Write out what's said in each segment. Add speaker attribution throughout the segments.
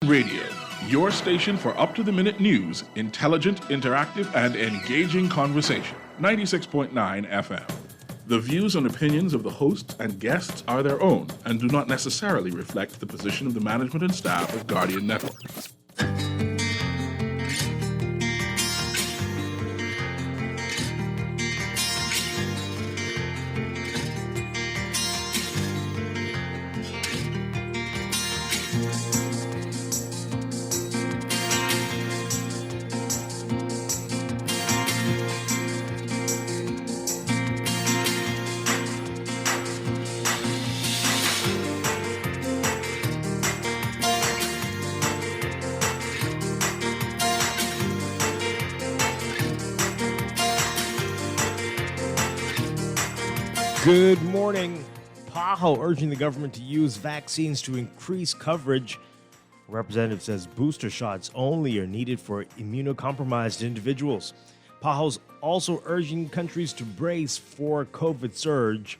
Speaker 1: Radio, your station for up-to-the-minute news, intelligent, interactive, and engaging conversation. 96.9 FM. The views and opinions of the hosts and guests are their own and do not necessarily reflect the position of the management and staff of Guardian Network.
Speaker 2: Good morning. PAHO urging the government to use vaccines to increase coverage. A representative says booster shots only are needed for immunocompromised individuals. PAHO's also urging countries to brace for COVID surge.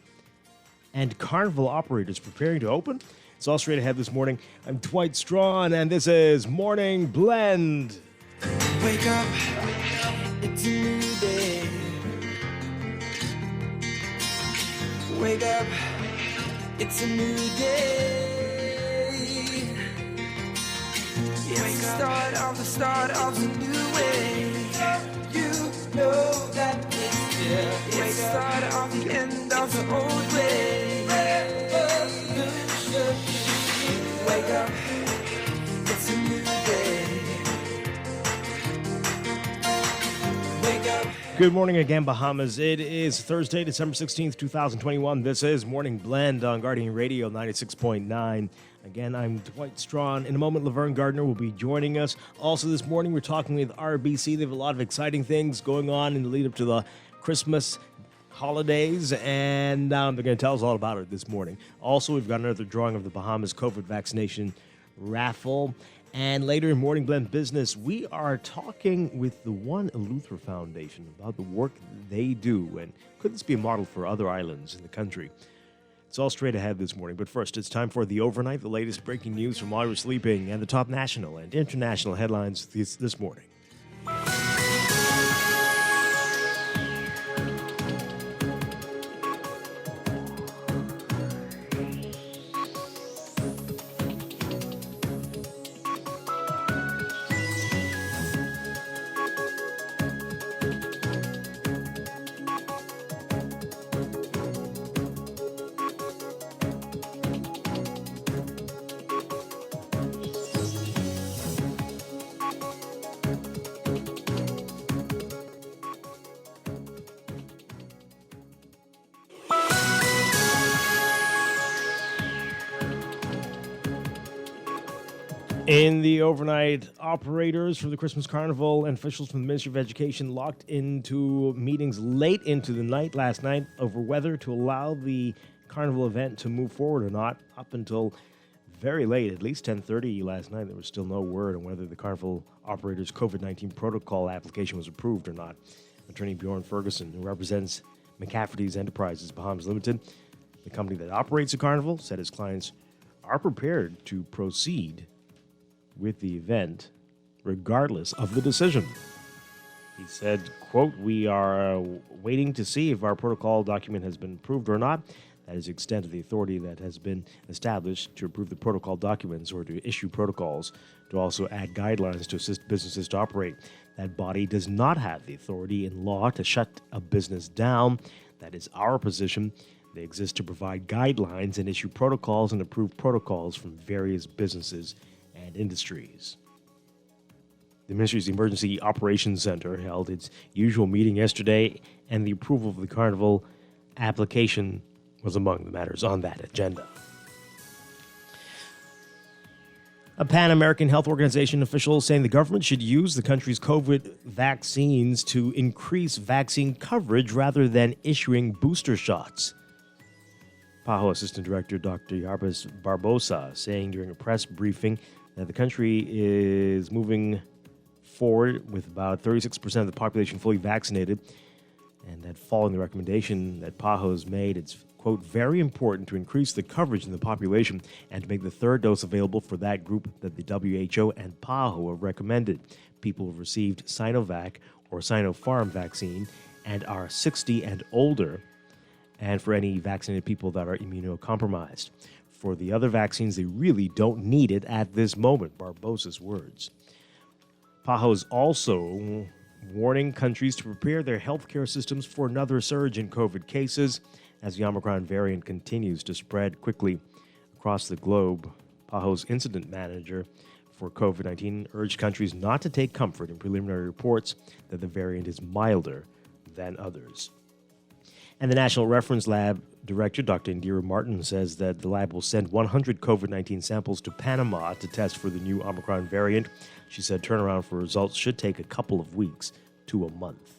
Speaker 2: And carnival operators preparing to open. It's all straight ahead this morning. I'm Dwight Strachan, and this is Morning Blend.
Speaker 3: Wake up, it's a new day. Wake up, it's a new day. It's the start of a new way. You know that it's here. It's the start of the end of the old way. Revolution. Wake up, it's a new day. Wake up.
Speaker 2: Good morning again, Bahamas. It is Thursday, December 16th, 2021. This is Morning Blend on Guardian Radio 96.9. Again, I'm Dwight Strachan. In a moment, Laverne Gardner will be joining us. Also this morning, we're talking with RBC. They have a lot of exciting things going on in the lead up to the Christmas holidays, and they're going to tell us all about it this morning. Also, we've got another drawing of the Bahamas COVID vaccination raffle. And later in Morning Blend Business, we are talking with the One Eleuthera Foundation about the work they do, and could this be a model for other islands in the country? It's all straight ahead this morning, but first it's time for The Overnight, the latest breaking news from while you're sleeping, and the top national and international headlines this morning. In the overnight, operators for the Christmas Carnival and officials from the Ministry of Education locked into meetings late into the night last night over whether to allow the carnival event to move forward or not. Up until very late, at least 10:30 last night, there was still no word on whether the carnival operators' COVID-19 protocol application was approved or not. Attorney Bjorn Ferguson, who represents McCafferty's Enterprises Bahamas Limited, the company that operates the carnival, said his clients are prepared to proceed with the event regardless of the decision. He said, quote, "We are waiting to see if our protocol document has been approved or not. That is the extent of the authority that has been established to approve the protocol documents or to issue protocols, to also add guidelines to assist businesses to operate. That body does not have the authority in law to shut a business down. That is our position. They exist to provide guidelines and issue protocols and approve protocols from various businesses and industries." The Ministry's Emergency Operations Center held its usual meeting yesterday, and the approval of the carnival application was among the matters on that agenda. A Pan-American Health Organization official saying the government should use the country's COVID vaccines to increase vaccine coverage rather than issuing booster shots. PAHO Assistant Director Dr. Yarbas Barbosa saying during a press briefing that the country is moving forward with about 36% of the population fully vaccinated, and that following the recommendation that PAHO's made, it's, quote, quote, very important to increase the coverage in the population and to make the third dose available for that group that the WHO and PAHO have recommended. People who have received Sinovac or Sinopharm vaccine and are 60 and older, and for any vaccinated people that are immunocompromised. For the other vaccines, they really don't need it at this moment, Barbosa's words. PAHO is also warning countries to prepare their healthcare systems for another surge in COVID cases as the Omicron variant continues to spread quickly across the globe. PAHO's incident manager for COVID-19 urged countries not to take comfort in preliminary reports that the variant is milder than others. And the National Reference Lab Director, Dr. Indira Martin, says that the lab will send 100 COVID-19 samples to Panama to test for the new Omicron variant. She said turnaround for results should take a couple of weeks to a month.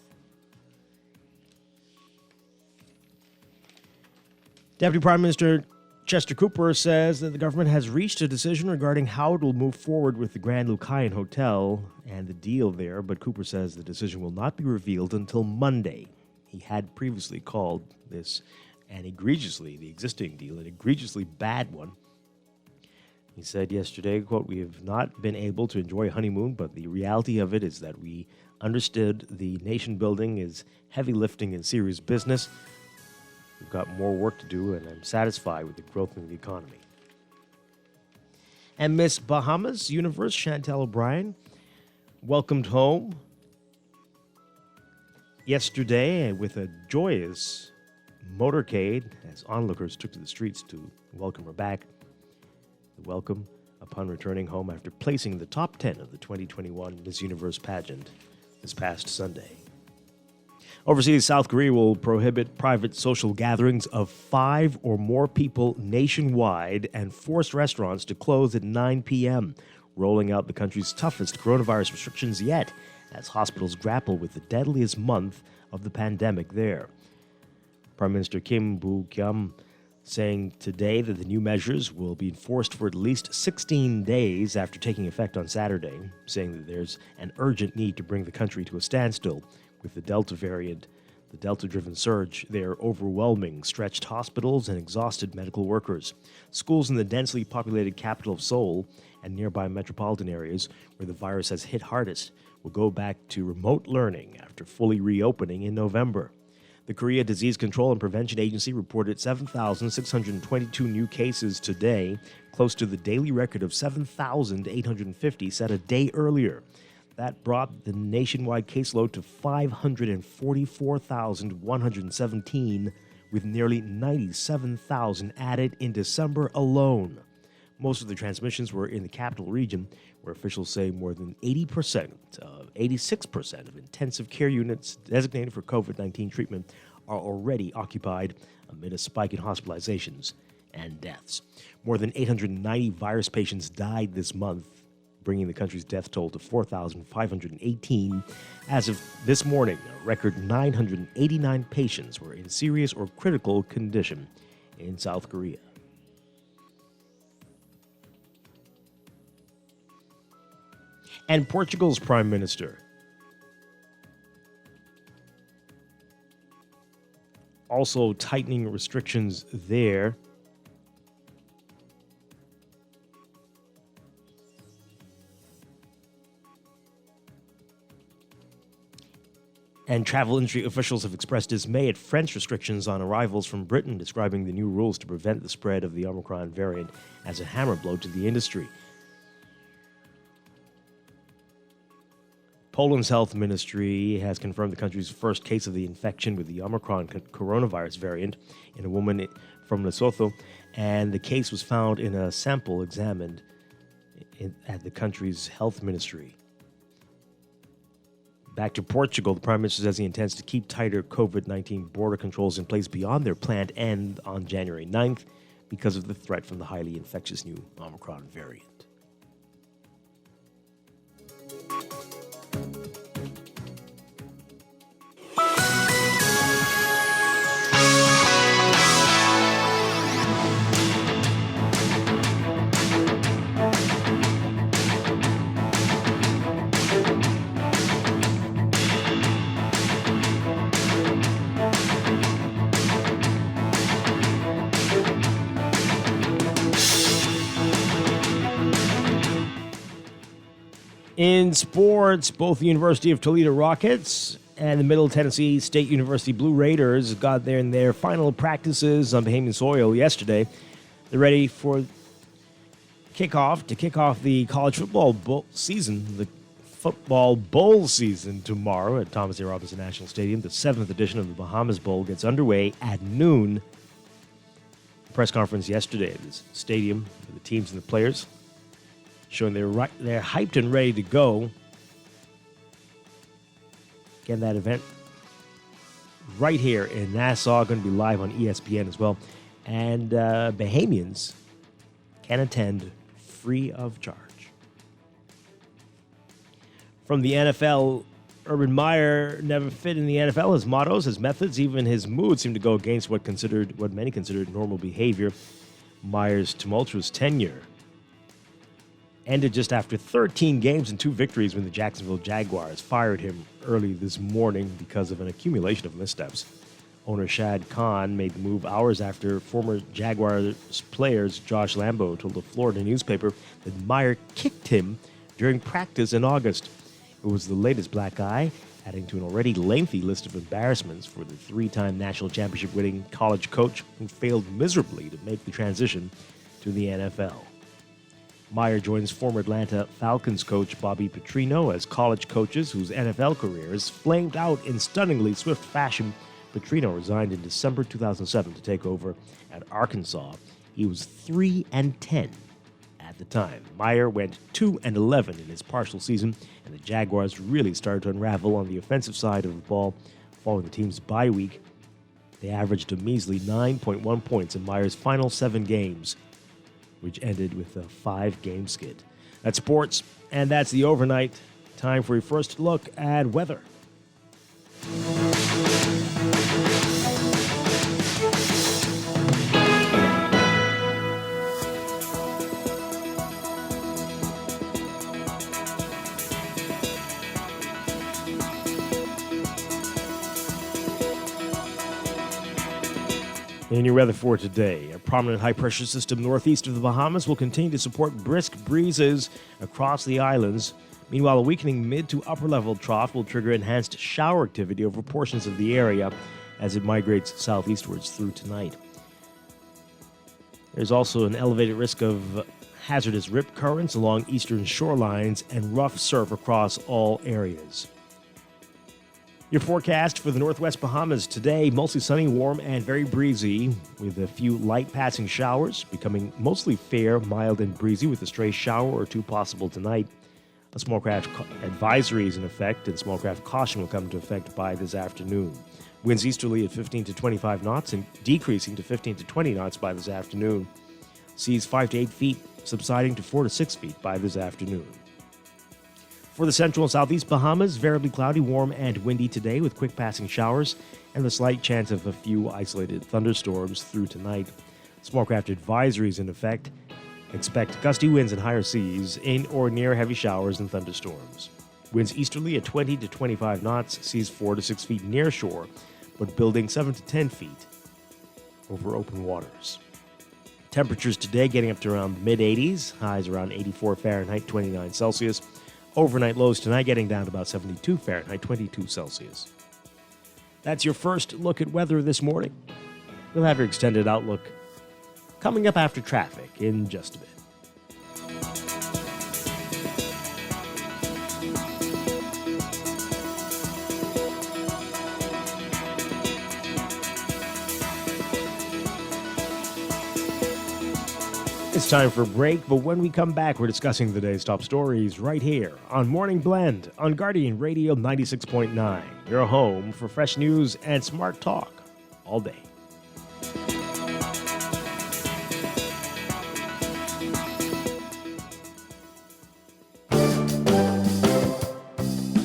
Speaker 2: Deputy Prime Minister Chester Cooper says that the government has reached a decision regarding how it will move forward with the Grand Lucayan Hotel and the deal there, but Cooper says the decision will not be revealed until Monday. He had previously called this the existing deal, an egregiously bad one. He said yesterday, quote, "We have not been able to enjoy a honeymoon, but the reality of it is that we understood the nation building is heavy lifting and serious business. We've got more work to do, and I'm satisfied with the growth in the economy." And Miss Bahamas Universe, Chantel O'Brien, welcomed home yesterday with a joyous motorcade as onlookers took to the streets to welcome her back. The welcome upon returning home after placing in the top 10 of the 2021 Miss Universe pageant this past Sunday. Overseas, South Korea will prohibit private social gatherings of 5 or more people nationwide and force restaurants to close at 9 p.m., rolling out the country's toughest coronavirus restrictions yet as hospitals grapple with the deadliest month of the pandemic there. Prime Minister Kim Boo-kyum saying today that the new measures will be enforced for at least 16 days after taking effect on Saturday, saying that there's an urgent need to bring the country to a standstill with the Delta variant, the Delta-driven surge there overwhelming stretched hospitals and exhausted medical workers. Schools in the densely populated capital of Seoul and nearby metropolitan areas where the virus has hit hardest will go back to remote learning after fully reopening in November. The Korea Disease Control and Prevention Agency reported 7,622 new cases today, close to the daily record of 7,850 set a day earlier. That brought the nationwide caseload to 544,117, with nearly 97,000 added in December alone. Most of the transmissions were in the capital region, where officials say more than 86% of intensive care units designated for COVID-19 treatment are already occupied amid a spike in hospitalizations and deaths. More than 890 virus patients died this month, bringing the country's death toll to 4,518. As of this morning, a record 989 patients were in serious or critical condition in South Korea. And Portugal's prime minister also tightening restrictions there. And travel industry officials have expressed dismay at French restrictions on arrivals from Britain, describing the new rules to prevent the spread of the Omicron variant as a hammer blow to the industry. Poland's health ministry has confirmed the country's first case of the infection with the Omicron coronavirus variant in a woman from Lesotho, and the case was found in a sample examined at the country's health ministry. Back to Portugal, the Prime Minister says he intends to keep tighter COVID-19 border controls in place beyond their planned end on January 9th because of the threat from the highly infectious new Omicron variant. In sports, both the University of Toledo Rockets and the Middle Tennessee State University Blue Raiders got there in their final practices on Bahamian soil yesterday. They're ready for kick off the college football season, the football bowl season tomorrow at Thomas A. Robinson National Stadium. The 7th edition of the Bahamas Bowl gets underway at noon. Press conference yesterday at the stadium for the teams and the players, showing they're hyped and ready to go. Again, that event right here in Nassau, going to be live on ESPN as well. And Bahamians can attend free of charge. From the NFL, Urban Meyer never fit in the NFL. His mottos, his methods, even his mood seemed to go against what many considered normal behavior. Meyer's tumultuous tenure ended just after 13 games and 2 victories when the Jacksonville Jaguars fired him early this morning because of an accumulation of missteps. Owner Shad Khan made the move hours after former Jaguars players Josh Lambo told a Florida newspaper that Meyer kicked him during practice in August. It was the latest black eye, adding to an already lengthy list of embarrassments for the 3-time national championship-winning college coach who failed miserably to make the transition to the NFL. Meyer joins former Atlanta Falcons coach Bobby Petrino as college coaches whose NFL careers flamed out in stunningly swift fashion. Petrino resigned in December 2007 to take over at Arkansas. He was 3-10 at the time. Meyer went 2-11 in his partial season, and the Jaguars really started to unravel on the offensive side of the ball following the team's bye week. They averaged a measly 9.1 points in Meyer's final 7 games, which ended with a 5-game skid. That's sports, and that's the overnight. Time for your first look at weather. In your weather for today, a prominent high-pressure system northeast of the Bahamas will continue to support brisk breezes across the islands. Meanwhile, a weakening mid to upper-level trough will trigger enhanced shower activity over portions of the area as it migrates southeastwards through tonight. There's also an elevated risk of hazardous rip currents along eastern shorelines and rough surf across all areas. Your forecast for the Northwest Bahamas today, mostly sunny, warm, and very breezy, with a few light passing showers, becoming mostly fair, mild, and breezy, with a stray shower or 2 possible tonight. A small craft advisory is in effect, and small craft caution will come into effect by this afternoon. Winds easterly at 15 to 25 knots and decreasing to 15 to 20 knots by this afternoon. Seas 5 to 8 feet, subsiding to 4 to 6 feet by this afternoon. For the central and southeast Bahamas, variably cloudy, warm, and windy today with quick passing showers and the slight chance of a few isolated thunderstorms through tonight. Small craft advisories in effect. Expect gusty winds and higher seas in or near heavy showers and thunderstorms. Winds easterly at 20 to 25 knots, seas 4 to 6 feet near shore, but building 7 to 10 feet over open waters. Temperatures today getting up to around mid-80s, highs around 84 Fahrenheit, 29 Celsius. Overnight lows tonight getting down to about 72 Fahrenheit, 22 Celsius. That's your first look at weather this morning. We'll have your extended outlook coming up after traffic in just a bit. It's time for a break, but when we come back, we're discussing the day's top stories right here on Morning Blend on Guardian Radio 96.9, your home for fresh news and smart talk all day.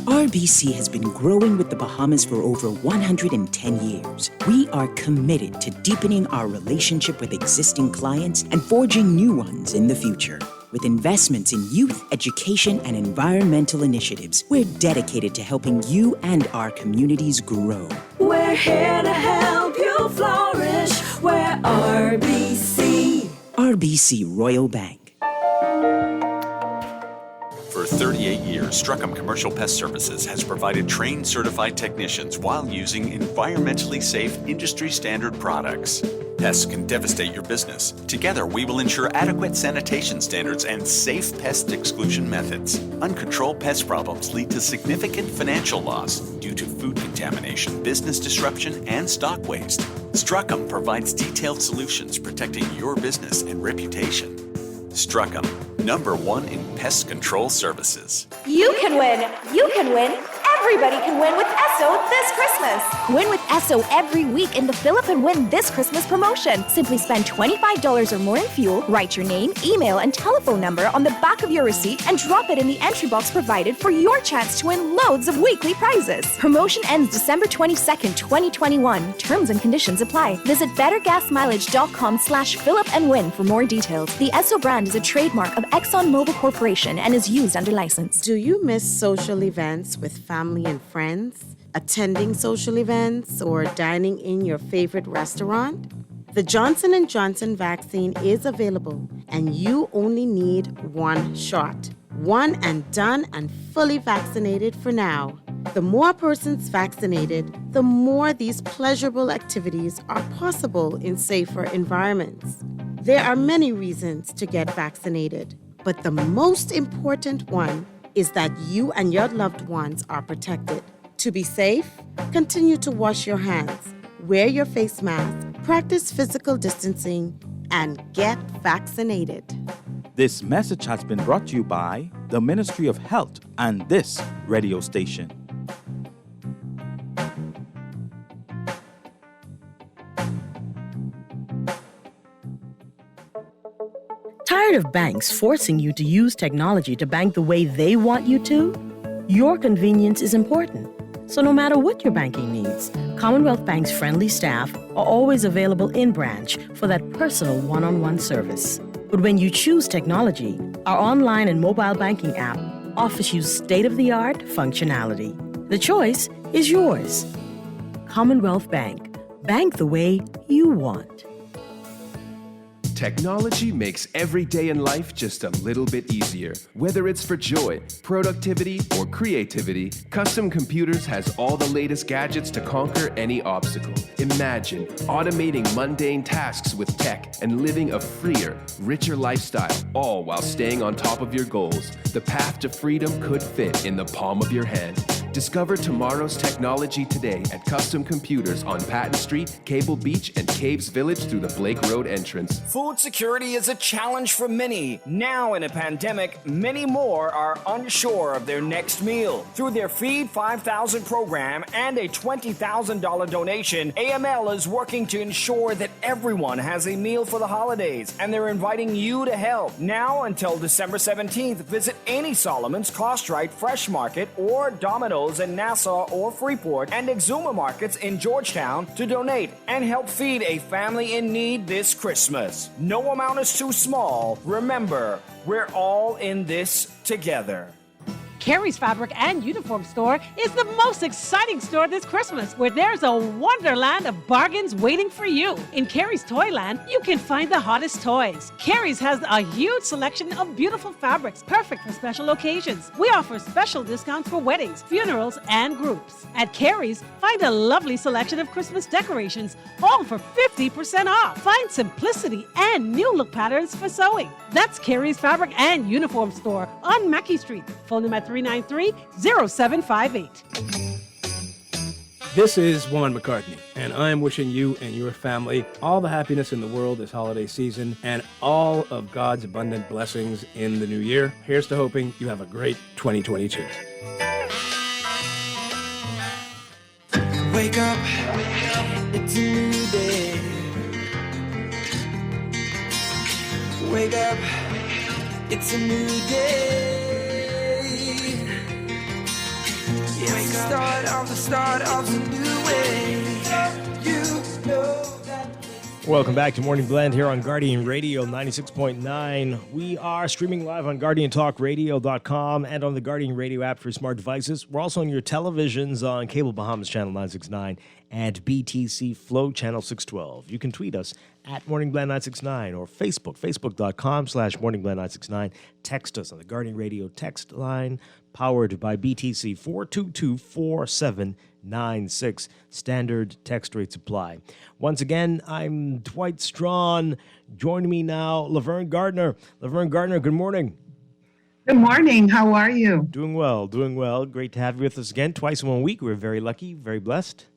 Speaker 4: RBC has been growing with the Bahamas for over 110 years. We are committed to deepening our relationship with existing clients and forging new ones in the future. With investments in youth, education, and environmental initiatives, we're dedicated to helping you and our communities grow.
Speaker 5: We're here to help you flourish. We're RBC.
Speaker 4: RBC Royal Bank.
Speaker 6: For over 38 years, Strachan Commercial Pest Services has provided trained certified technicians while using environmentally safe, industry-standard products. Pests can devastate your business. Together, we will ensure adequate sanitation standards and safe pest exclusion methods. Uncontrolled pest problems lead to significant financial loss due to food contamination, business disruption, and stock waste. Strachan provides detailed solutions protecting your business and reputation. Strachan, #1 in pest control services.
Speaker 7: You can win. You can win. Everybody can win with Esso this Christmas. Win with Esso every week in the Fill Up and Win this Christmas promotion. Simply spend $25 or more in fuel, write your name, email, and telephone number on the back of your receipt, and drop it in the entry box provided for your chance to win loads of weekly prizes. Promotion ends December 22nd, 2021. Terms and conditions apply. Visit bettergasmileage.com/fill-up-and-win for more details. The Esso brand is a trademark of ExxonMobil Corporation and is used under license.
Speaker 8: Do you miss social events with family and friends, attending social events, or dining in your favorite restaurant? The Johnson & Johnson vaccine is available, and you only need one shot. One and done and fully vaccinated for now. The more persons vaccinated, the more these pleasurable activities are possible in safer environments. There are many reasons to get vaccinated, but the most important one is that you and your loved ones are protected. To be safe, continue to wash your hands, wear your face mask, practice physical distancing, and get vaccinated.
Speaker 9: This message has been brought to you by the Ministry of Health and this radio station.
Speaker 10: Tired of banks forcing you to use technology to bank the way they want you to? Your convenience is important. So no matter what your banking needs, Commonwealth Bank's friendly staff are always available in branch for that personal one-on-one service. But when you choose technology, our online and mobile banking app offers you state-of-the-art functionality. The choice is yours. Commonwealth Bank. Bank the way you want.
Speaker 11: Technology makes every day in life just a little bit easier. Whether it's for joy, productivity, or creativity, Custom Computers has all the latest gadgets to conquer any obstacle. Imagine automating mundane tasks with tech and living a freer, richer lifestyle, all while staying on top of your goals. The path to freedom could fit in the palm of your hand. Discover tomorrow's technology today at Custom Computers on Patton Street, Cable Beach, and Caves Village through the Blake Road entrance.
Speaker 12: Food security is a challenge for many. Now in a pandemic, many more are unsure of their next meal. Through their Feed 5,000 program and a $20,000 donation, AML is working to ensure that everyone has a meal for the holidays, and they're inviting you to help. Now until December 17th, visit any Solomon's, Costrite, Fresh Market, or Domino's in Nassau or Freeport, and Exuma Markets in Georgetown to donate and help feed a family in need this Christmas. No amount is too small. Remember, we're all in this together.
Speaker 13: Carrie's Fabric and Uniform Store is the most exciting store this Christmas, where there's a wonderland of bargains waiting for you. In Carrie's Toyland, you can find the hottest toys. Carrie's has a huge selection of beautiful fabrics, perfect for special occasions. We offer special discounts for weddings, funerals, and groups. At Carrie's, find a lovely selection of Christmas decorations, all for 50% off. Find simplicity and new look patterns for sewing. That's Carrie's Fabric and Uniform Store on Mackey Street. Phone them at 393-0758.
Speaker 14: This is Juan McCartney, and I'm wishing you and your family all the happiness in the world this holiday season and all of God's abundant blessings in the new year. Here's to hoping you have a great 2022.
Speaker 3: Wake up, it's a new day. Wake up, it's a new day. It's the start of the new way. You know that.
Speaker 2: Welcome back to Morning Blend here on Guardian Radio 96.9. We are streaming live on GuardianTalkRadio.com and on the Guardian Radio app for smart devices. We're also on your televisions on Cable Bahamas Channel 969 and BTC Flow Channel 612. You can tweet us at MorningBlend969 or Facebook.com/MorningBlend969. Text us on the Guardian Radio text line, powered by BTC 422-4796. Standard text rate supply. Once again, I'm Dwight Strachan. Joining me now, Laverne Gardner. Laverne Gardner, good morning.
Speaker 15: Good morning. How are you?
Speaker 2: Doing well, doing well. Great to have you with us again. Twice in 1 week. We're very lucky, very blessed.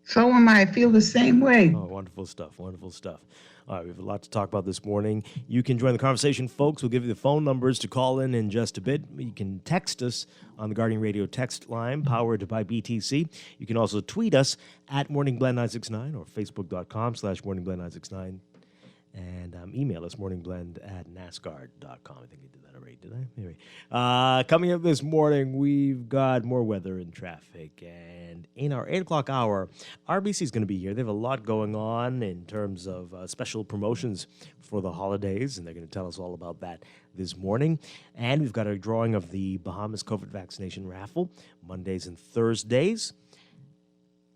Speaker 15: So am I. I feel the same way.
Speaker 2: Oh, wonderful stuff, wonderful stuff. All right, we have a lot to talk about this morning. You can join the conversation, folks. We'll give you the phone numbers to call in just a bit. You can text us on the Guardian Radio text line, powered by BTC. You can also tweet us at MorningBlend969 or Facebook.com/MorningBlend969. And email us, morningblend@nascar.com. I think I did that already, did I? Anyway, coming up this morning, we've got more weather and traffic. And in our 8 o'clock hour, RBC is going to be here. They have a lot going on in terms of special promotions for the holidays, and they're going to tell us all about that this morning. And we've got a drawing of the Bahamas COVID vaccination raffle, Mondays and Thursdays.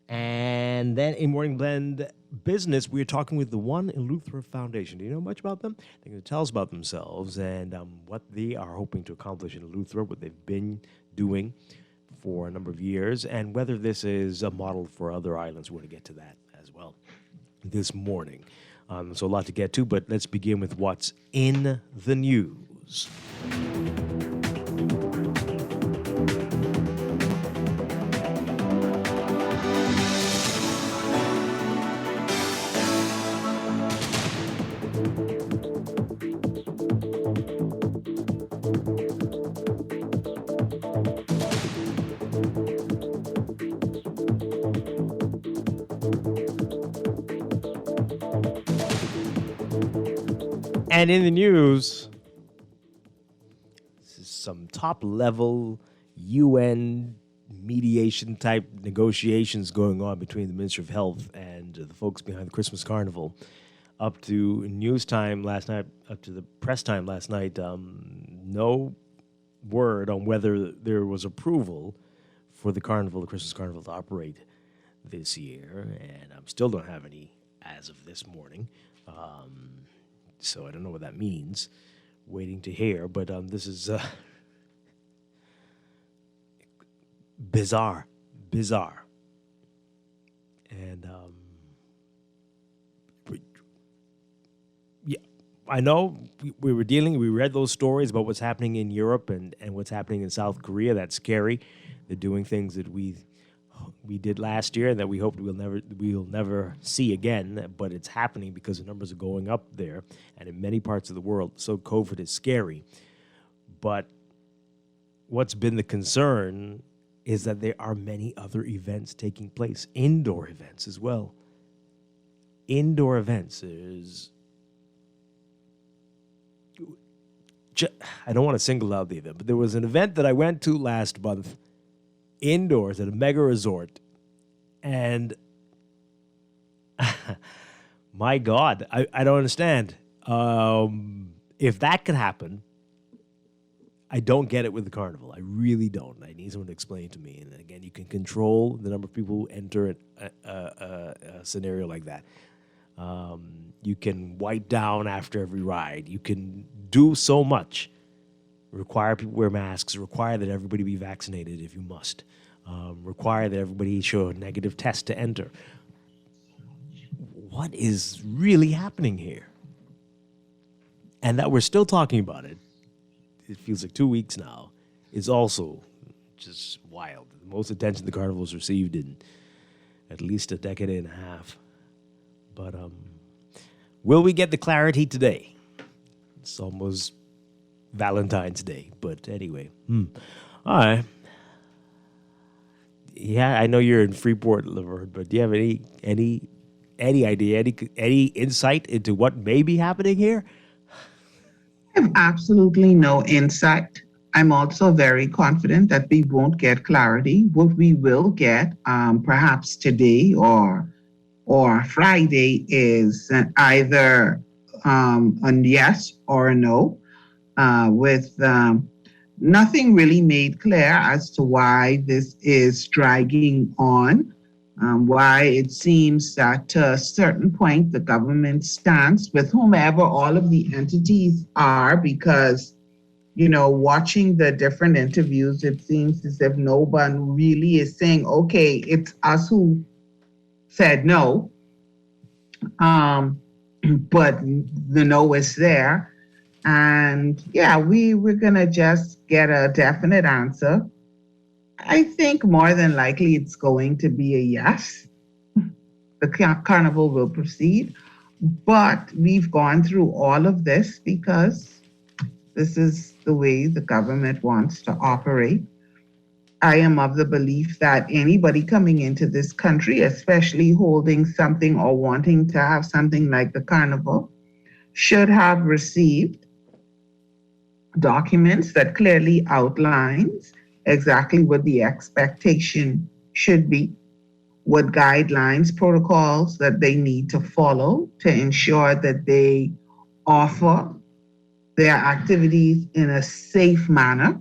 Speaker 2: And then in Morning Blend Business, we're talking with the One Eleuthera Foundation. Do you know much about them? They're going to tell us about themselves and what they are hoping to accomplish in Eleuthera, what they've been doing for a number of years, and whether this is a model for other islands. We're going to get to that as well this morning. So a lot to get to, but let's begin with what's in the news. And in the news, this is some top-level UN mediation-type negotiations going on between the Ministry of Health and the folks behind the Christmas Carnival. Up to news time last night, up to the press time last night, no word on whether there was approval for the carnival, the Christmas Carnival, to operate this year. And I still don't have any as of this morning. So I don't know what that means. Waiting to hear, but this is bizarre. And yeah, I know we read those stories about what's happening in Europe and what's happening in South Korea. That's scary. They're doing things that we did last year and that we hope we'll never see again, but it's happening because the numbers are going up there and in many parts of the world. So COVID is scary. But what's been the concern is that there are many other events taking place, indoor events as well. Indoor events is... I don't want to single out the event, but there was an event that I went to last month indoors at a mega resort, and my God, I don't understand. If that could happen, I don't get it with the carnival. I really don't. I need someone to explain it to me. And again, you can control the number of people who enter a scenario like that. You can wipe down after every ride. You can do so much. Require people wear masks, require that everybody be vaccinated if you must, require that everybody show a negative test to enter. What is really happening here? And that we're still talking about it, it feels like 2 weeks now, is also just wild. The most attention the carnival's received in at least a decade and a half. But will we get the clarity today? It's almost Valentine's Day, but anyway. All right. Yeah, I know you're in Freeport, Laverne, but do you have any idea, any insight into what may be happening here?
Speaker 15: I have absolutely no insight. I'm also very confident that we won't get clarity. What we will get, perhaps today or Friday, is either a yes or a no, with nothing really made clear as to why this is dragging on. why it seems that to a certain point the government stands with whomever all of the entities are, because watching the different interviews, it seems as if no one really is saying, okay, it's us who said no. But the no is there. And yeah, we're going to just get a definite answer. I think more than likely it's going to be a yes. The carnival will proceed. But we've gone through all of this because this is the way the government wants to operate. I am of the belief that anybody coming into this country, especially holding something or wanting to have something like the carnival, should have received documents that clearly outlines exactly what the expectation should be, what guidelines, protocols that they need to follow to ensure that they offer their activities in a safe manner.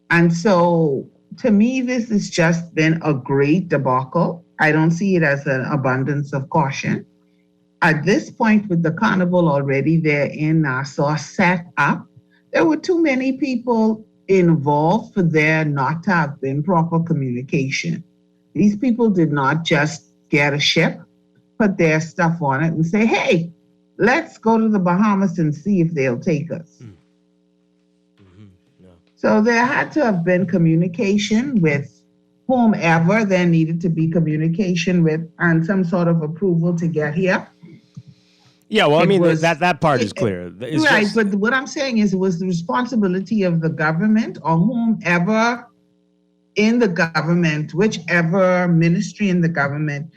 Speaker 15: And so to me, this has just been a great debacle. I don't see it as an abundance of caution. At this point, with the carnival already there in Nassau set up, there were too many people involved for there not to have been proper communication. These people did not just get a ship, put their stuff on it and say, hey, let's go to the Bahamas and see if they'll take us. So there had to have been communication with whomever there needed to be communication with and some sort of approval to get here.
Speaker 2: Yeah, well, that part is clear. It's
Speaker 15: right, but what I'm saying is it was the responsibility of the government or whomever in the government, whichever ministry in the government,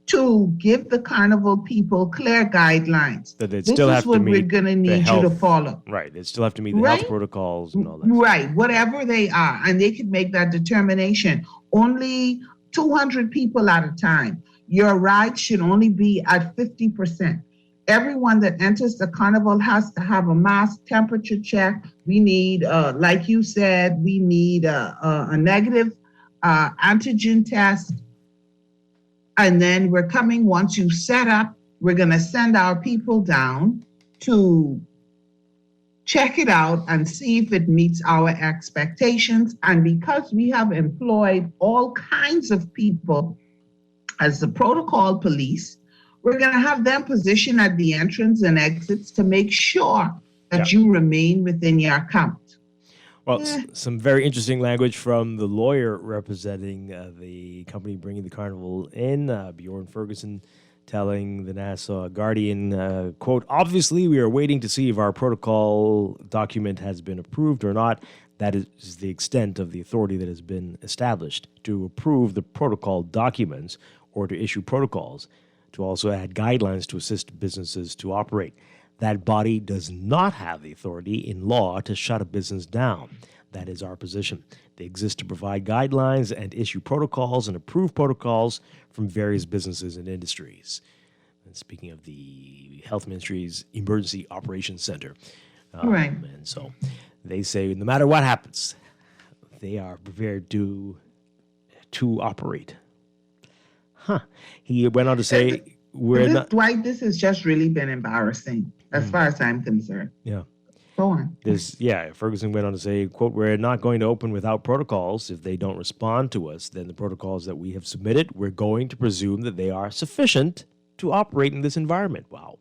Speaker 15: to give the carnival people clear guidelines.
Speaker 2: That
Speaker 15: this is what we're going to need you to follow.
Speaker 2: Right, they still have to meet the health protocols and all that.
Speaker 15: Right, whatever they are, and they can make that determination. Only 200 people at a time. Your ride should only be at 50%. Everyone that enters the carnival has to have a mask, temperature check. We need, like you said, we need a negative antigen test. And then we're coming, once you set up, we're going to send our people down to check it out and see if it meets our expectations. And because we have employed all kinds of people as the protocol police, we're going to have them positioned at the entrance and exits to make sure that you remain within your count.
Speaker 2: Well, some very interesting language from the lawyer representing the company bringing the carnival in, Bjorn Ferguson, telling the Nassau Guardian, quote, obviously, we are waiting to see if our protocol document has been approved or not. That is the extent of the authority that has been established to approve the protocol documents or to issue protocols, to also add guidelines to assist businesses to operate. That body does not have the authority in law to shut a business down. That is our position. They exist to provide guidelines and issue protocols and approve protocols from various businesses and industries. And speaking of the Health Ministry's Emergency Operations Center.
Speaker 15: Right.
Speaker 2: And so they say no matter what happens, they are prepared to operate. He went on to say,
Speaker 15: Dwight, this has just really been embarrassing as far as I'm concerned.
Speaker 2: Yeah.
Speaker 15: Go on.
Speaker 2: Ferguson went on to say, quote, we're not going to open without protocols. If they don't respond to us, then the protocols that we have submitted, we're going to presume that they are sufficient to operate in this environment. Wow.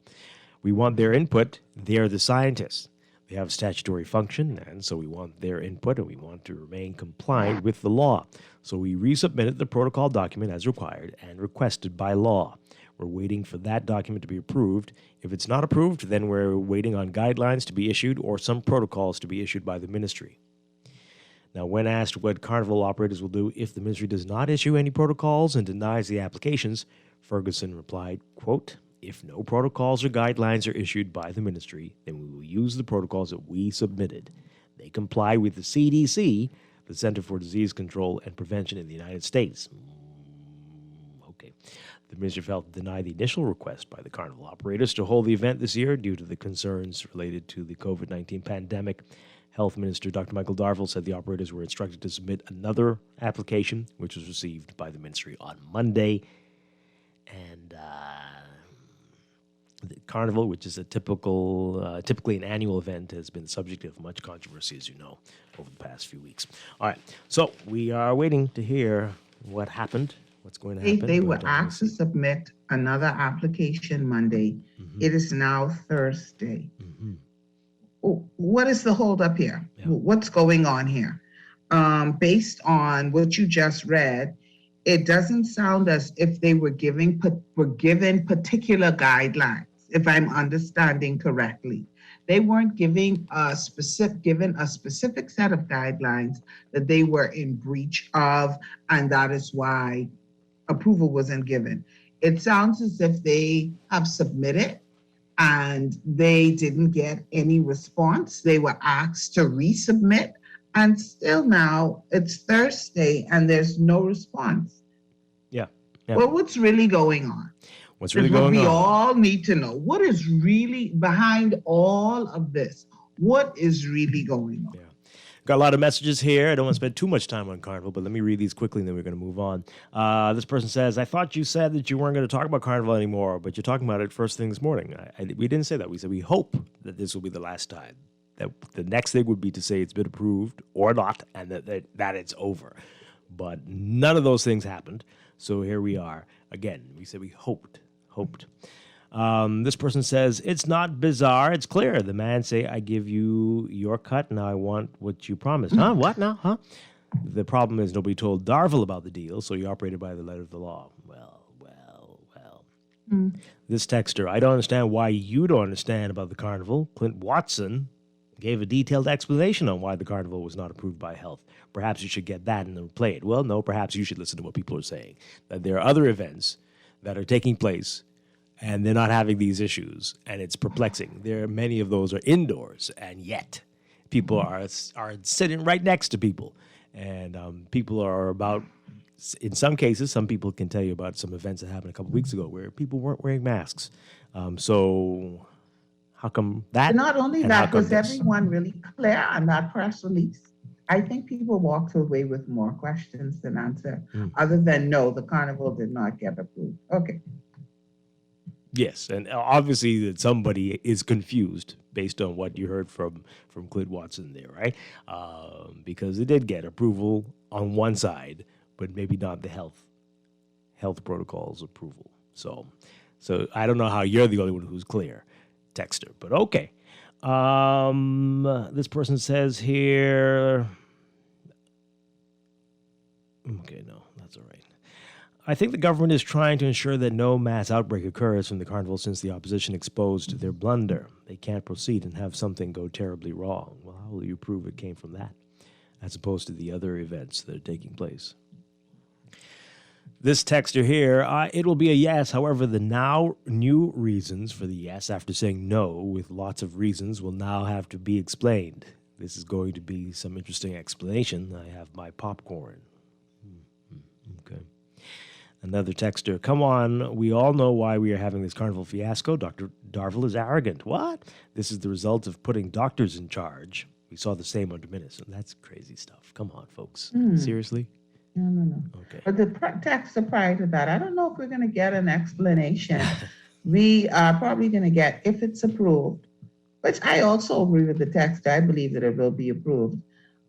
Speaker 2: We want their input. They're the scientists. They have statutory function, and so we want their input, and we want to remain compliant with the law. So we resubmitted the protocol document as required and requested by law. We're waiting for that document to be approved. If it's not approved, then we're waiting on guidelines to be issued or some protocols to be issued by the ministry. Now, when asked what carnival operators will do if the ministry does not issue any protocols and denies the applications, Ferguson replied, quote, if no protocols or guidelines are issued by the ministry, then we will use the protocols that we submitted. They comply with the CDC, the Center for Disease Control and Prevention in the United States. Okay. The Ministry of Health denied the initial request by the carnival operators to hold the event this year due to the concerns related to the COVID-19 pandemic. Health Minister Dr. Michael Darville said the operators were instructed to submit another application, which was received by the ministry on Monday. And the carnival, which is a typically an annual event, has been the subject of much controversy, as you know, over the past few weeks. All right, so we are waiting to hear what happened, what's going to happen.
Speaker 15: They were asked to submit another application Monday.
Speaker 2: Mm-hmm.
Speaker 15: It is now Thursday. Mm-hmm. What is the holdup here? Yeah. What's going on here? Based on what you just read, it doesn't sound as if they were given particular guidelines, if I'm understanding correctly. They weren't given a specific set of guidelines that they were in breach of, and that is why approval wasn't given. It sounds as if they have submitted and they didn't get any response. They were asked to resubmit, and still now it's Thursday and there's no response.
Speaker 2: Yeah.
Speaker 15: Well, what's really going on?
Speaker 2: What's really going on?
Speaker 15: We all need to know what is really behind all of this. What is really going on?
Speaker 2: Yeah. Got a lot of messages here. I don't want to spend too much time on Carnival, but let me read these quickly and then we're going to move on. This person says, I thought you said that you weren't going to talk about Carnival anymore, but you're talking about it first thing this morning. We didn't say that. We said we hope that this will be the last time. That the next thing would be to say it's been approved or not, and that it's over. But none of those things happened. So here we are. Again, we said we hoped. This person says, it's not bizarre, it's clear. The man say, I give you your cut, now I want what you promised. Huh? What now? Huh? The problem is nobody told Darville about the deal, so he operated by the letter of the law. Well. This texter, I don't understand why you don't understand about the carnival. Clint Watson gave a detailed explanation on why the carnival was not approved by health. Perhaps you should get that and then play it. Well, no, perhaps you should listen to what people are saying. That there are other events that are taking place and they're not having these issues, and it's perplexing. Many of those are indoors, and yet people are sitting right next to people, and people are about. In some cases, some people can tell you about some events that happened a couple weeks ago where people weren't wearing masks. So how come that?
Speaker 15: Not only that, was everyone really clear on that press release? I think people walked away with more questions than answer, other than no, the carnival did not get approved. Okay.
Speaker 2: Yes, and obviously that somebody is confused based on what you heard from Clint Watson there, right? Because it did get approval on one side, but maybe not the health protocols approval. So I don't know how you're the only one who's clear, texter, but okay. This person says here, okay, no, that's all right. I think the government is trying to ensure that no mass outbreak occurs from the carnival since the opposition exposed their blunder. They can't proceed and have something go terribly wrong. Well, how will you prove it came from that, as opposed to the other events that are taking place? This texter here, it will be a yes. However, the now new reasons for the yes after saying no with lots of reasons will now have to be explained. This is going to be some interesting explanation. I have my popcorn. Okay. Another texter, come on, we all know why we are having this carnival fiasco. Dr. Darville is arrogant. What? This is the result of putting doctors in charge. We saw the same under Minnesota. That's crazy stuff. Come on, folks. Seriously?
Speaker 15: No.
Speaker 2: Okay.
Speaker 15: But the texter prior to that, I don't know if we're going to get an explanation. We are probably going to get, if it's approved, which I also agree with the texter. I believe that it will be approved.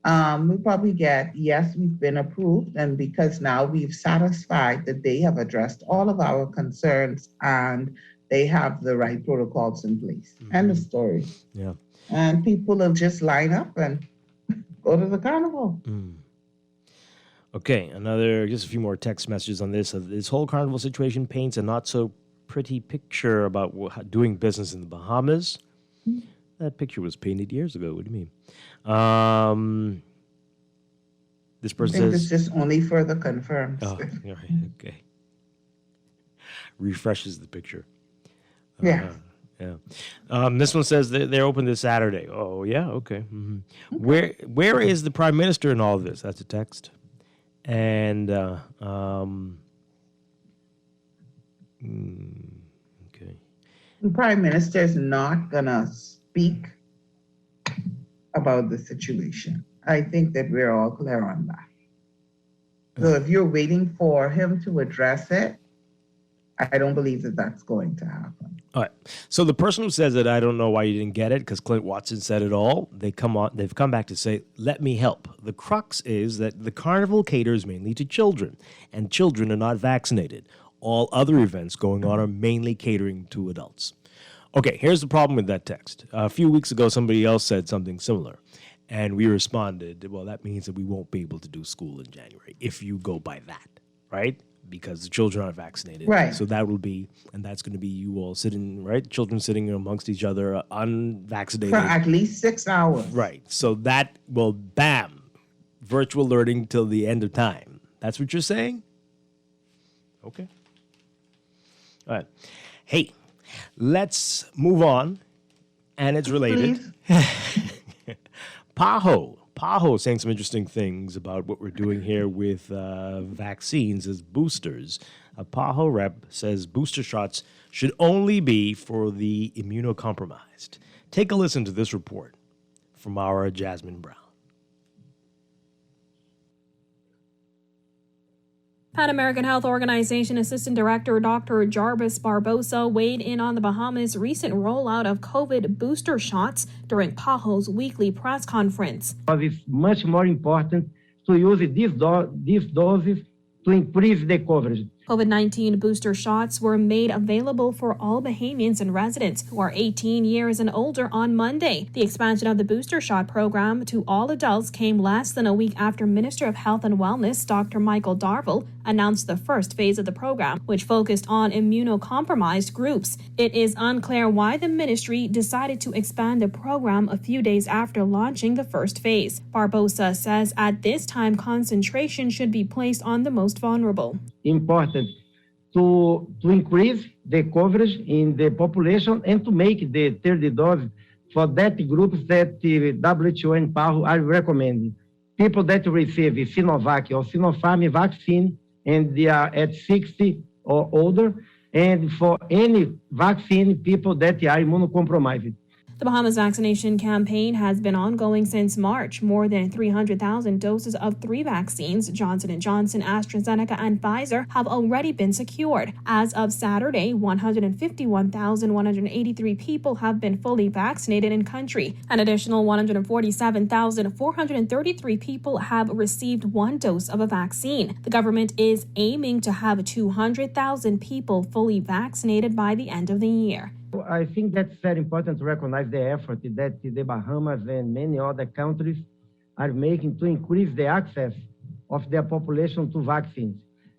Speaker 15: We probably get, yes, we've been approved, and because now we've satisfied that they have addressed all of our concerns and they have the right protocols in place. End of story.
Speaker 2: Yeah.
Speaker 15: And people will just line up and go to the carnival.
Speaker 2: Okay, just a few more text messages on this. This whole carnival situation paints a not so pretty picture about doing business in the Bahamas. That picture was painted years ago. What do you mean? This person says...
Speaker 15: This just only further confirms.
Speaker 2: Oh, okay. Refreshes the picture.
Speaker 15: Yeah.
Speaker 2: This one says they're open this Saturday. Oh, yeah? Okay. Okay. Where is the Prime Minister in all of this? That's a text. And, okay.
Speaker 15: The Prime Minister is not going to speak about the situation. I think that we're all clear on that. So if you're waiting for him to address it, I don't believe that that's going to happen.
Speaker 2: All right. So the person who says that, I don't know why you didn't get it because Clint Watson said it all. They've come back to say, let me help. The crux is that the carnival caters mainly to children, and children are not vaccinated. All other events going on are mainly catering to adults. Okay, here's the problem with that text. A few weeks ago, somebody else said something similar, and we responded, well, that means that we won't be able to do school in January if you go by that, right? Because the children aren't vaccinated.
Speaker 15: Right.
Speaker 2: So that will be, and that's going to be you all sitting, right? Children sitting amongst each other, unvaccinated.
Speaker 15: For at least 6 hours.
Speaker 2: Right. So that will, bam, virtual learning till the end of time. That's what you're saying? Okay. All right. Hey, let's move on. And it's related. Paho saying some interesting things about what we're doing here with vaccines as boosters. A Paho rep says booster shots should only be for the immunocompromised. Take a listen to this report from our Jasmine Brown.
Speaker 16: Pan American Health Organization Assistant Director Dr. Jarvis Barbosa weighed in on the Bahamas' recent rollout of COVID booster shots during PAHO's weekly press conference.
Speaker 17: It's much more important to use these doses to increase the coverage.
Speaker 16: COVID-19 booster shots were made available for all Bahamians and residents who are 18 years and older on Monday. The expansion of the booster shot program to all adults came less than a week after Minister of Health and Wellness Dr. Michael Darville announced the first phase of the program, which focused on immunocompromised groups. It is unclear why the ministry decided to expand the program a few days after launching the first phase. Barbosa says at this time concentration should be placed on the most vulnerable.
Speaker 17: Important to increase the coverage in the population and to make the third dose for that groups that the WHO and PAHO are recommending. People that receive Sinovac or Sinopharm vaccine and they are at 60 or older, and for any vaccine, people that are immunocompromised.
Speaker 16: The Bahamas vaccination campaign has been ongoing since March. More than 300,000 doses of 3 vaccines, Johnson & Johnson, AstraZeneca, and Pfizer, have already been secured. As of Saturday, 151,183 people have been fully vaccinated in country. An additional 147,433 people have received 1 dose of a vaccine. The government is aiming to have 200,000 people fully vaccinated by the end of the year.
Speaker 17: I think that's very important to recognize the effort that the Bahamas and many other countries are making to increase the access of their population to vaccines.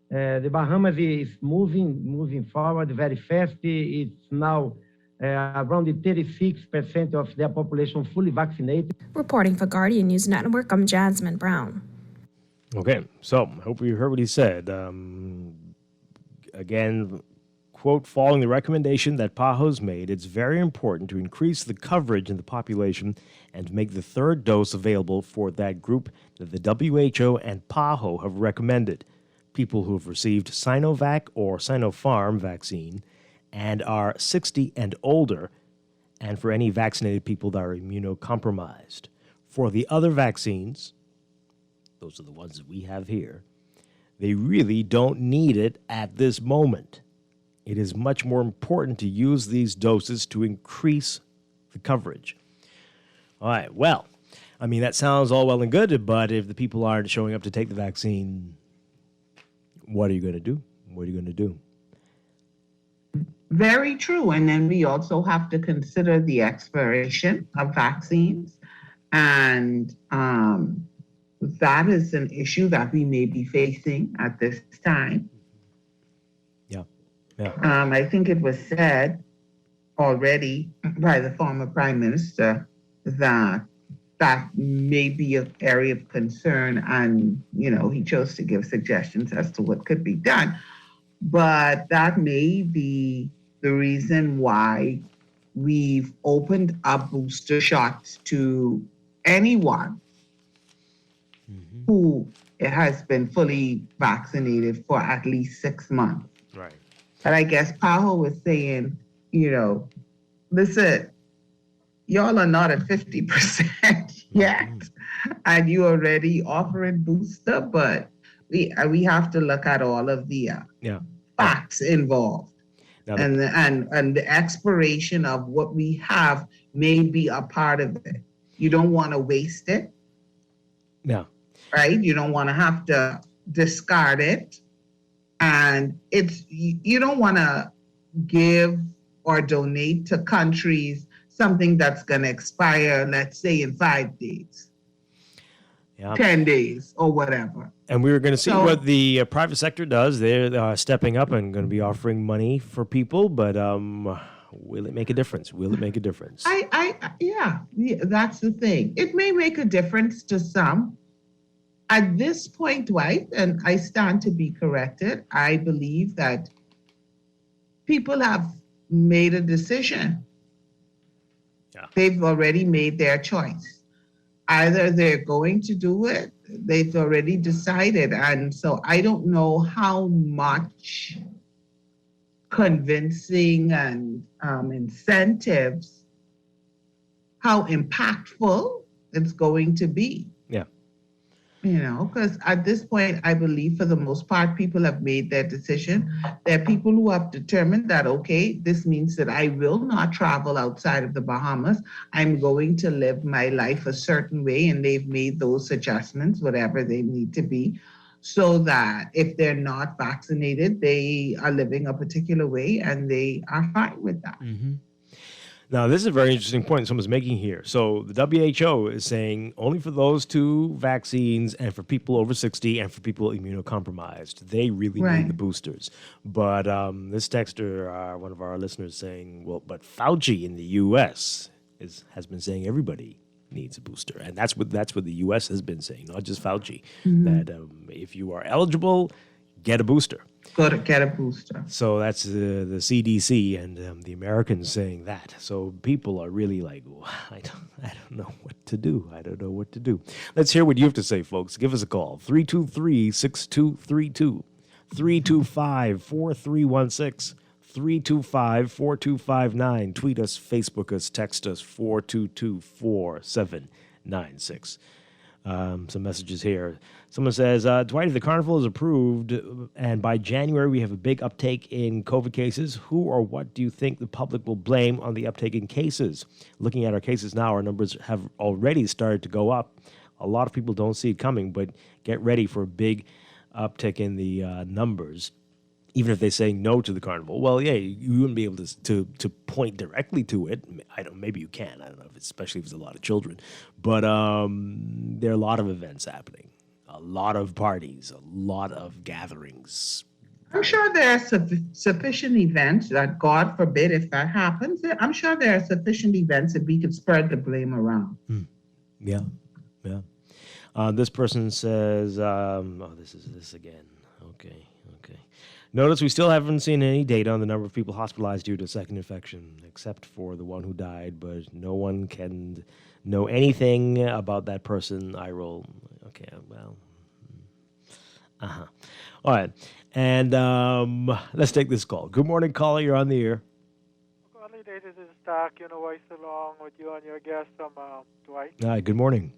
Speaker 17: The Bahamas is moving forward very fast. It's now around 36% of their population fully vaccinated.
Speaker 16: Reporting for Guardian News Network, I'm Jasmine Brown.
Speaker 2: Okay, so I hope you heard what he said. Again, quote, following the recommendation that PAHO's made, it's very important to increase the coverage in the population and to make the third dose available for that group that the WHO and PAHO have recommended. People who have received Sinovac or Sinopharm vaccine and are 60 and older, and for any vaccinated people that are immunocompromised. For the other vaccines, those are the ones that we have here, they really don't need it at this moment. It is much more important to use these doses to increase the coverage. All right, well, I mean, that sounds all well and good, but if the people aren't showing up to take the vaccine, what are you going to do? What are you going to do?
Speaker 15: Very true. And then we also have to consider the expiration of vaccines. And that is an issue that we may be facing at this time. I think it was said already by the former Prime Minister that may be an area of concern, and he chose to give suggestions as to what could be done. But that may be the reason why we've opened up booster shots to anyone who has been fully vaccinated for at least 6 months.
Speaker 2: Right.
Speaker 15: But I guess PAHO was saying, listen, y'all are not at 50% yet, and you already offering booster, but we have to look at all of the facts involved. And the expiration of what we have may be a part of it. You don't want to waste it.
Speaker 2: Yeah.
Speaker 15: Right? You don't want to have to discard it. And you don't want to give or donate to countries something that's going to expire, let's say, in 5 days, 10 days, or whatever.
Speaker 2: And we were going to see what the private sector does. They're stepping up and going to be offering money for people, but will it make a difference? Will it make a difference?
Speaker 15: Yeah, that's the thing. It may make a difference to some. At this point, Dwight, and I stand to be corrected, I believe that people have made a decision.
Speaker 2: Yeah.
Speaker 15: They've already made their choice. Either they're going to do it, they've already decided. And so I don't know how much convincing and incentives, how impactful it's going to be.
Speaker 2: Yeah.
Speaker 15: Because at this point, I believe for the most part, people have made their decision. There are people who have determined that, okay, this means that I will not travel outside of the Bahamas. I'm going to live my life a certain way, and they've made those adjustments, whatever they need to be, so that if they're not vaccinated, they are living a particular way, and they are fine with that.
Speaker 2: Mm-hmm. Now, this is a very interesting point someone's making here. So the WHO is saying only for those 2 vaccines and for people over 60 and for people immunocompromised. They really need the boosters. But this texter, one of our listeners, saying, well, but Fauci in the U.S. has been saying everybody needs a booster. And that's what the U.S. has been saying, not just Fauci, that if you are eligible, get a booster.
Speaker 15: Go to get a booster.
Speaker 2: So that's the CDC and the Americans saying that. So people are really like, well, I don't know what to do. I don't know what to do. Let's hear what you have to say, folks. Give us a call. 323-6232. 325-4316. 325-4259. Tweet us, Facebook us, text us, 422-4796. Some messages here. Someone says, Dwight, if the carnival is approved and by January we have a big uptake in COVID cases, who or what do you think the public will blame on the uptake in cases? Looking at our cases now, our numbers have already started to go up. A lot of people don't see it coming, but get ready for a big uptick in the numbers, even if they say no to the carnival. Well, yeah, you wouldn't be able to point directly to it. Maybe you can. I don't know, especially if it's a lot of children. But there are a lot of events happening, a lot of parties, a lot of gatherings.
Speaker 15: I'm sure there are sufficient events that, God forbid, if that happens, I'm sure there are sufficient events that we could spread the blame around.
Speaker 2: Yeah. This person says, this is this again. Okay. Notice we still haven't seen any data on the number of people hospitalized due to a second infection, except for the one who died, but no one can know anything about that person. I roll. Okay, well. All right. And let's take this call. Good morning, caller. You're on the air.
Speaker 18: Good morning, this is Strachan, along with you and your guest, Dwight.
Speaker 2: Hi, good morning.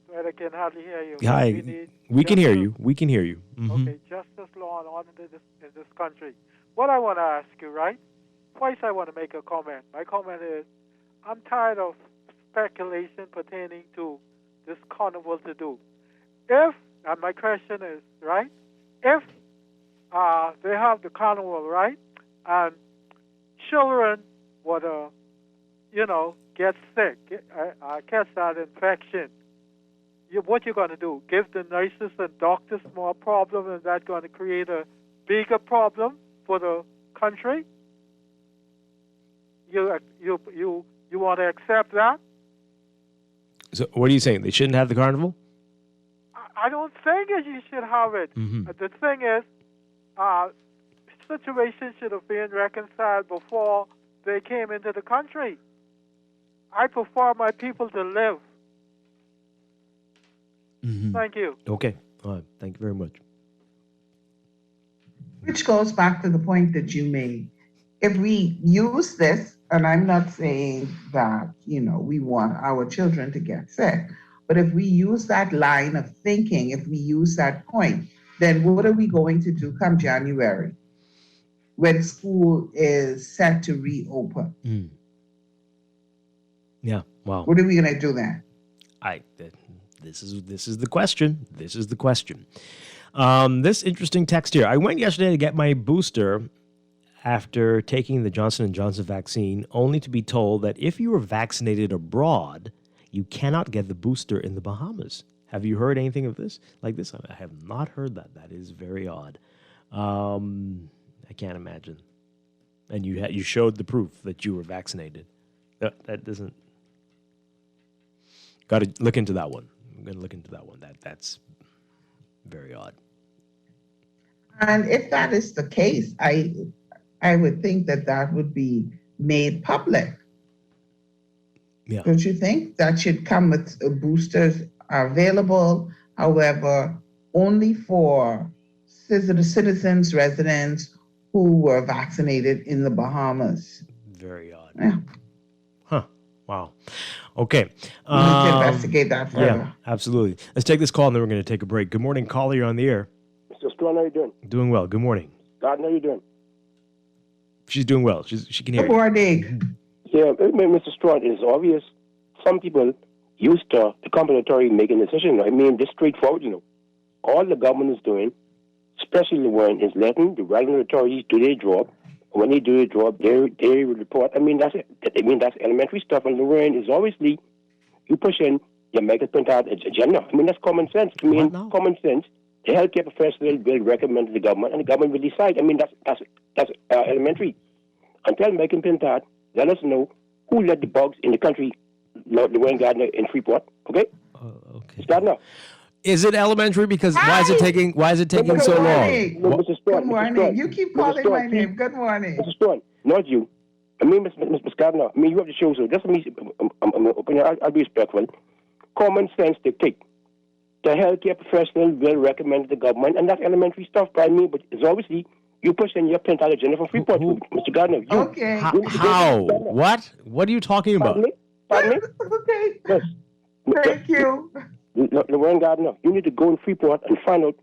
Speaker 18: Dwight, I can hardly hear you.
Speaker 2: Hi, we can hear you. We can hear you. Mm-hmm.
Speaker 18: Okay, justice, law, and order in this country. What I want to ask you, right? Twice I want to make a comment. My comment is, I'm tired of speculation pertaining to this carnival to do. And my question is, right, if they have the carnival, right, and children would, get sick, catch that infection, what you're going to do? Give the nurses and doctors more problem, and that's going to create a bigger problem for the country? You want to accept that?
Speaker 2: So what are you saying? They shouldn't have the carnival?
Speaker 18: I don't think you should have it.
Speaker 2: Mm-hmm.
Speaker 18: The thing is, situations should have been reconciled before they came into the country. I prefer my people to live.
Speaker 2: Mm-hmm.
Speaker 18: Thank you.
Speaker 2: Okay. All right. Thank you very much.
Speaker 15: Which goes back to the point that you made. If we use this, and I'm not saying that, we want our children to get sick, But if we use that line of thinking, if we use that point, then what are we going to do come January when school is set to reopen?
Speaker 2: Yeah, wow.
Speaker 15: What are we going to do then?
Speaker 2: This is the question. This is the question. This interesting text here. I went yesterday to get my booster after taking the Johnson & Johnson vaccine, only to be told that if you were vaccinated abroad, you cannot get the booster in the Bahamas. Have you heard anything of this? Like this? I have not heard that. That is very odd. I can't imagine. And you showed the proof that you were vaccinated. That doesn't... Got to look into that one. I'm going to look into that one. That's very odd.
Speaker 15: And if that is the case, I would think that would be made public.
Speaker 2: Yeah.
Speaker 15: Don't you think? That should come with boosters are available, however, only for citizens, residents who were vaccinated in the Bahamas.
Speaker 2: Very odd.
Speaker 15: Yeah.
Speaker 2: Huh. Wow. Okay.
Speaker 15: We need to investigate that further.
Speaker 2: Yeah, absolutely. Let's take this call and then we're going to take a break. Good morning, caller. You're on the air.
Speaker 19: Mr. Strachan, how you doing?
Speaker 2: Doing well. Good morning.
Speaker 19: God, how you doing?
Speaker 2: She's doing well. She can hear you.
Speaker 15: Good morning.
Speaker 19: Yeah, Mr. Strachan, it's obvious some people used to the compensatory making decisions. I mean, just straightforward, All the government is doing, especially when it's letting the regular authorities do their job. When they do their job, they report. I mean, that's elementary stuff. And Lorraine is obviously you push in your Michael Pentard agenda. I mean, that's common sense. I mean, common sense. The healthcare professional will recommend to the government, and the government will decide. I mean, that's elementary. Until Michael Pentard let us know who let the bugs in the country, Lorraine Gardner in Freeport. Okay.
Speaker 2: Okay.
Speaker 19: Start now.
Speaker 2: Is it elementary? Because why is it taking so long?
Speaker 15: Good morning. You keep calling my name. Good morning.
Speaker 19: Mr. Stone, not you. I mean, Mr. Gardner. I mean, you have the show, so just me. I'll be respectful. Common sense dictate. The healthcare professional will recommend to the government, and that's elementary stuff. But I mean, but it's obviously you push in your Pentard agenda for Freeport, Mr. Gardner.
Speaker 15: Okay.
Speaker 2: How? What? What are you talking about?
Speaker 19: Pardon me?
Speaker 15: Okay.
Speaker 19: Yes.
Speaker 15: Thank you.
Speaker 19: Lorraine Gardner, you need to go in Freeport and find out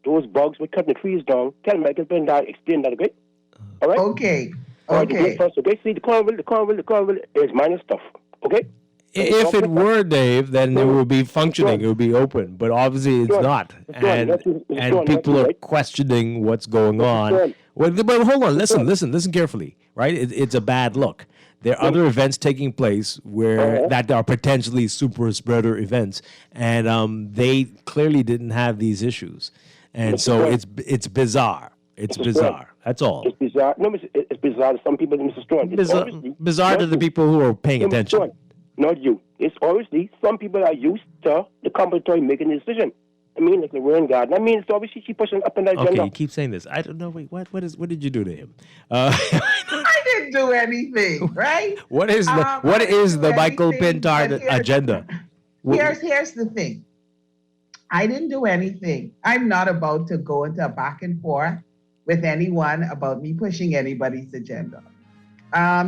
Speaker 19: those bugs. We're cutting the trees down. Tell Michael Pentard, explain that, okay? All right?
Speaker 15: Okay.
Speaker 19: All right, first, okay? See, the Cornwall is minor stuff, okay?
Speaker 2: If it were, Dave, then it would be functioning. It would be open. But obviously it's not. And people are questioning what's going on. But hold on. Listen carefully, right? It's a bad look. There are other events taking place that are potentially super spreader events, and they clearly didn't have these issues. And so it's bizarre. It's bizarre. That's all.
Speaker 19: It's bizarre. No, it's bizarre to some people, Mr. Strong.
Speaker 2: Bizarre to the people who are paying attention.
Speaker 19: Not you. It's obviously some people are used to the compensatory making a decision. I mean, like Lorraine Gardner. I mean, it's obviously she pushing up and down.
Speaker 2: Okay, you keep saying this. I don't know. Wait, what did you do to him?
Speaker 15: I didn't do anything, right?
Speaker 2: What is the Michael Pentard agenda?
Speaker 15: Here's the thing. I didn't do anything. I'm not about to go into a back and forth with anyone about me pushing anybody's agenda.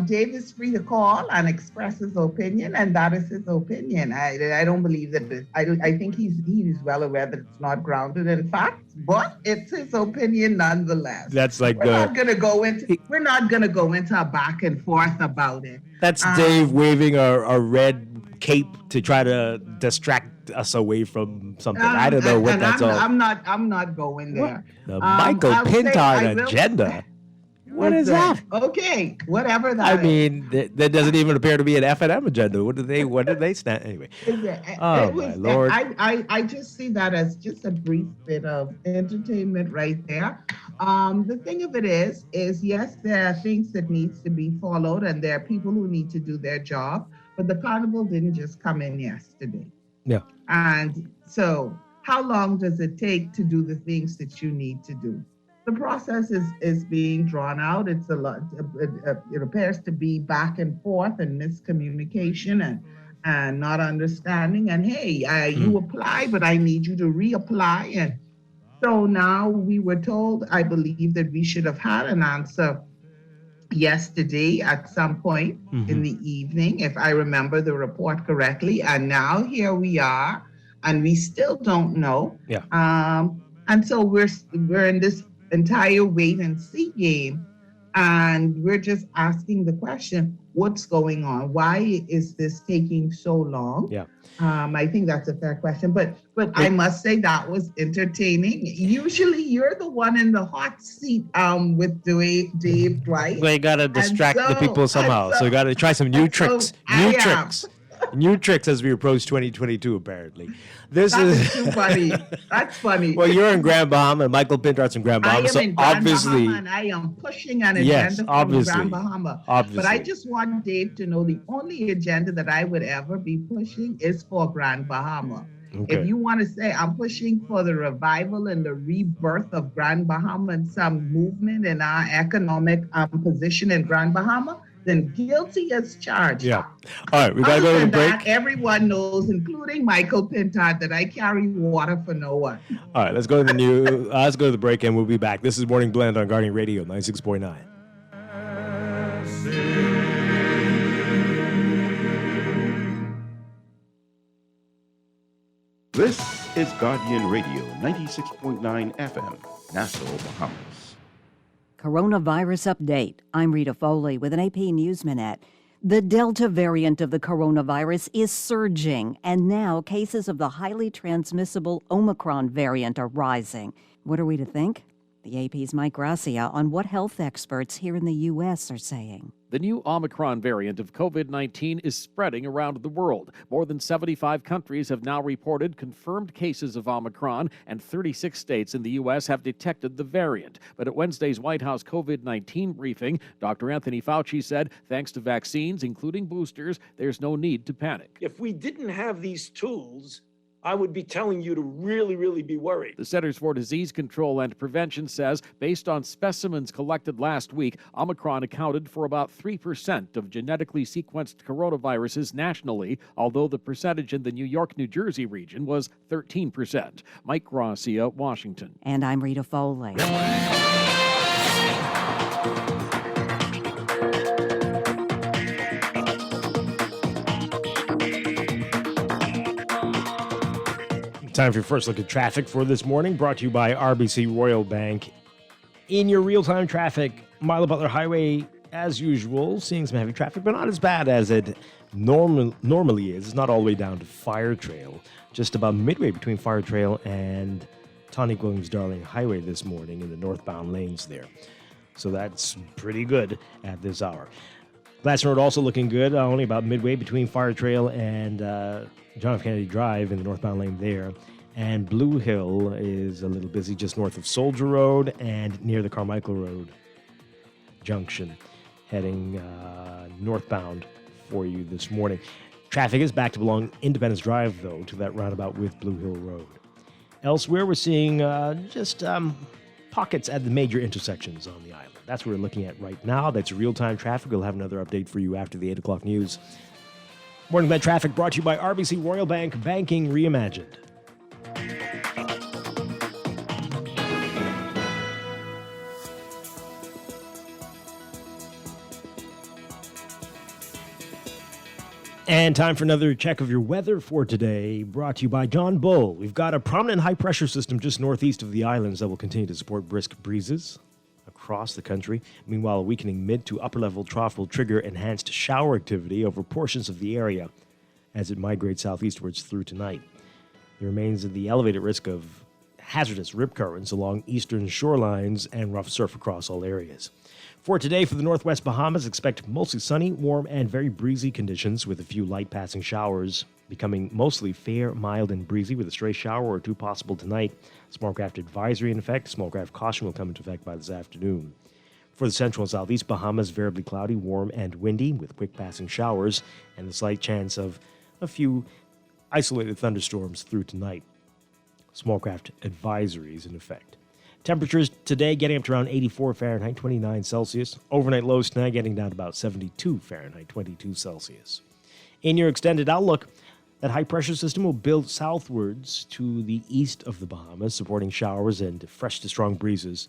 Speaker 15: Dave is free to call and express his opinion, and that is his opinion. I don't believe that. I think he's well aware that it's not grounded in facts, but it's his opinion nonetheless.
Speaker 2: That's like
Speaker 15: we're not gonna go into a back and forth about it.
Speaker 2: That's Dave waving a red cape to try to distract us away from something. I don't know what that's all.
Speaker 15: I'm not going there.
Speaker 2: The Michael Pentard agenda. What is that?
Speaker 15: Okay, whatever that.
Speaker 2: I mean, that doesn't even appear to be an F&M agenda. What do they stand anyway? Oh my Lord!
Speaker 15: I just see that as just a brief bit of entertainment right there. The thing of it is yes, there are things that needs to be followed, and there are people who need to do their job. But the carnival didn't just come in yesterday.
Speaker 2: Yeah.
Speaker 15: And so, how long does it take to do the things that you need to do? The process is being drawn out. It's a lot. It appears to be back and forth and miscommunication and not understanding. And hey, you apply, but I need you to reapply. And so now we were told, I believe, that we should have had an answer yesterday at some point in the evening, if I remember the report correctly. And now here we are, and we still don't know.
Speaker 2: Yeah.
Speaker 15: And so we're in this entire wait and see game, and we're just asking the question, what's going on? Why is this taking so long?
Speaker 2: Yeah.
Speaker 15: I think that's a fair question, but I must say that was entertaining. Usually you're the one in the hot seat with Dave Dwight.
Speaker 2: Well, you got to distract the people somehow. So you got to try some new tricks. New tricks as we approach 2022, apparently. That is
Speaker 15: too funny. That's funny.
Speaker 2: Well, you're in Grand Bahama, and Michael Pintart's in Grand Bahama.
Speaker 15: I am
Speaker 2: so
Speaker 15: in Grand
Speaker 2: obviously,
Speaker 15: Bahama, and I am pushing an agenda from Grand Bahama.
Speaker 2: Obviously.
Speaker 15: But I just want Dave to know the only agenda that I would ever be pushing is for Grand Bahama.
Speaker 2: Okay.
Speaker 15: If you want to say I'm pushing for the revival and the rebirth of Grand Bahama and some movement in our economic position in Grand Bahama, then guilty as charged.
Speaker 2: Yeah. All right, we got to go to the break.
Speaker 15: Everyone knows, including Michael Pintar, that I carry water for no one.
Speaker 2: All right, let's go to the let's go to the break, and we'll be back. This is Morning Blend on Guardian Radio 96.9.
Speaker 20: This is Guardian Radio 96.9 FM, Nassau, Bahamas.
Speaker 21: Coronavirus update. I'm Rita Foley with an AP News Minute. The Delta variant of the coronavirus is surging, and now cases of the highly transmissible Omicron variant are rising. What are we to think? The AP's Mike Gracia on what health experts here in the U.S. are saying.
Speaker 22: The new Omicron variant of COVID-19 is spreading around the world. More than 75 countries have now reported confirmed cases of Omicron, and 36 states in the U.S. have detected the variant. But at Wednesday's White House COVID-19 briefing, Dr. Anthony Fauci said, thanks to vaccines, including boosters, there's no need to panic.
Speaker 23: If we didn't have these tools, I would be telling you to really, really be worried.
Speaker 22: The Centers for Disease Control and Prevention says, based on specimens collected last week, Omicron accounted for about 3% of genetically sequenced coronaviruses nationally, although the percentage in the New York, New Jersey region was 13%. Mike Gracia, Washington.
Speaker 21: And I'm Rita Foley.
Speaker 2: Time for your first look at traffic for this morning, brought to you by RBC Royal Bank. In your real-time traffic, Milo Butler Highway, as usual, seeing some heavy traffic, but not as bad as it normally is. It's not all the way down to Fire Trail, just about midway between Fire Trail and Tonic Williams-Darling Highway this morning in the northbound lanes there. So that's pretty good at this hour. Gladstone Road also looking good, only about midway between Fire Trail and John F. Kennedy Drive in the northbound lane there. And Blue Hill is a little busy just north of Soldier Road and near the Carmichael Road junction, heading northbound for you this morning. Traffic is back to belong Independence Drive, though, to that roundabout with Blue Hill Road. Elsewhere, we're seeing just pockets at the major intersections on the island. That's what we're looking at right now. That's real-time traffic. We'll have another update for you after the 8 o'clock news. Morning Blend Traffic brought to you by RBC Royal Bank, banking reimagined. And time for another check of your weather for today, brought to you by John Bull. We've got a prominent high-pressure system just northeast of the islands that will continue to support brisk breezes across the country. Meanwhile, a weakening mid to upper-level trough will trigger enhanced shower activity over portions of the area as it migrates southeastwards through tonight. There remains the elevated risk of hazardous rip currents along eastern shorelines and rough surf across all areas. For today, for the northwest Bahamas, expect mostly sunny, warm, and very breezy conditions with a few light passing showers, becoming mostly fair, mild, and breezy with a stray shower or two possible tonight. Small craft advisory in effect. Small craft caution will come into effect by this afternoon. For the central and southeast Bahamas, variably cloudy, warm, and windy with quick passing showers and a slight chance of a few isolated thunderstorms through tonight. Small craft advisories in effect. Temperatures today getting up to around 84 Fahrenheit, 29 Celsius. Overnight lows tonight getting down to about 72 Fahrenheit, 22 Celsius. In your extended outlook, that high-pressure system will build southwards to the east of the Bahamas, supporting showers and fresh to strong breezes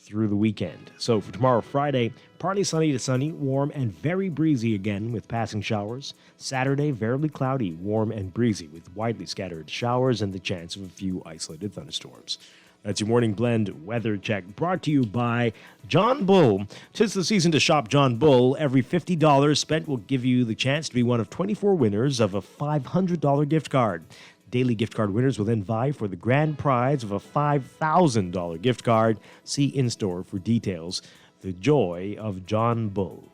Speaker 2: through the weekend. So for tomorrow, Friday, partly sunny to sunny, warm and very breezy again with passing showers. Saturday, variably cloudy, warm and breezy with widely scattered showers and the chance of a few isolated thunderstorms. That's your morning blend weather check, brought to you by John Bull. 'Tis the season to shop John Bull. Every $50 spent will give you the chance to be one of 24 winners of a $500 gift card. Daily gift card winners will then vie for the grand prize of a $5,000 gift card. See in-store for details. The joy of John Bull.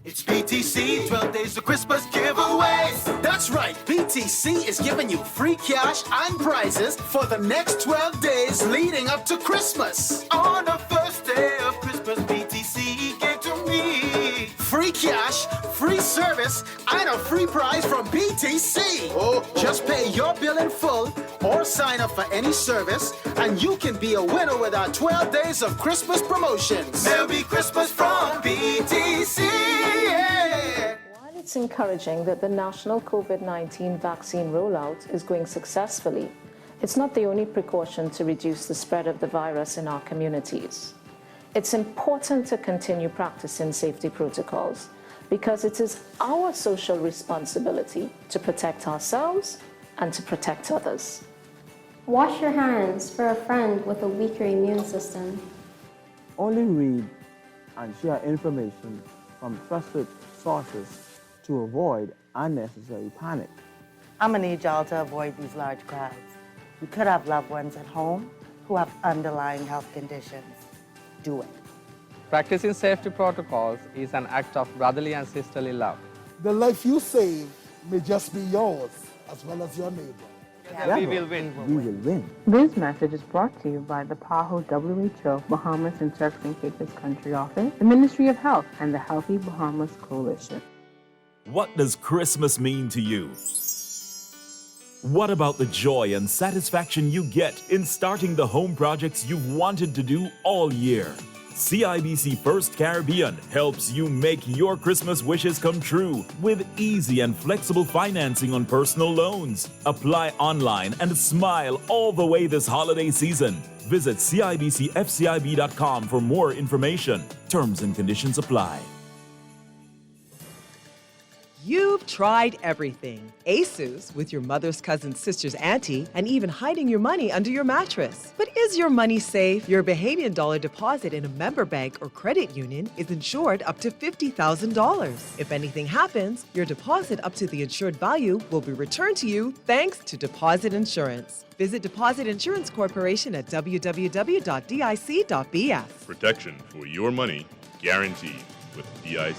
Speaker 1: It's BTC, 12 days of Christmas giveaways. That's right, BTC is giving you free cash and prizes for the next 12 days leading up to Christmas. On the first day of Christmas, BTC gave to me free cash, free service, and a free prize from BTC. Just pay your bill in full or sign up for any service, and you can be a winner with our 12 days of Christmas promotions. There'll be Christmas from BTC.
Speaker 4: While it's encouraging that the national COVID-19 vaccine rollout is going successfully, it's not the only precaution to reduce the spread of the virus in our communities. It's important to continue practicing safety protocols because it is our social responsibility to protect ourselves and to protect others.
Speaker 5: Wash your hands for a friend with a weaker immune system.
Speaker 24: Only read and share information from trusted sources to avoid unnecessary panic.
Speaker 25: I'm gonna need y'all to avoid these large crowds. You could have loved ones at home who have underlying health conditions. Do it.
Speaker 26: Practicing safety protocols is an act of brotherly and sisterly love.
Speaker 27: The life you save may just be yours as well as your neighbor.
Speaker 26: We will win.
Speaker 24: We will win.
Speaker 28: This message is brought to you by the PAHO WHO Bahamas and Turks and Caicos Country Office, the Ministry of Health, and the Healthy Bahamas Coalition.
Speaker 29: What does Christmas mean to you? What about the joy and satisfaction you get in starting the home projects you've wanted to do all year? CIBC First Caribbean helps you make your Christmas wishes come true with easy and flexible financing on personal loans. Apply online and smile all the way this holiday season. Visit CIBCFCIB.com for more information. Terms and conditions apply.
Speaker 30: You've tried everything. ASUS with your mother's cousin's sister's auntie, and even hiding your money under your mattress. But is your money safe? Your Bahamian dollar deposit in a member bank or credit union is insured up to $50,000. If anything happens, your deposit up to the insured value will be returned to you thanks to Deposit Insurance. Visit Deposit Insurance Corporation at www.dic.bs.
Speaker 31: Protection for your money guaranteed with DIC.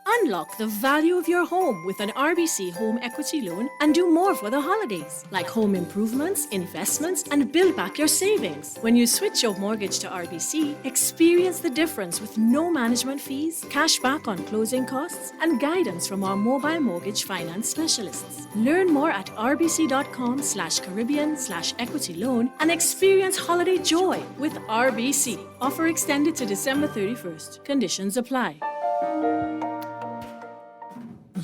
Speaker 32: Unlock the value of your home with an RBC home equity loan and do more for the holidays, like home improvements, investments, and build back your savings. When you switch your mortgage to RBC, experience the difference with no management fees, cash back on closing costs, and guidance from our mobile mortgage finance specialists. Learn more at rbc.com/Caribbean/equity loan and experience holiday joy with RBC. Offer extended to December 31st. Conditions apply.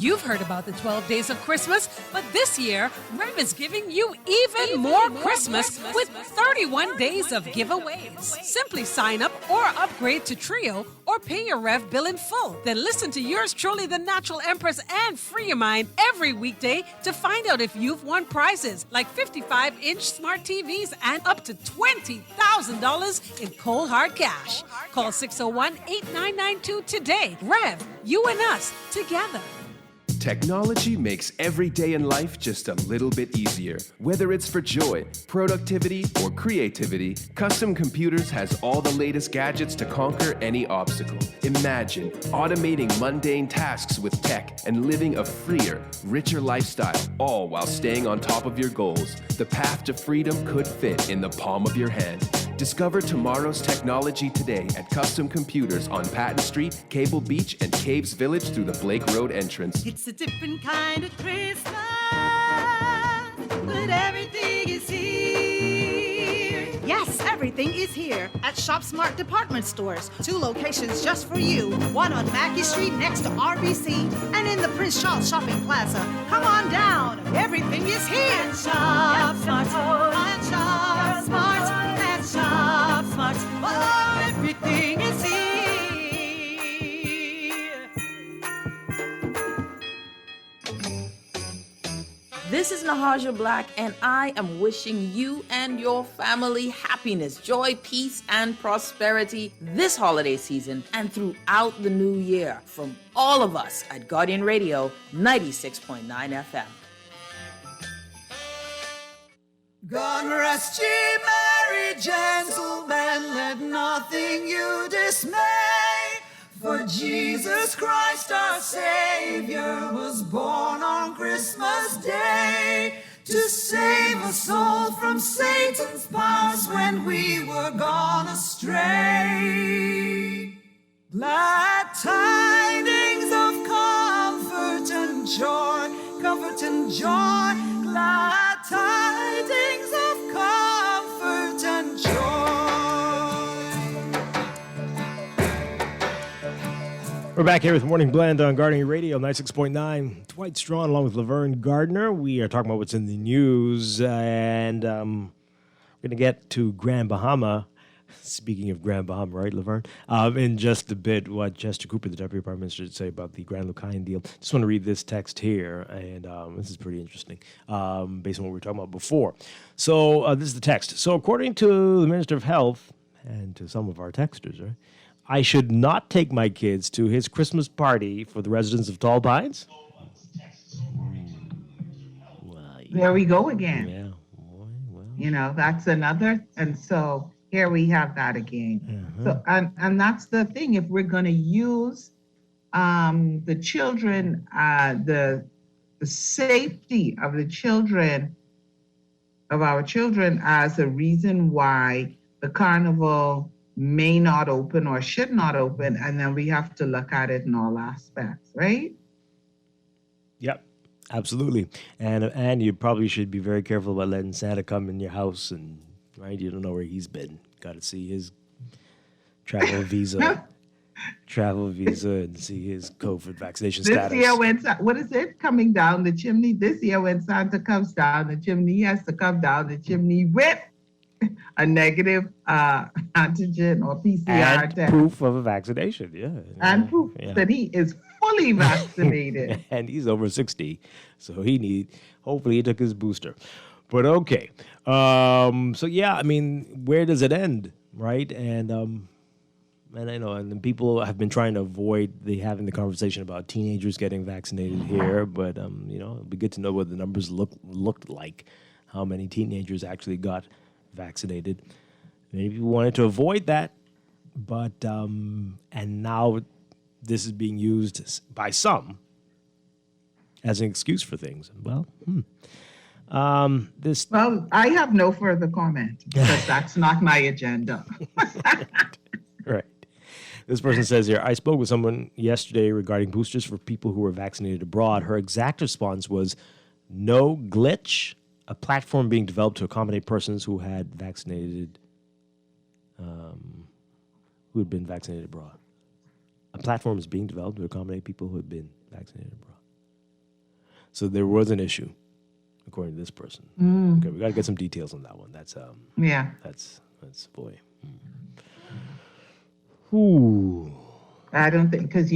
Speaker 13: You've heard about the 12 days of Christmas, but this year, Rev is giving you even more Christmas with 31 days of giveaways. Simply sign up or upgrade to Trio or pay your Rev bill in full. Then listen to yours truly, the Natural Empress and Free Your Mind every weekday to find out if you've won prizes like 55-inch smart TVs and up to $20,000 in cold hard cash. Call 601-8992 today. Rev, you and us together.
Speaker 11: Technology makes every day in life just a little bit easier. Whether it's for joy, productivity, or creativity, Custom Computers has all the latest gadgets to conquer any obstacle. Imagine automating mundane tasks with tech and living a freer, richer lifestyle, all while staying on top of your goals. The path to freedom could fit in the palm of your hand. Discover tomorrow's technology today at Custom Computers on Patton Street, Cable Beach, and Caves Village through the Blake Road entrance.
Speaker 3: It's a different kind of Christmas, but everything is here.
Speaker 6: Yes, everything is here at Shop Smart Department Stores. 2 locations just for you. One on Mackey Street next to RBC and in the Prince Charles Shopping Plaza. Come on down. Everything is here. At Shop Smart. At Shop Smart. At Shop Smart. Oh, everything is here.
Speaker 7: This is Nahaja Black, and I am wishing you and your family happiness, joy, peace, and prosperity this holiday season and throughout the new year from all of us at Guardian Radio 96.9 FM.
Speaker 3: God rest ye merry gentlemen, let nothing you dismay. For Jesus Christ our Savior was born on Christmas Day to save us all from Satan's powers when we were gone astray. Glad tidings of comfort and joy, glad tidings of comfort and joy.
Speaker 2: We're back here with Morning Blend on Guardian Radio 96.9. Dwight Strachan along with Laverne Gardner. We are talking about what's in the news, and we're going to get to Grand Bahama. Speaking of Grand Bahama, right, Laverne? In just a bit, what Chester Cooper, the Deputy Prime Minister, would say about the Grand Lucayan deal. Just want to read this text here, and this is pretty interesting, based on what we were talking about before. So this is the text. So according to the Minister of Health, and to some of our texters, right, I should not take my kids to his Christmas party for the residents of Tall Pines?
Speaker 8: There we go again.
Speaker 2: Yeah.
Speaker 8: You know, that's another. And so here we have that again. So, and that's the thing. If we're going to use the children, the safety of the children, of our children as a reason why the carnival may not open or should not open, and then we have to look at it in all aspects, right?
Speaker 2: Yep, absolutely. And you probably should be very careful about letting Santa come in your house, and right, you don't know where he's been. Got to see his travel visa, and see his COVID vaccination status.
Speaker 8: This year, what is it, coming down the chimney? This year, when Santa comes down the chimney, he has to come down the chimney with a negative antigen or PCR
Speaker 2: and
Speaker 8: test.
Speaker 2: Proof of a vaccination,
Speaker 8: And proof that he is fully vaccinated.
Speaker 2: And he's over 60, so hopefully he took his booster. But okay. So yeah, I mean, where does it end, right? And I know, and people have been trying to avoid having the conversation about teenagers getting vaccinated here, but you know, it'd be good to know what the numbers looked like, how many teenagers actually got vaccinated. Many people wanted to avoid that, but and now this is being used by some as an excuse for things. Well,
Speaker 8: Well, I have no further comment because that's not my agenda.
Speaker 2: Right. This person says here, I spoke with someone yesterday regarding boosters for people who were vaccinated abroad. Her exact response was, no glitch, a platform being developed to accommodate persons who had vaccinated, who had been vaccinated abroad. A platform is being developed to accommodate people who had been vaccinated abroad. So there was an issue, according to this person. Okay, we got to get some details on that one. That's That's boy. Ooh.
Speaker 8: I don't think, because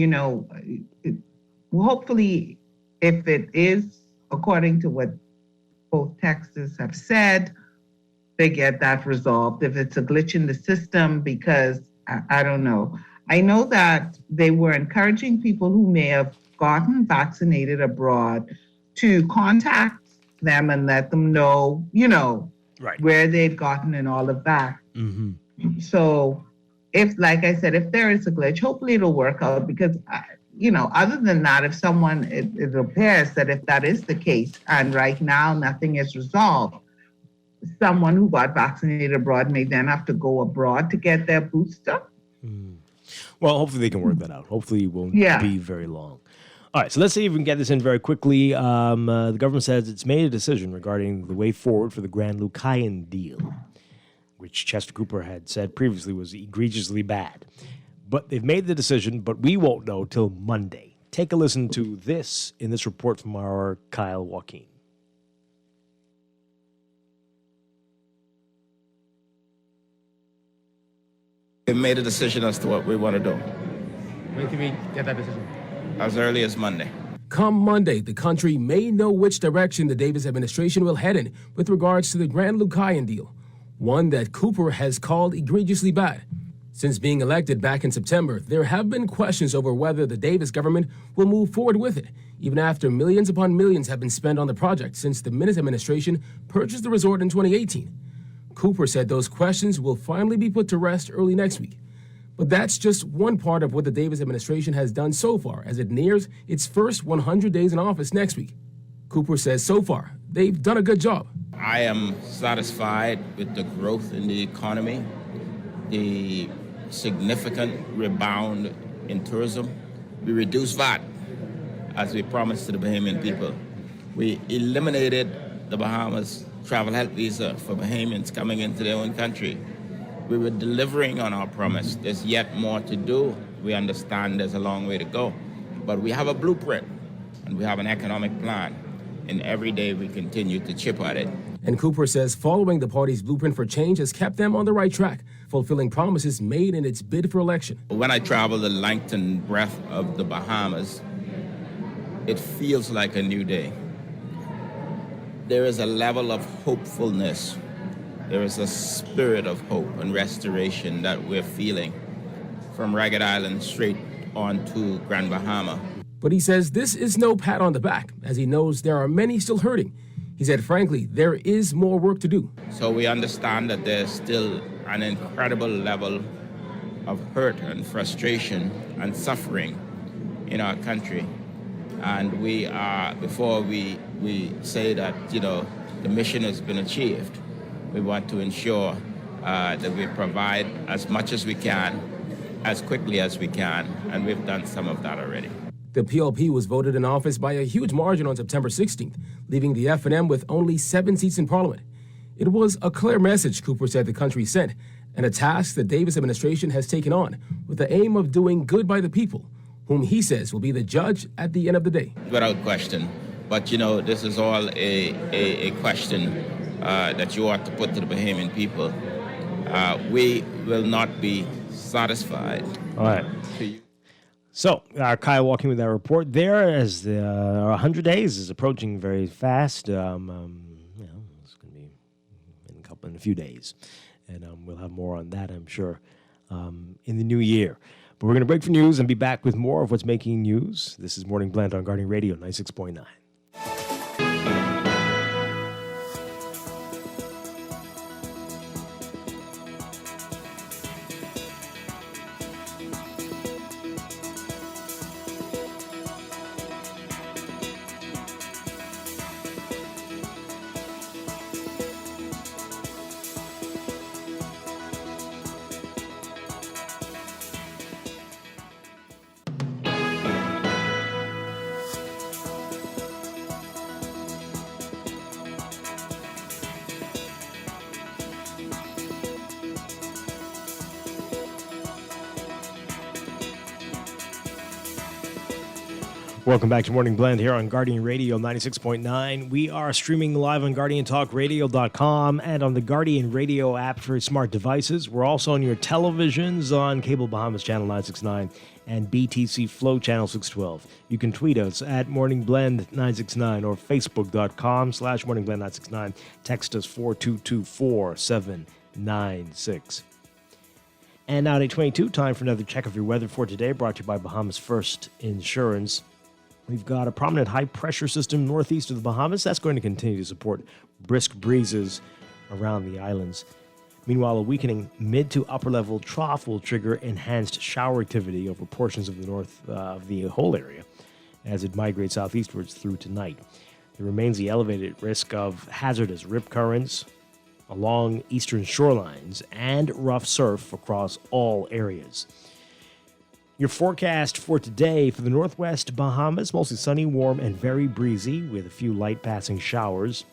Speaker 8: hopefully, if it is according to what both texters have said, they get that resolved. If it's a glitch in the system, because I don't know. I know that they were encouraging people who may have gotten vaccinated abroad to contact them and let them know,
Speaker 2: right,
Speaker 8: where they'd gotten and all of that.
Speaker 2: Mm-hmm.
Speaker 8: So if, like I said, if there is a glitch, hopefully it'll work out because, other than that, if someone, it appears that if that is the case and right now nothing is resolved, someone who got vaccinated abroad may then have to go abroad to get their booster.
Speaker 2: Well, hopefully they can work that out. Hopefully it won't be very long. All right, so let's see if we can get this in very quickly. The government says it's made a decision regarding the way forward for the Grand Lucayan deal. which Chester Cooper had said previously was egregiously bad. But they've made the decision, but we won't know till Monday. Take a listen to this in this report from our Kyle Joaquin.
Speaker 9: We've made a decision as to what we want to do.
Speaker 10: When can we get that decision?
Speaker 9: As early as Monday.
Speaker 10: Come Monday, the country may know which direction the Davis administration will head in with regards to the Grand Lucayan deal, one that Cooper has called egregiously bad. Since being elected back in September, there have been questions over whether the Davis government will move forward with it, even after millions upon millions have been spent on the project since the Minute administration purchased the resort in 2018. Cooper said those questions will finally be put to rest early next week. But that's just one part of what the Davis administration has done so far as it nears its first 100 days in office next week. Cooper says so far, they've done a good job.
Speaker 9: I am satisfied with the growth in the economy, the significant rebound in tourism. We reduced VAT, as we promised to the Bahamian people. We eliminated the Bahamas travel health visa for Bahamians coming into their own country. We were delivering on our promise. There's yet more to do. We understand there's a long way to go, but we have a blueprint and we have an economic plan, and every day we continue to chip at it.
Speaker 10: And Cooper says following the party's blueprint for change has kept them on the right track, fulfilling promises made in its bid for election.
Speaker 9: When I travel the length and breadth of the Bahamas, it feels like a new day. There is a level of hopefulness. There is a spirit of hope and restoration that we're feeling from Ragged Island straight on to Grand Bahama.
Speaker 10: But he says this is no pat on the back, as he knows there are many still hurting. He said, frankly, there is more work to do.
Speaker 9: So we understand that there's still an incredible level of hurt and frustration and suffering in our country. And we are, before we say that, the mission has been achieved, we want to ensure that we provide as much as we can, as quickly as we can, and we've done some of that already.
Speaker 10: The PLP was voted in office by a huge margin on September 16th, leaving the F&M with only 7 seats in Parliament. It was a clear message, Cooper said the country sent, and a task the Davis administration has taken on with the aim of doing good by the people, whom he says will be the judge at the end of the day.
Speaker 9: Without question. But, this is all a question that you ought to put to the Bahamian people. We will not be satisfied.
Speaker 2: All right. So, Kyle walking with that report there as the 100 days is approaching very fast. It's going to be in a few days. And we'll have more on that, I'm sure, in the new year. But we're going to break for news and be back with more of what's making news. This is Morning Blend on Guardian Radio 96.9. Welcome back to Morning Blend here on Guardian Radio 96.9. We are streaming live on GuardianTalkRadio.com and on the Guardian Radio app for smart devices. We're also on your televisions on Cable Bahamas Channel 969 and BTC Flow Channel 612. You can tweet us at Morning Blend 969 or Facebook.com/Morning Blend 969. Text us 4224796. And now at 8:22, time for another check of your weather for today, brought to you by Bahamas First Insurance. We've got a prominent high-pressure system northeast of the Bahamas. That's going to continue to support brisk breezes around the islands. Meanwhile, a weakening mid to upper-level trough will trigger enhanced shower activity over portions of the north of the whole area as it migrates southeastwards through tonight. There remains the elevated risk of hazardous rip currents along eastern shorelines and rough surf across all areas. Your forecast for today for the northwest Bahamas, mostly sunny, warm, and very breezy with a few light passing showers,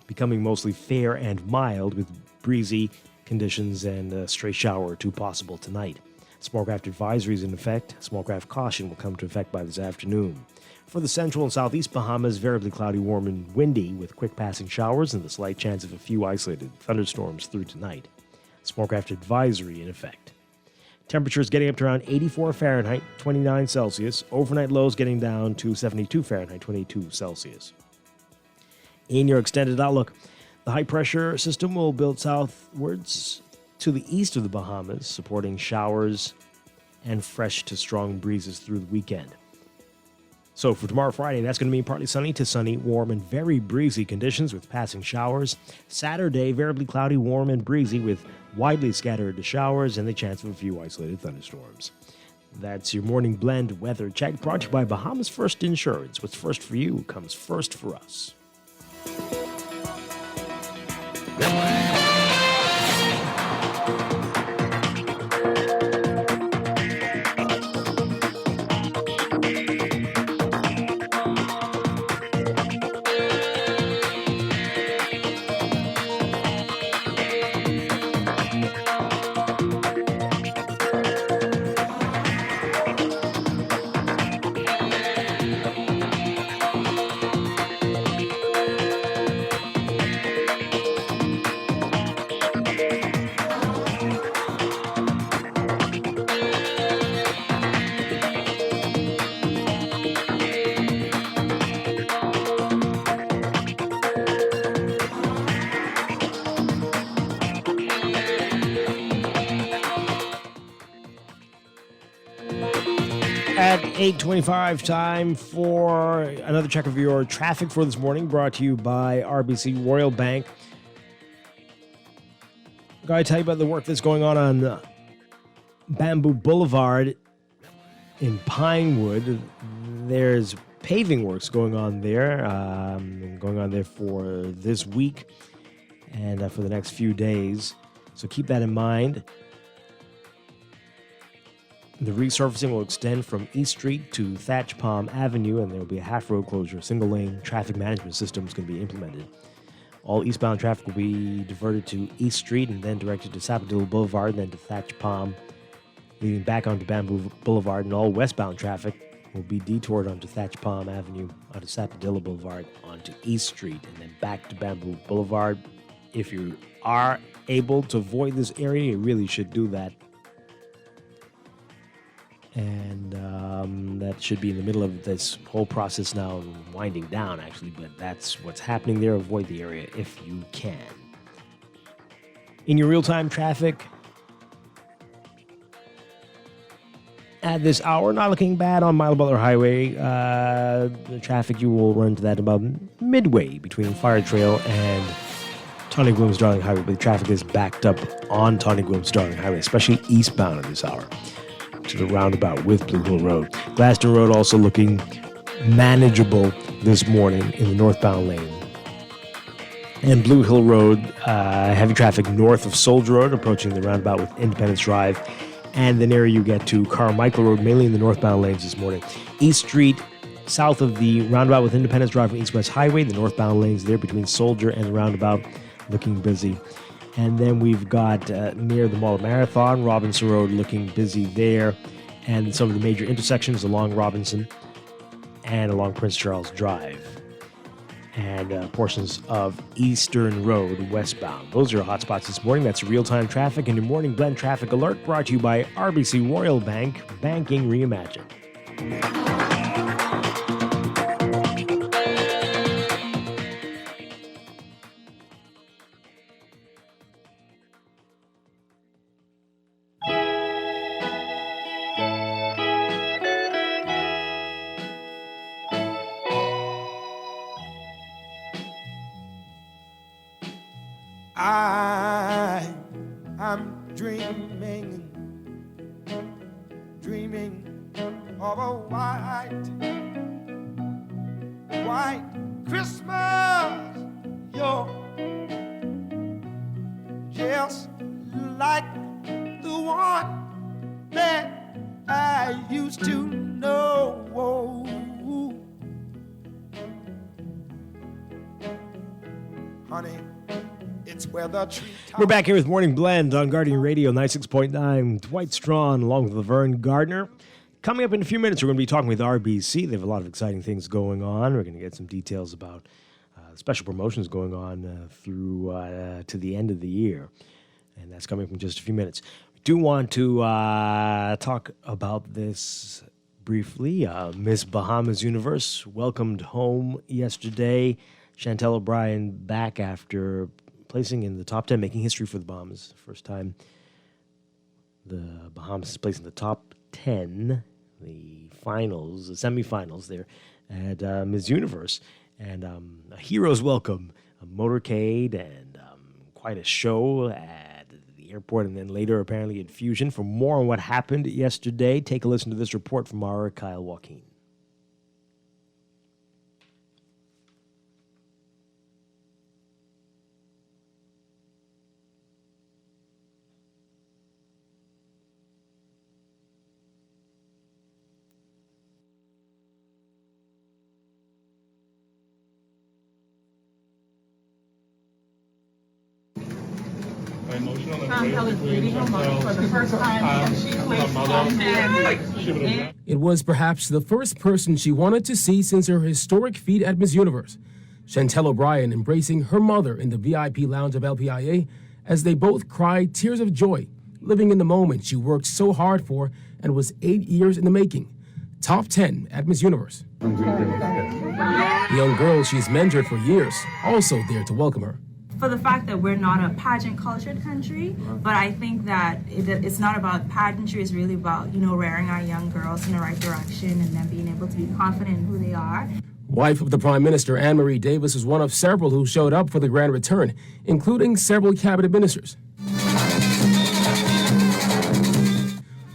Speaker 2: becoming mostly fair and mild with breezy conditions and a stray shower or two possible tonight. Small craft advisory is in effect. Small craft caution will come to effect by this afternoon. For the central and southeast Bahamas, variably cloudy, warm, and windy with quick passing showers and the slight chance of a few isolated thunderstorms through tonight. Small craft advisory in effect. Temperatures getting up to around 84 Fahrenheit, 29 Celsius. Overnight lows getting down to 72 Fahrenheit, 22 Celsius. In your extended outlook, the high pressure system will build southwards to the east of the Bahamas, supporting showers and fresh to strong breezes through the weekend. So for tomorrow, Friday, that's going to be partly sunny, warm, and very breezy conditions with passing showers. Saturday, variably cloudy, warm, and breezy with widely scattered showers and the chance of a few isolated thunderstorms. That's your morning blend weather check brought to you by Bahamas First Insurance. What's first for you comes first for us. At 8:25, time for another check of your traffic for this morning, brought to you by RBC Royal Bank. Gotta tell you about the work that's going on Bamboo Boulevard in Pinewood. There's paving works going on there for this week and for the next few days. So keep that in mind. The resurfacing will extend from East Street to Thatch Palm Avenue, and there will be a half-road closure. A single-lane traffic management system is going to be implemented. All eastbound traffic will be diverted to East Street and then directed to Sapodilla Boulevard, then to Thatch Palm, leading back onto Bamboo Boulevard, and all westbound traffic will be detoured onto Thatch Palm Avenue, onto Sapodilla Boulevard, onto East Street, and then back to Bamboo Boulevard. If you are able to avoid this area, you really should do that. And that should be in the middle of this whole process now, winding down, actually. But that's what's happening there. Avoid the area if you can. In your real-time traffic, at this hour, not looking bad on Mile Butler Highway. The traffic, you will run to that about midway between Fire Trail and Tawny Williams Darling Highway. But the traffic is backed up on Tawny Williams Darling Highway, especially eastbound at this hour, to the roundabout with Blue Hill Road. Glaston Road also looking manageable this morning in the northbound lane. And Blue Hill Road, heavy traffic north of Soldier Road, approaching the roundabout with Independence Drive. And the nearer you get to Carmichael Road, mainly in the northbound lanes this morning. East Street, south of the roundabout with Independence Drive and East-West Highway, the northbound lanes there between Soldier and the roundabout, looking busy. And then we've got near the Mall of Marathon, Robinson Road looking busy there. And some of the major intersections along Robinson and along Prince Charles Drive. And portions of Eastern Road westbound. Those are your hotspots this morning. That's real-time traffic and your morning blend traffic alert brought to you by RBC Royal Bank, banking reimagined.
Speaker 1: I'm dreaming of a white Christmas. You're just like the one that I used to know. Honey, it's where the tree
Speaker 2: We're back here with Morning Blend on Guardian Radio 96.9. Dwight Strachan along with Laverne Gardner. Coming up in a few minutes, we're going to be talking with RBC. They have a lot of exciting things going on. We're going to get some details about special promotions going on through to the end of the year. And that's coming up in just a few minutes. We do want to talk about this briefly. Miss Bahamas Universe welcomed home yesterday. Chantel O'Brien back after placing in the top 10, making history for the Bahamas. First time the Bahamas is placed in the top 10, the finals, the semifinals there at Miss Universe. And a hero's welcome, a motorcade, and quite a show at the airport, and then later apparently at Fusion. For more on what happened yesterday, take a listen to this report from our Kyle Joaquin.
Speaker 10: It was perhaps the first person she wanted to see since her historic feat at Miss Universe. Chantel O'Brien embracing her mother in the VIP lounge of LPIA as they both cried tears of joy, living in the moment she worked so hard for and was 8 years in the making. Top 10 at Miss Universe. The young girl she's mentored for years, also there to welcome her.
Speaker 4: For the fact that we're not a pageant cultured country, but I think that it's not about pageantry, it's really about, rearing our young girls in the right direction and then being able to be confident in who they are.
Speaker 10: Wife of the Prime Minister, Anne-Marie Davis, was one of several who showed up for the grand return, including several cabinet ministers.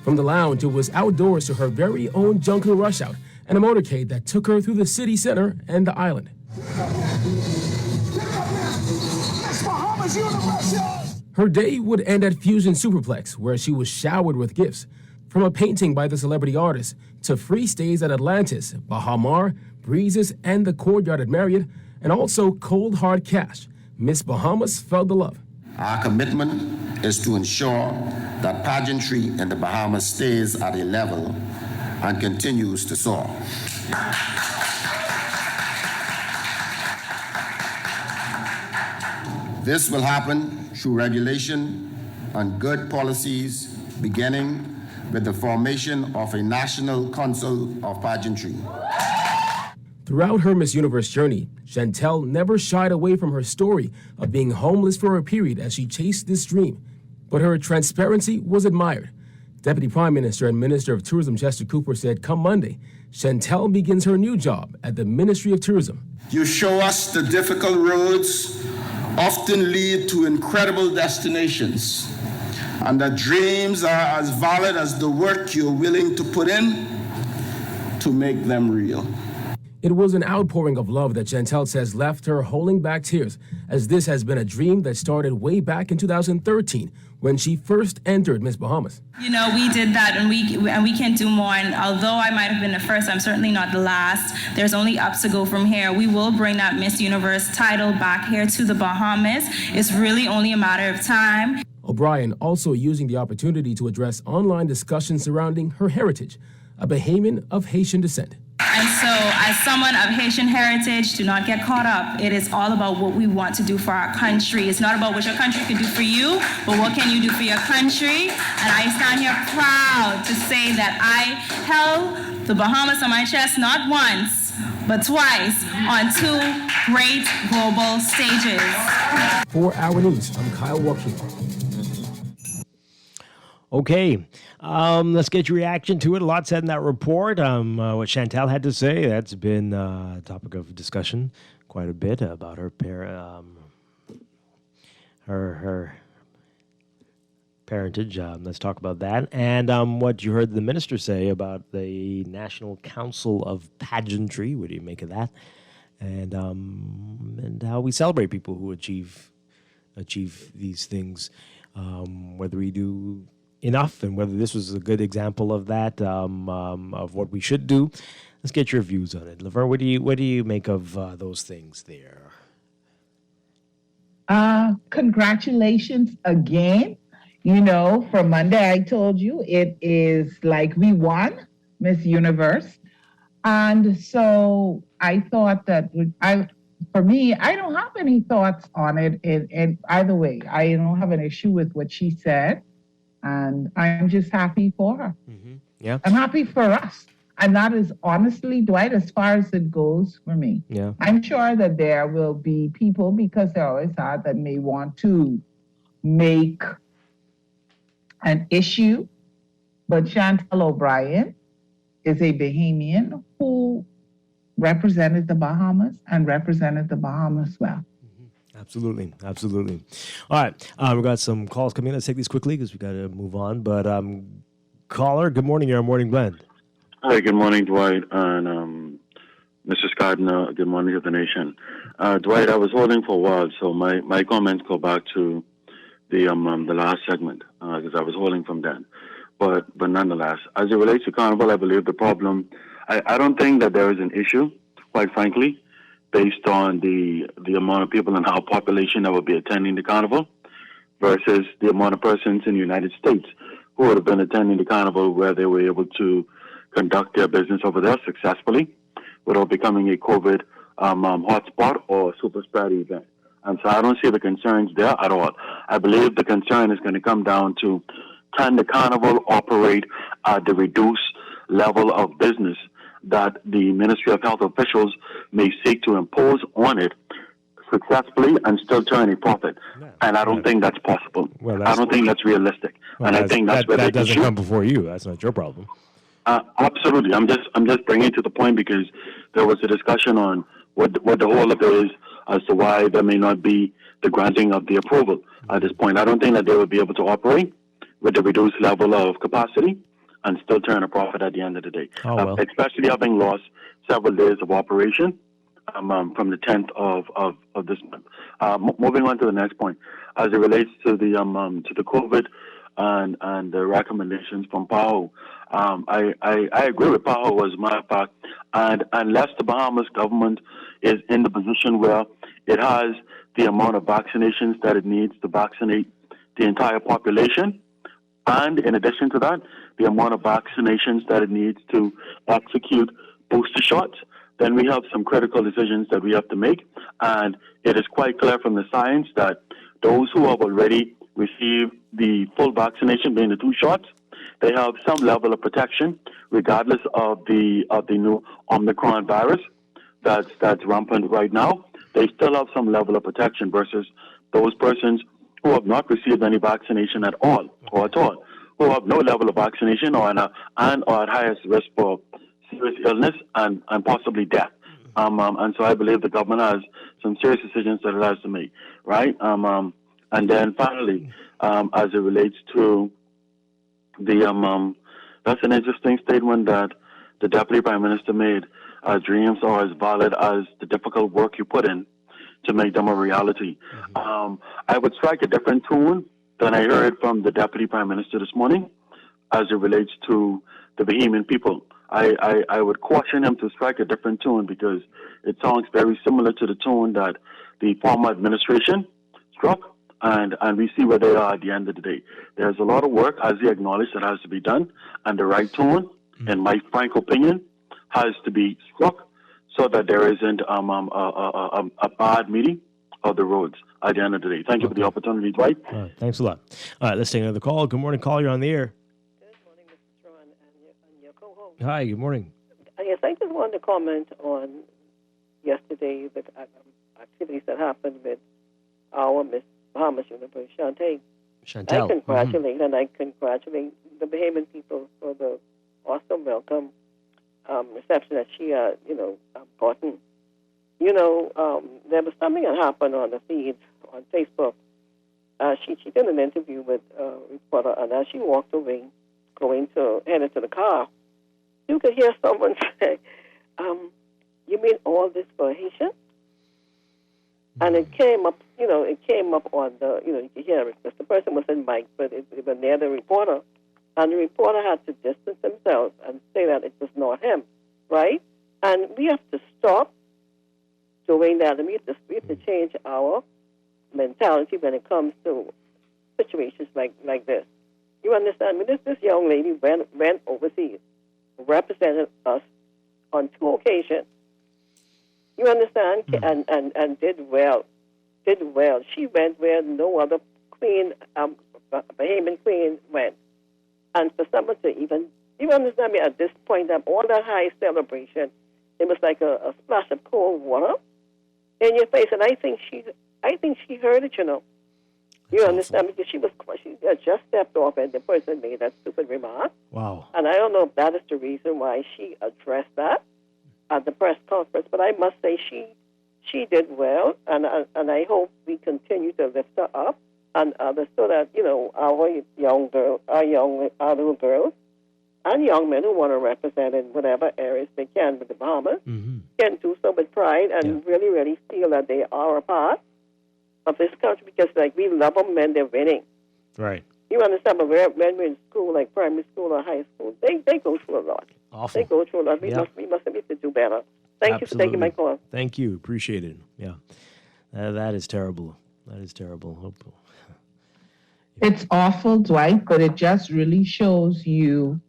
Speaker 10: From the lounge, it was outdoors to her very own Jungle Rush Out and a motorcade that took her through the city center and the island. Her day would end at Fusion Superplex, where she was showered with gifts, from a painting by the celebrity artist to free stays at Atlantis, Bahamar, Breezes, and the Courtyard at Marriott, and also cold hard cash. Miss Bahamas felt the love.
Speaker 12: Our commitment is to ensure that pageantry in the Bahamas stays at a level and continues to soar. This will happen through regulation and good policies, beginning with the formation of a National Council of Pageantry.
Speaker 10: Throughout her Miss Universe journey, Chantel never shied away from her story of being homeless for a period as she chased this dream. But her transparency was admired. Deputy Prime Minister and Minister of Tourism Chester Cooper said come Monday, Chantel begins her new job at the Ministry of Tourism.
Speaker 12: You show us the difficult roads often lead to incredible destinations, and that dreams are as valid as the work you're willing to put in to make them real.
Speaker 10: It was an outpouring of love that Chantel says left her holding back tears, as this has been a dream that started way back in 2013 when she first entered Miss Bahamas.
Speaker 4: We did that and we can do more, and although I might have been the first, I'm certainly not the last. There's only up to go from here. We will bring that Miss Universe title back here to the Bahamas. It's really only a matter of time.
Speaker 10: O'Brien also using the opportunity to address online discussions surrounding her heritage, a Bahamian of Haitian descent.
Speaker 4: And so, as someone of Haitian heritage, do not get caught up. It is all about what we want to do for our country. It's not about what your country can do for you, but what can you do for your country? And I stand here proud to say that I held the Bahamas on my chest not once, but twice on 2 great global stages.
Speaker 10: For Our News, I'm Kyle Joaquin.
Speaker 2: Okay, let's get your reaction to it. A lot said in that report. What Chantel had to say, that's been a topic of discussion quite a bit about her her parentage. Let's talk about that. And what you heard the minister say about the National Council of Pageantry. What do you make of that? And how we celebrate people who achieve these things, whether we do enough, and whether this was a good example of that, of what we should do. Let's get your views on it. Laverne, what do you make of those things there?
Speaker 8: Congratulations again. You know, for Monday, I told you it is like we won Miss Universe. And so I thought that for me, I don't have any thoughts on it in either way. I don't have an issue with what she said. And I'm just happy for her.
Speaker 2: Yeah.
Speaker 8: I'm happy for us. And that is honestly, Dwight, as far as it goes for me.
Speaker 2: Yeah.
Speaker 8: I'm sure that there will be people, because there always are, that may want to make an issue. But Chantal O'Brien is a Bahamian who represented the Bahamas and represented the Bahamas well.
Speaker 2: Absolutely. All right. We've got some calls coming in. Let's take these quickly because we got to move on. But caller, good morning. You're on Morning Blend.
Speaker 5: Hi, good morning, Dwight, and Mr. Scardner. Good morning to the nation. Dwight, I was holding for a while, so my comments go back to the last segment because I was holding from then. But nonetheless, as it relates to Carnival, I believe the problem, I don't think that there is an issue, quite frankly, based on the amount of people and our population that will be attending the Carnival versus the amount of persons in the United States who would have been attending the Carnival where they were able to conduct their business over there successfully without becoming a COVID hotspot or super spread event. And so I don't see the concerns there at all. I believe the concern is going to come down to, can the Carnival operate at the reduced level of business that the Ministry of Health officials may seek to impose on it successfully and still turn a profit? And I don't think that's possible. I don't think that's realistic. And I think that's where
Speaker 2: that
Speaker 5: the
Speaker 2: doesn't
Speaker 5: issue.
Speaker 2: come before you. That's not your problem.
Speaker 5: Absolutely. I'm just bringing it to the point because there was a discussion on what the holdup is as to why there may not be the granting of the approval at this point. I don't think that they will be able to operate with the reduced level of capacity and still turn a profit at the end of the day. Especially having lost several days of operation from the 10th of this month. Moving on to the next point, as it relates to the COVID and the recommendations from PAHO. I agree with PAHO, as a matter of fact, and unless the Bahamas government is in the position where it has the amount of vaccinations that it needs to vaccinate the entire population, and in addition to that, the amount of vaccinations that it needs to execute booster shots, then we have some critical decisions that we have to make. And it is quite clear from the science that those who have already received the full vaccination, being the 2 shots, they have some level of protection, regardless of the new Omicron virus that's rampant right now. They still have some level of protection versus those persons who have not received any vaccination at all, who have no level of vaccination or are at highest risk for serious illness and possibly death. And so I believe the government has some serious decisions that it has to make, right? And then finally, as it relates to the, that's an interesting statement that the Deputy Prime Minister made. Dreams are as valid as the difficult work you put in to make them a reality. I would strike a different tune than I heard from the Deputy Prime Minister this morning as it relates to the Bahamian people. I would caution him to strike a different tune because it sounds very similar to the tune that the former administration struck, and we see where they are at the end of the day. There's a lot of work, as he acknowledged, that has to be done, and the right tune, in my frank opinion, has to be struck so that there isn't a bad meeting of the roads at the end of the day. Thank you for the opportunity, Dwight.
Speaker 2: Thanks a lot. All right, let's take another call. Good morning, caller. You're on the air. Hi, good morning.
Speaker 14: Yes, I just wanted to comment on yesterday the activities that happened with our Miss Bahamas Universe, Chantal.
Speaker 2: Chantal.
Speaker 14: I congratulate and I congratulate the Bahamian people for the awesome welcome reception that she, gotten. There was something that happened on the feed on Facebook. She did an interview with a reporter, and as she walked away, headed to the car, you could hear someone say, "You mean all this for Haitians?" And it came up, on the, you could hear it because the person was in mic, but it was near the reporter, and the reporter had to distance themselves and say that it was not him, right? And we have to stop doing that, and we have to change our mentality when it comes to situations like this. You understand me? This young lady went overseas, represented us on 2 occasions. You understand? And did well. Did well. She went where no other queen, Bahamian queen went. And for someone to even, you understand me, at this point, all that high celebration, it was like a splash of cold water in your face. And I think she heard it, you know. You understand? Because she had just stepped off and the person made that stupid remark.
Speaker 2: Wow.
Speaker 14: And I don't know if that is the reason why she addressed that at the press conference, but I must say she did well, and I hope we continue to lift her up and others so that, you know, our little girls and young men who want to represent in whatever areas they can with the Bahamas can do so with pride and really, really feel that they are a part of this country, because like we love them when they're winning.
Speaker 2: Right.
Speaker 14: You understand? But when we're in school, like primary school or high school, they go through a lot.
Speaker 2: Awful.
Speaker 14: They go through a lot. We must need to do better. Thank you for taking my call.
Speaker 2: Thank you. Appreciate it. Yeah. That is terrible. That is terrible.
Speaker 8: It's awful, Dwight, but it just really shows you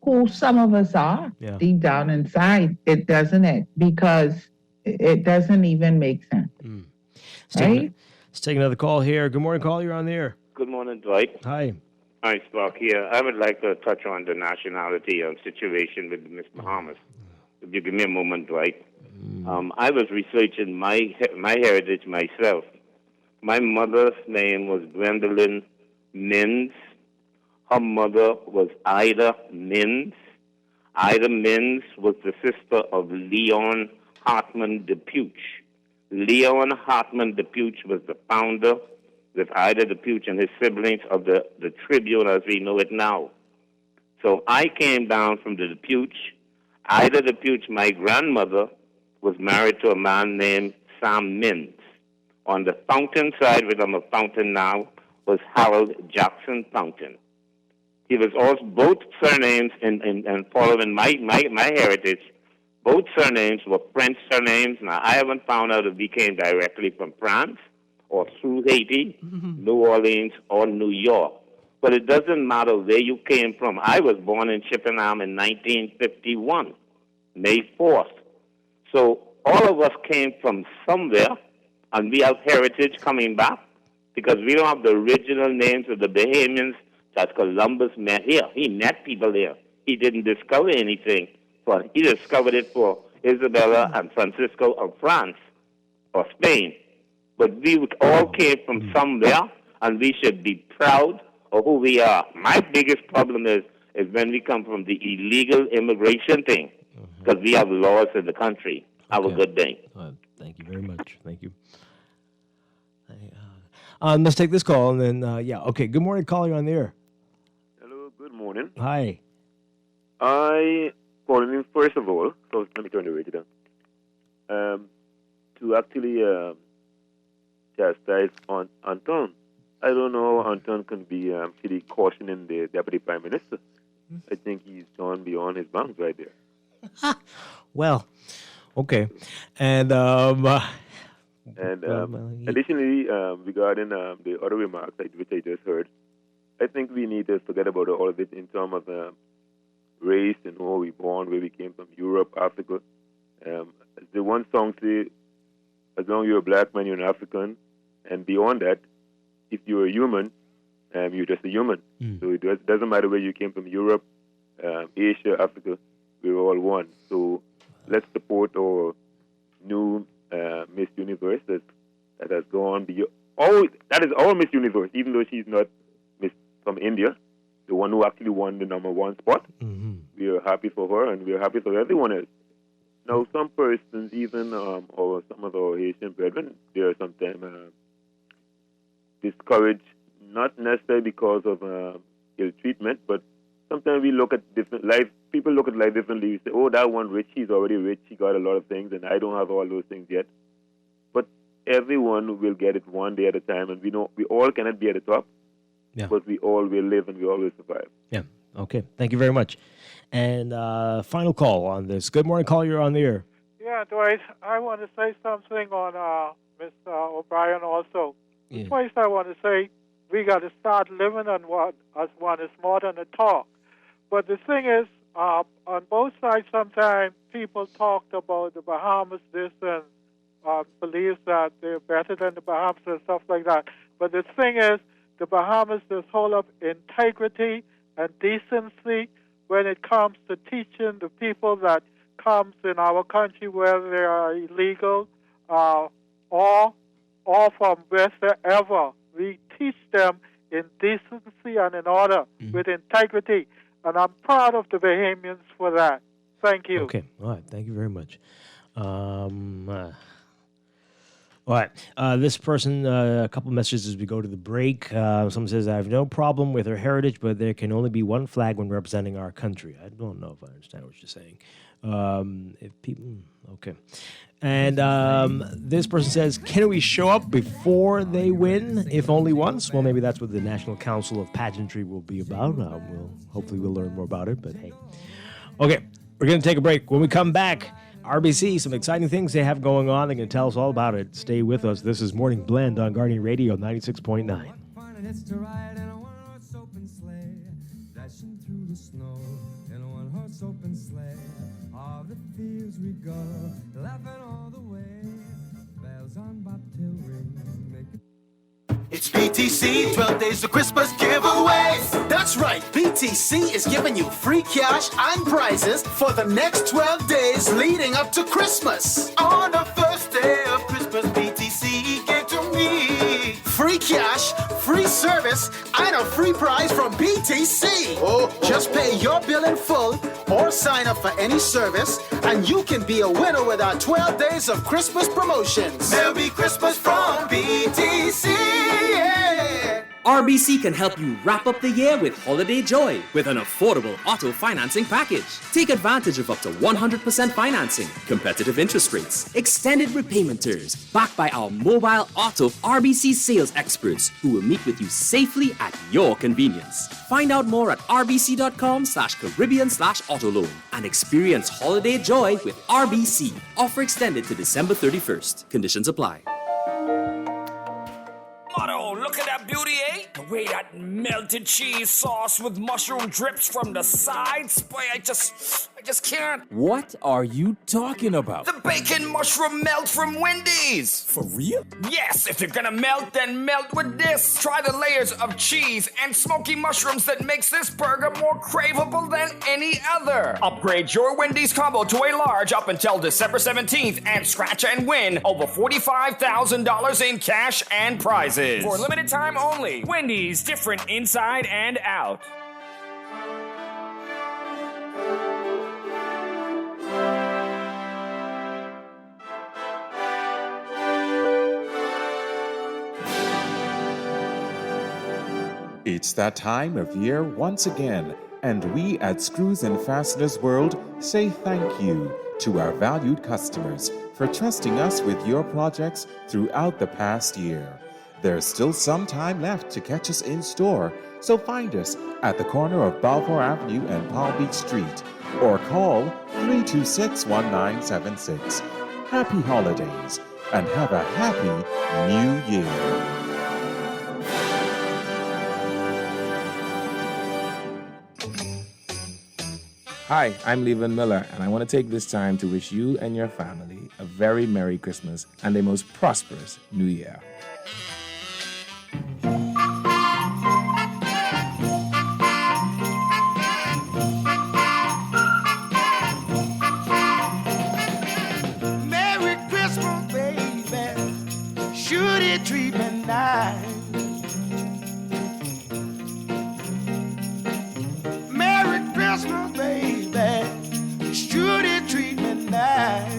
Speaker 8: who some of us are deep down inside. It doesn't it? Because it doesn't even make sense. Right?
Speaker 2: Let's take another call here. Good morning, call. You're on the air.
Speaker 15: Good morning, Dwight.
Speaker 2: Hi.
Speaker 15: Hi, Spark here. I would like to touch on the nationality situation with Miss Bahamas. If you give me a moment, Dwight. I was researching my heritage myself. My mother's name was Gwendolyn Mins. Her mother was Ida Mins. Ida Mins was the sister of Leon Hartman DePuch. Leon Hartman DePuch was the founder, with Ida DePuch and his siblings, of the Tribune as we know it now. So I came down from the DePuch. Ida DePuch, my grandmother, was married to a man named Sam Mins. On the Fountain side, which I'm a Fountain now, was Harold Jackson Fountain. He was also, both surnames, and following my heritage, both surnames were French surnames. Now, I haven't found out if he came directly from France or through Haiti, New Orleans, or New York. But it doesn't matter where you came from. I was born in Chippenham in 1951, May 4th. So all of us came from somewhere, and we have heritage coming back, because we don't have the original names of the Bahamians that Columbus met here. He met people here. He didn't discover anything, but he discovered it for Isabella and Francisco of France or Spain. But we all came from somewhere, and we should be proud of who we are. My biggest problem is when we come from the illegal immigration thing, because we have laws in the country. Have a good day.
Speaker 2: Thank you very much. Thank you. Let's take this call, and then, okay. Good morning, caller. You're on the air.
Speaker 16: Hello, good morning.
Speaker 2: Hi.
Speaker 16: I calling in first of all, so let me turn the radio down, to actually chastise on Anton. I don't know how Anton can be actually cautioning the Deputy Prime Minister. I think he's gone beyond his bounds right there.
Speaker 2: Well, okay. And
Speaker 16: additionally, regarding the other remarks which I just heard, I think we need to forget about all of it in terms of race and who we born, where we came from, Europe, Africa. The one song says, as long as you're a black man, you're an African. And beyond that, if you're a human, you're just a human. So it doesn't matter where you came from, Europe, Asia, Africa, we're all one. So let's support our new Miss Universe that has gone beyond. Oh, that is our Miss Universe, even though she's not Miss from India, the one who actually won the #1 spot. We are happy for her, and we are happy for everyone else. Now, some persons, even or some of our Haitian brethren, they are sometimes discouraged, not necessarily because of ill treatment, but sometimes we look at different life. People look at life differently. We say, "Oh, that one rich, he's already rich. He got a lot of things, and I don't have all those things yet." But everyone will get it one day at a time, and we know we all cannot be at the top, but we all will live and we all will survive.
Speaker 2: Yeah. Okay. Thank you very much. And final call on this. Good morning, call. You're on the air.
Speaker 17: Yeah, Dwight, I want to say something on Mr. O'Brien also.
Speaker 2: Yeah.
Speaker 17: First, I want to say we got to start living on what as one is more than a talk. But the thing is, on both sides, sometimes people talked about the Bahamas this and believes that they're better than the Bahamas and stuff like that. But the thing is, the Bahamas is whole of integrity and decency when it comes to teaching the people that comes in our country, whether they are illegal or from wherever. We teach them in decency and in order, with integrity. And I'm proud of the Bahamians for that. Thank you.
Speaker 2: Okay. All right. Thank you very much. All right. This person, a couple messages as we go to the break. Someone says, I have no problem with her heritage, but there can only be one flag when representing our country. I don't know if I understand what you're saying. If people, okay. And this person says, can we show up before they win, if only once? Well, maybe that's what the National Council of Pageantry will be about. Hopefully we'll learn more about it, but hey. Okay, we're going to take a break. When we come back, RBC, some exciting things they have going on. They can tell us all about it. Stay with us. This is Morning Blend on Guardian Radio 96.9.
Speaker 18: It's to ride in a one-horse open sleigh, dashing through the snow in a one-horse open sleigh. All the fields we go, laughing all the way. Bells on bobtail ring, make it.
Speaker 19: It's BTC, 12 days of Christmas giveaways. That's right, BTC is giving you free cash and prizes for the next 12 days leading up to Christmas. On the first day of Christmas, BTC gave to me free cash, free service, and a free prize from BTC. Oh, just pay your bill in full or sign up for any service, and you can be a winner with our 12 days of Christmas promotions. Merry Christmas from BTC. Yeah.
Speaker 20: RBC can help you wrap up the year with holiday joy with an affordable auto financing package. Take advantage of up to 100% financing, competitive interest rates, extended repayment terms, backed by our mobile auto RBC sales experts who will meet with you safely at your convenience. Find out more at rbc.com/Caribbean/autoloan and experience holiday joy with RBC. Offer extended to December 31st. Conditions apply.
Speaker 21: Motto, look at that beauty, eh? The way that melted cheese sauce with mushroom drips from the sides. Boy, I just can't.
Speaker 20: What are you talking about?
Speaker 21: The bacon mushroom melt from Wendy's.
Speaker 20: For real?
Speaker 21: Yes, if you're gonna melt, then melt with this. Try the layers of cheese and smoky mushrooms that makes this burger more craveable than any other. Upgrade your Wendy's combo to a large up until December 17th and scratch and win over $45,000 in cash and prizes. For a limited time only. Wendy's, different inside and out.
Speaker 22: It's that time of year once again, and we at Screws and Fasteners World say thank you to our valued customers for trusting us with your projects throughout the past year. There's still some time left to catch us in store, so find us at the corner of Balfour Avenue and Palm Beach Street, or call 326-1976. Happy holidays, and have a happy new year.
Speaker 23: Hi, I'm Levan Miller, and I want to take this time to wish you and your family a very Merry Christmas and a most prosperous New Year.
Speaker 1: Merry Christmas, baby. Should it treat me nice? Merry Christmas, baby. Should it treat me nice?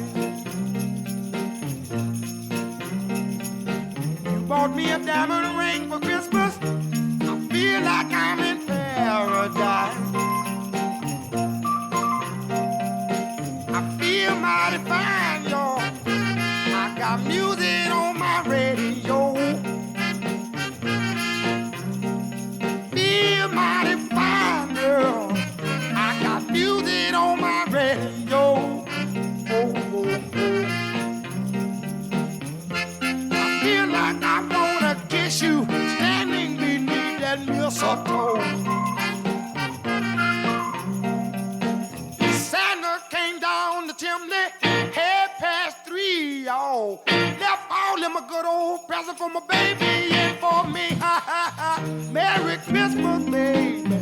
Speaker 1: You bought me a diamond ring for Christmas. I feel like I'm in paradise. I feel mighty fine, y'all. I got music on my radio. Feel mighty fine, girl. I got music on my radio. Oh, oh, oh. I feel like I wanna kiss told. Santa came down the chimney, 3:30, y'all. Left all them a good old present for my baby and for me. Ha ha ha. Merry Christmas, baby.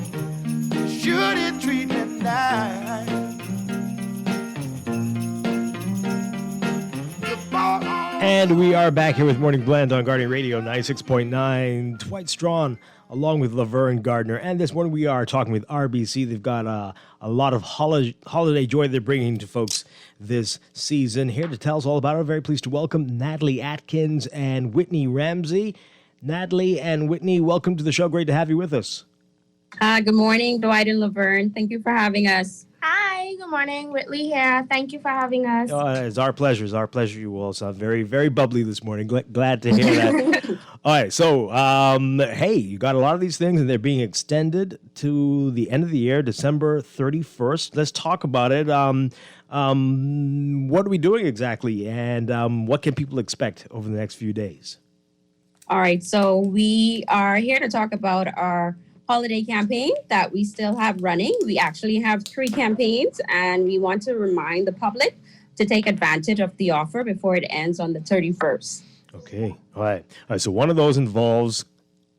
Speaker 1: Should it treat me nice?
Speaker 2: And we are back here with Morning Blend on Guardian Radio 96.9. Dwight Strachan along with Laverne Gardner. And this morning we are talking with RBC. They've got a lot of holiday joy they're bringing to folks this season. Here to tell us all about it, very pleased to welcome Natalie Atkins and Whitney Ramsey. Natalie and Whitney, welcome to the show. Great to have you with us.
Speaker 6: Good morning, Dwight and Laverne. Thank you for having us.
Speaker 11: Hi, good morning. Whitley here. Thank you for having us.
Speaker 2: It's our pleasure. It's our pleasure. You all sound very, very bubbly this morning. Glad to hear that. All right. So, hey, you got a lot of these things, and they're being extended to the end of the year, December 31st. Let's talk about it. What are we doing exactly, and what can people expect over the next few days?
Speaker 6: All right. So we are here to talk about our holiday campaign that we still have running. We actually have 3 campaigns, and we want to remind the public to take advantage of the offer before it ends on the 31st.
Speaker 2: Okay. All right. So one of those involves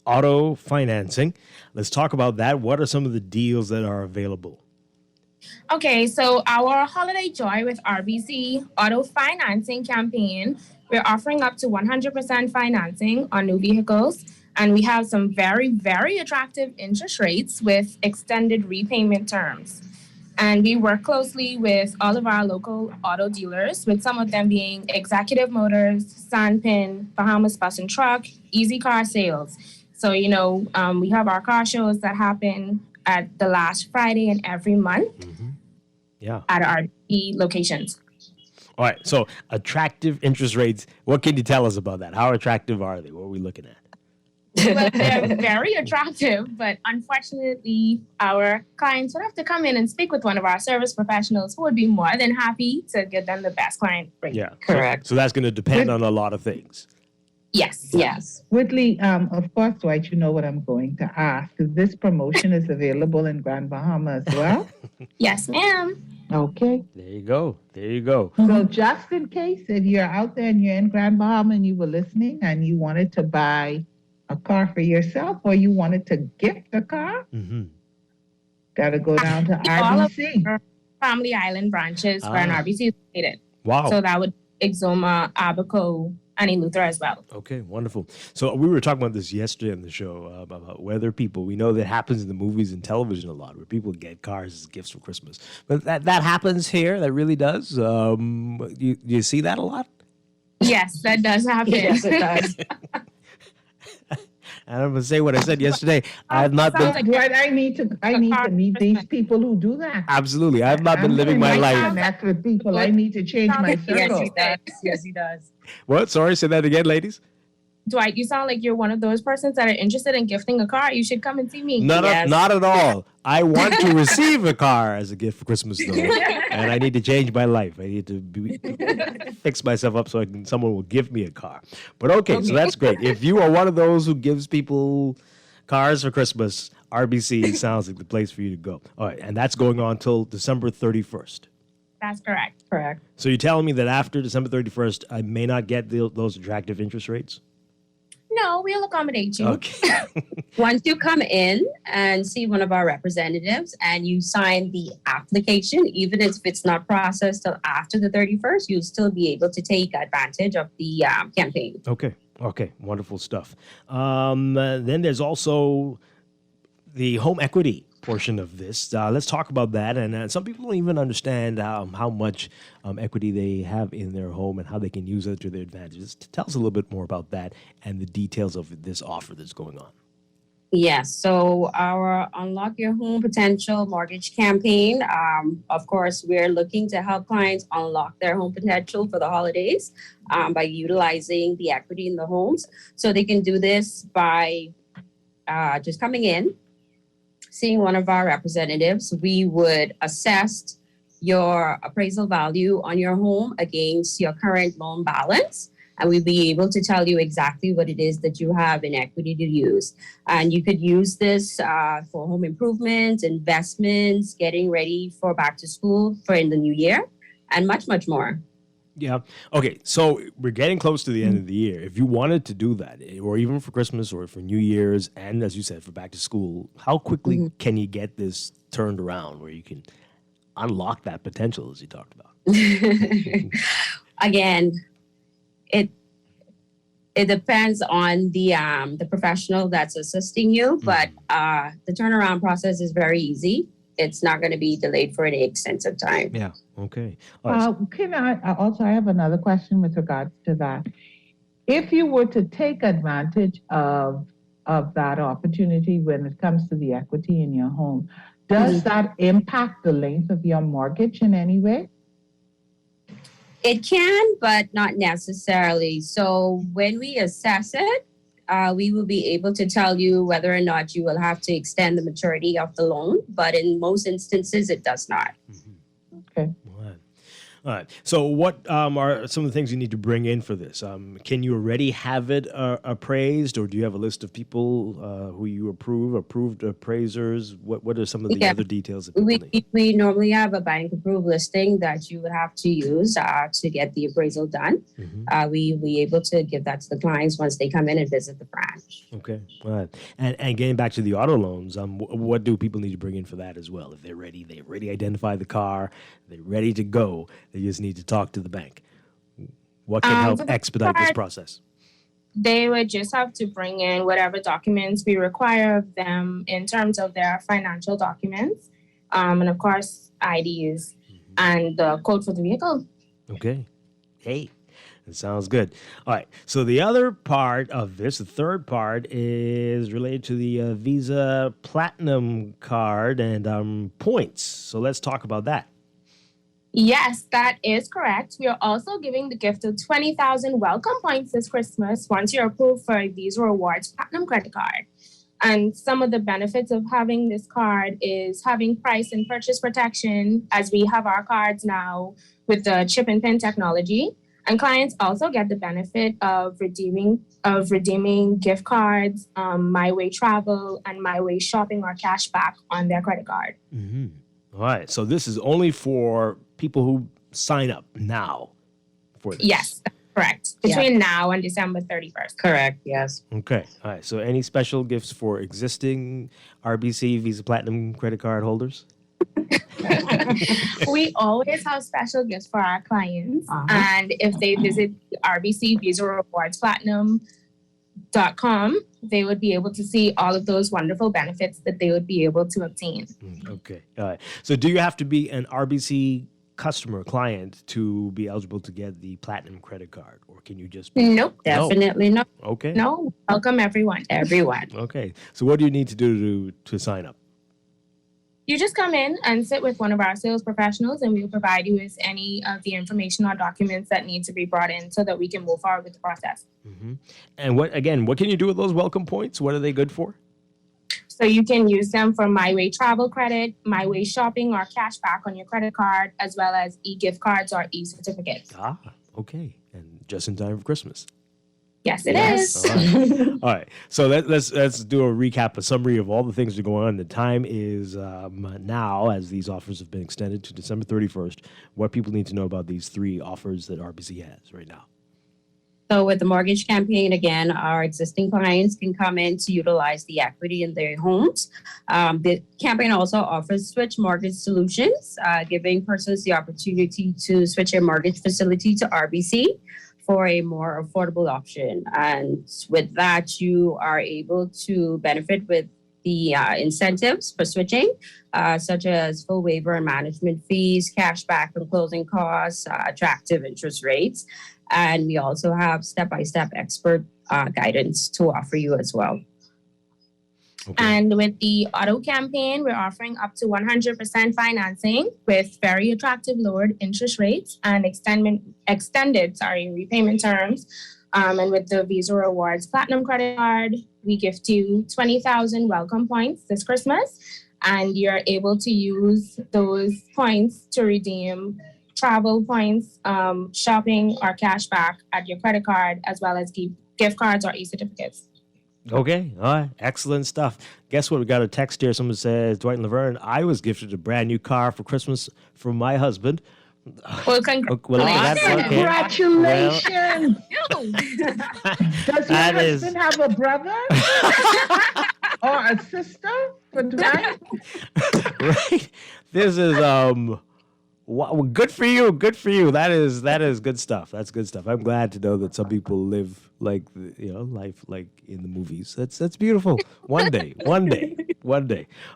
Speaker 2: auto financing. Let's talk about that. What are some of the deals that are available?
Speaker 11: Okay, so our Holiday Joy with RBC auto financing campaign, we're offering up to 100% financing on new vehicles. And we have some very, very attractive interest rates with extended repayment terms. And we work closely with all of our local auto dealers, with some of them being Executive Motors, Sandpin, Bahamas Bus and Truck, Easy Car Sales. So, we have our car shows that happen at the last Friday in every month at our locations.
Speaker 2: All right. So attractive interest rates. What can you tell us about that? How attractive are they? What are we looking at?
Speaker 11: Well, they're very attractive, but unfortunately, our clients would have to come in and speak with one of our service professionals who would be more than happy to give them the best client rate.
Speaker 2: Yeah, correct. So that's going to depend on a lot of things.
Speaker 11: Yes.
Speaker 8: Whitley, of course, Dwight, you know what I'm going to ask. This promotion is available in Grand Bahama as well?
Speaker 11: Yes, ma'am.
Speaker 8: Okay.
Speaker 2: There you go.
Speaker 8: So just in case, if you're out there and you're in Grand Bahama and you were listening and you wanted to buy a car for yourself or you wanted to gift a car, got to go down to
Speaker 11: All of
Speaker 8: RBC.
Speaker 11: our Family Island branches where an RBC is located.
Speaker 2: Wow.
Speaker 11: So that would Exoma, Abaco, and Eleuthera as well.
Speaker 2: Okay, wonderful. So we were talking about this yesterday on the show about whether people, we know that happens in the movies and television a lot, where people get cars as gifts for Christmas. But that happens here. That really does. You see that a lot?
Speaker 11: Yes, that does happen.
Speaker 6: Yes, it does.
Speaker 2: And I'm going to say what I said yesterday. I have not been...
Speaker 8: Dwight, I need to meet these people who do that.
Speaker 2: Absolutely. I have not been living my life.
Speaker 8: Connect with people. I need to change my circle.
Speaker 6: Yes, he does.
Speaker 2: What? Sorry, say that again, ladies.
Speaker 11: Dwight, you sound like you're one of those persons that are interested in gifting a car. You should come and see me.
Speaker 2: Not at all. I want to receive a car as a gift for Christmas, though. And I need to change my life. I need to fix myself up so someone will give me a car. But okay, so that's great. If you are one of those who gives people cars for Christmas, RBC sounds like the place for you to go. All right, and that's going on till December 31st.
Speaker 11: That's correct.
Speaker 6: Correct.
Speaker 2: So you're telling me that after December 31st, I may not get those attractive interest rates?
Speaker 11: No, we'll accommodate you.
Speaker 2: Okay.
Speaker 6: Once you come in and see one of our representatives and you sign the application, even if it's not processed till after the 31st, you'll still be able to take advantage of the campaign.
Speaker 2: Okay, wonderful stuff. Then there's also the home equity portion of this. Let's talk about that. And some people don't even understand how much equity they have in their home and how they can use it to their advantages. Tell us a little bit more about that and the details of this offer that's going on.
Speaker 6: Yes, so our Unlock Your Home Potential mortgage campaign, of course, we're looking to help clients unlock their home potential for the holidays by utilizing the equity in the homes. So they can do this by just coming in, seeing one of our representatives. We would assess your appraisal value on your home against your current loan balance. and we'll be able to tell you exactly what it is that you have in equity to use. And you could use this for home improvements, investments, getting ready for back to school for in the new year, and much, much more.
Speaker 2: Yeah. Okay. So we're getting close to the end of the year. If you wanted to do that, or even for Christmas or for New Year's, and as you said, for back to school, how quickly can you get this turned around where you can unlock that potential as you talked about?
Speaker 6: Again, it depends on the professional that's assisting you, but the turnaround process is very easy. It's not going to be delayed for any extensive time.
Speaker 2: Yeah. Okay.
Speaker 8: Can I have another question with regards to that? If you were to take advantage of that opportunity when it comes to the equity in your home, does that impact the length of your mortgage in any way?
Speaker 6: It can, but not necessarily. So when we assess it, we will be able to tell you whether or not you will have to extend the maturity of the loan. But in most instances, it does not.
Speaker 8: Okay.
Speaker 2: All right. So what are some of the things you need to bring in for this? Can you already have it appraised, or do you have a list of people who you approved appraisers? What are some of the other details that people need?
Speaker 6: We normally have a bank approved listing that you would have to use to get the appraisal done. We able to give that to the clients once they come in and visit the branch.
Speaker 2: Okay. All right. And getting back to the auto loans, what do people need to bring in for that as well? If they're ready, they've already identified the car, they're ready to go. They just need to talk to the bank. What can help expedite this process?
Speaker 11: They would just have to bring in whatever documents we require of them in terms of their financial documents, and of course, IDs and the code for the vehicle.
Speaker 2: Okay. Hey, that sounds good. All right. So the other part of this, the third part, is related to the Visa Platinum card and points. So let's talk about that.
Speaker 11: Yes, that is correct. We are also giving the gift of 20,000 welcome points this Christmas once you're approved for a Visa Rewards Platinum credit card. And some of the benefits of having this card is having price and purchase protection, as we have our cards now with the chip and pin technology. And clients also get the benefit of redeeming gift cards, My Way Travel, and My Way Shopping or cash back on their credit card.
Speaker 2: Mm-hmm. All right. So this is only for people who sign up now for this.
Speaker 11: Yes, that's correct. Between now and December 31st.
Speaker 6: Correct, yes.
Speaker 2: Okay. All right. So any special gifts for existing RBC Visa Platinum credit card holders?
Speaker 11: We always have special gifts for our clients. And if they visit RBC Visa Rewards Platinum.com, they would be able to see all of those wonderful benefits that they would be able to obtain.
Speaker 2: Okay. All right. So do you have to be an RBC customer, client, to be eligible to get the Platinum credit card? Or can you just...
Speaker 11: Nope, definitely not.
Speaker 2: Okay.
Speaker 11: No, welcome everyone.
Speaker 2: Okay. So what do you need to do to sign up?
Speaker 11: You just come in and sit with one of our sales professionals, and we'll provide you with any of the information or documents that need to be brought in so that we can move forward with the process.
Speaker 2: And what can you do with those welcome points? What are they good for?
Speaker 11: So you can use them for My Way Travel credit, My Way Shopping or cash back on your credit card, as well as e-gift cards or e-certificates.
Speaker 2: Okay. And just in time for Christmas.
Speaker 11: Yes, it is.
Speaker 2: All right. So let's do a recap, a summary of all the things that are going on. The time is now, as these offers have been extended to December 31st. What people need to know about these three offers that RBC has right now.
Speaker 6: So with the mortgage campaign, again, our existing clients can come in to utilize the equity in their homes. The campaign also offers switch mortgage solutions, giving persons the opportunity to switch their mortgage facility to RBC for a more affordable option. And with that, you are able to benefit with the incentives for switching, such as full waiver and management fees, cash back and closing costs, attractive interest rates. And we also have step-by-step expert guidance to offer you as well.
Speaker 11: And with the auto campaign, we're offering up to 100% financing with very attractive lowered interest rates and extended repayment terms. And with the Visa Rewards Platinum credit card, we gift you 20,000 welcome points this Christmas, and you're able to use those points to redeem travel points, shopping, or cash back at your credit card, as well as gift cards or e-certificates.
Speaker 2: Okay, all right, excellent stuff. Guess what? We got a text here. Someone says, Dwight and Laverne, I was gifted a brand new car for Christmas from my husband.
Speaker 11: Well,
Speaker 8: Congratulations. Does your husband have a brother or a sister for Dwight?
Speaker 2: Right? This is well, good for you. Good for you. That is good stuff. That's good stuff. I'm glad to know that some people live like life like in the movies. That's beautiful. One day. All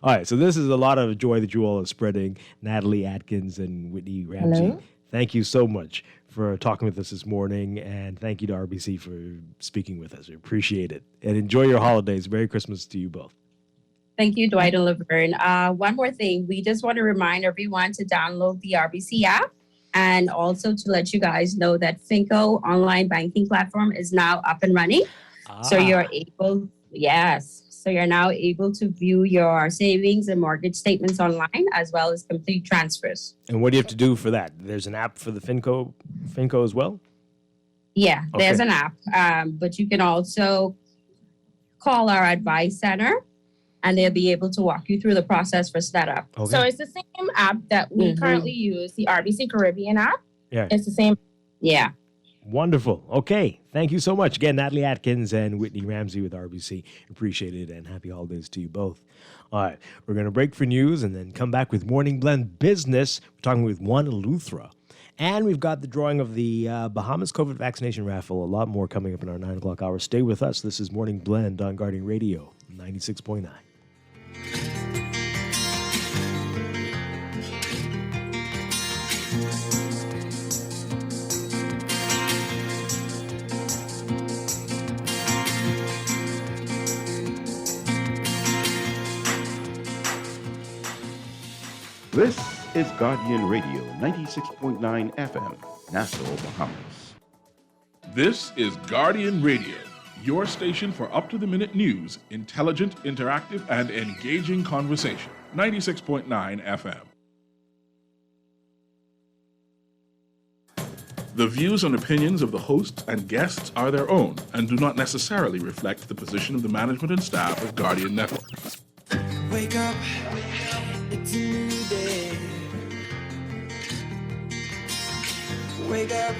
Speaker 2: right. So this is a lot of joy that you all are spreading. Natalie Atkins and Whitney Ramsey.
Speaker 3: Hello.
Speaker 2: Thank you so much for talking with us this morning, and thank you to RBC for speaking with us. We appreciate it. And enjoy your holidays. Merry Christmas to you both.
Speaker 6: Thank you, Dwight and Laverne. One more thing. We just want to remind everyone to download the RBC app, and also to let you guys know that Finco online banking platform is now up and running. So you're now able to view your savings and mortgage statements online, as well as complete transfers.
Speaker 2: And what do you have to do for that? There's an app for the Finco as well?
Speaker 6: Yeah, there's
Speaker 2: Okay.
Speaker 6: an app, but you can also call our advice center, and they'll be able to walk you through the process for setup.
Speaker 2: Okay.
Speaker 11: So it's the same app that we currently use, the RBC Caribbean app.
Speaker 2: Yeah.
Speaker 11: It's the same.
Speaker 6: Yeah.
Speaker 2: Wonderful. Okay. Thank you so much. Again, Natalie Atkins and Whitney Ramsey with RBC. Appreciate it, and happy holidays to you both. All right. We're going to break for news and then come back with Morning Blend Business. We're talking with Juan Eleuthera. And we've got the drawing of the Bahamas COVID vaccination raffle. A lot more coming up in our 9 o'clock hour. Stay with us. This is Morning Blend on Guardian Radio 96.9.
Speaker 3: This is Guardian Radio 96.9 FM, Nassau, Bahamas.
Speaker 7: This is Guardian Radio, your station for up-to-the-minute news, intelligent, interactive, and engaging conversation. 96.9 FM. The views and opinions of the hosts and guests are their own and do not necessarily reflect the position of the management and staff of Guardian Network.
Speaker 18: Wake up, it's a new day. Wake up,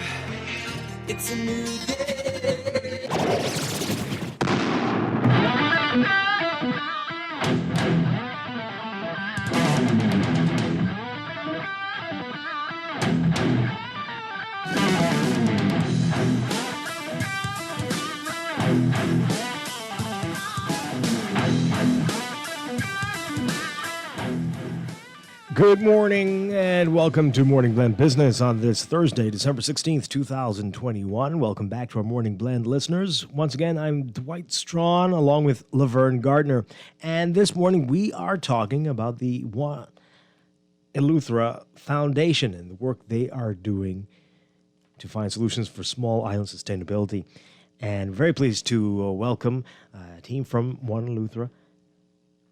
Speaker 18: it's a new day.
Speaker 2: Good morning and welcome to Morning Blend Business on this Thursday, December 16th, 2021. Welcome back to our Morning Blend listeners. Once again, I'm Dwight Strachan along with Laverne Gardner. And this morning we are talking about the Juan Eleuthera Foundation and the work they are doing to find solutions for small island sustainability. And very pleased to welcome a team from Juan Eleuthera.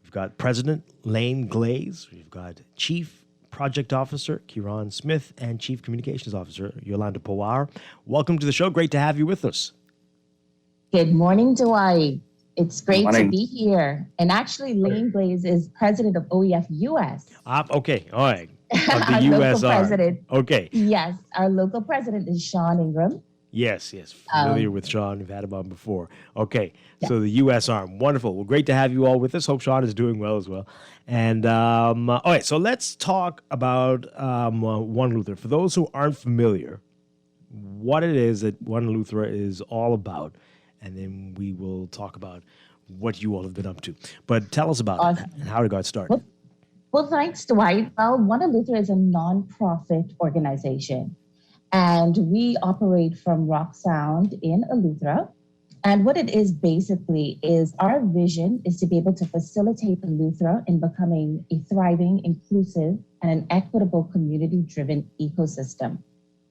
Speaker 2: We've got President Lane Glaze. We've got Chief Project Officer Kieran Smith and Chief Communications Officer Yolanda Pawar. Welcome to the show. Great to have you with us.
Speaker 13: Good morning, Dwight. It's great to
Speaker 2: Morning.
Speaker 13: be here. And actually, Lane Glaze is president of OEF US.
Speaker 2: Okay, all right. Of the
Speaker 13: Our local
Speaker 2: USR.
Speaker 13: president.
Speaker 2: Okay.
Speaker 13: Yes, our local president is Sean Ingram.
Speaker 2: Yes. Familiar with Sean. We've had him on before. Okay. So the U.S. arm. Wonderful. Well, great to have you all with us. Hope Sean is doing well as well. And all right. So let's talk about Juan Eleuthera. For those who aren't familiar, what it is that Juan Eleuthera is all about. And then we will talk about what you all have been up to. But tell us about it and how it got started.
Speaker 13: Well, thanks, Dwight. Well, Juan Eleuthera is a nonprofit organization. And we operate from Rock Sound in Eleuthera. And what it is basically is our vision is to be able to facilitate Eleuthera in becoming a thriving, inclusive, and an equitable community-driven ecosystem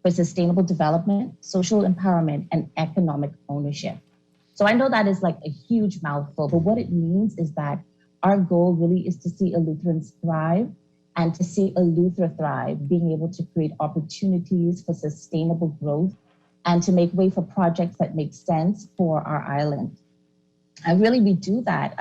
Speaker 13: for sustainable development, social empowerment, and economic ownership. So I know that is like a huge mouthful, but what it means is that our goal really is to see Eleutherans thrive and to see Eleuthera thrive, being able to create opportunities for sustainable growth and to make way for projects that make sense for our island. And really, we do that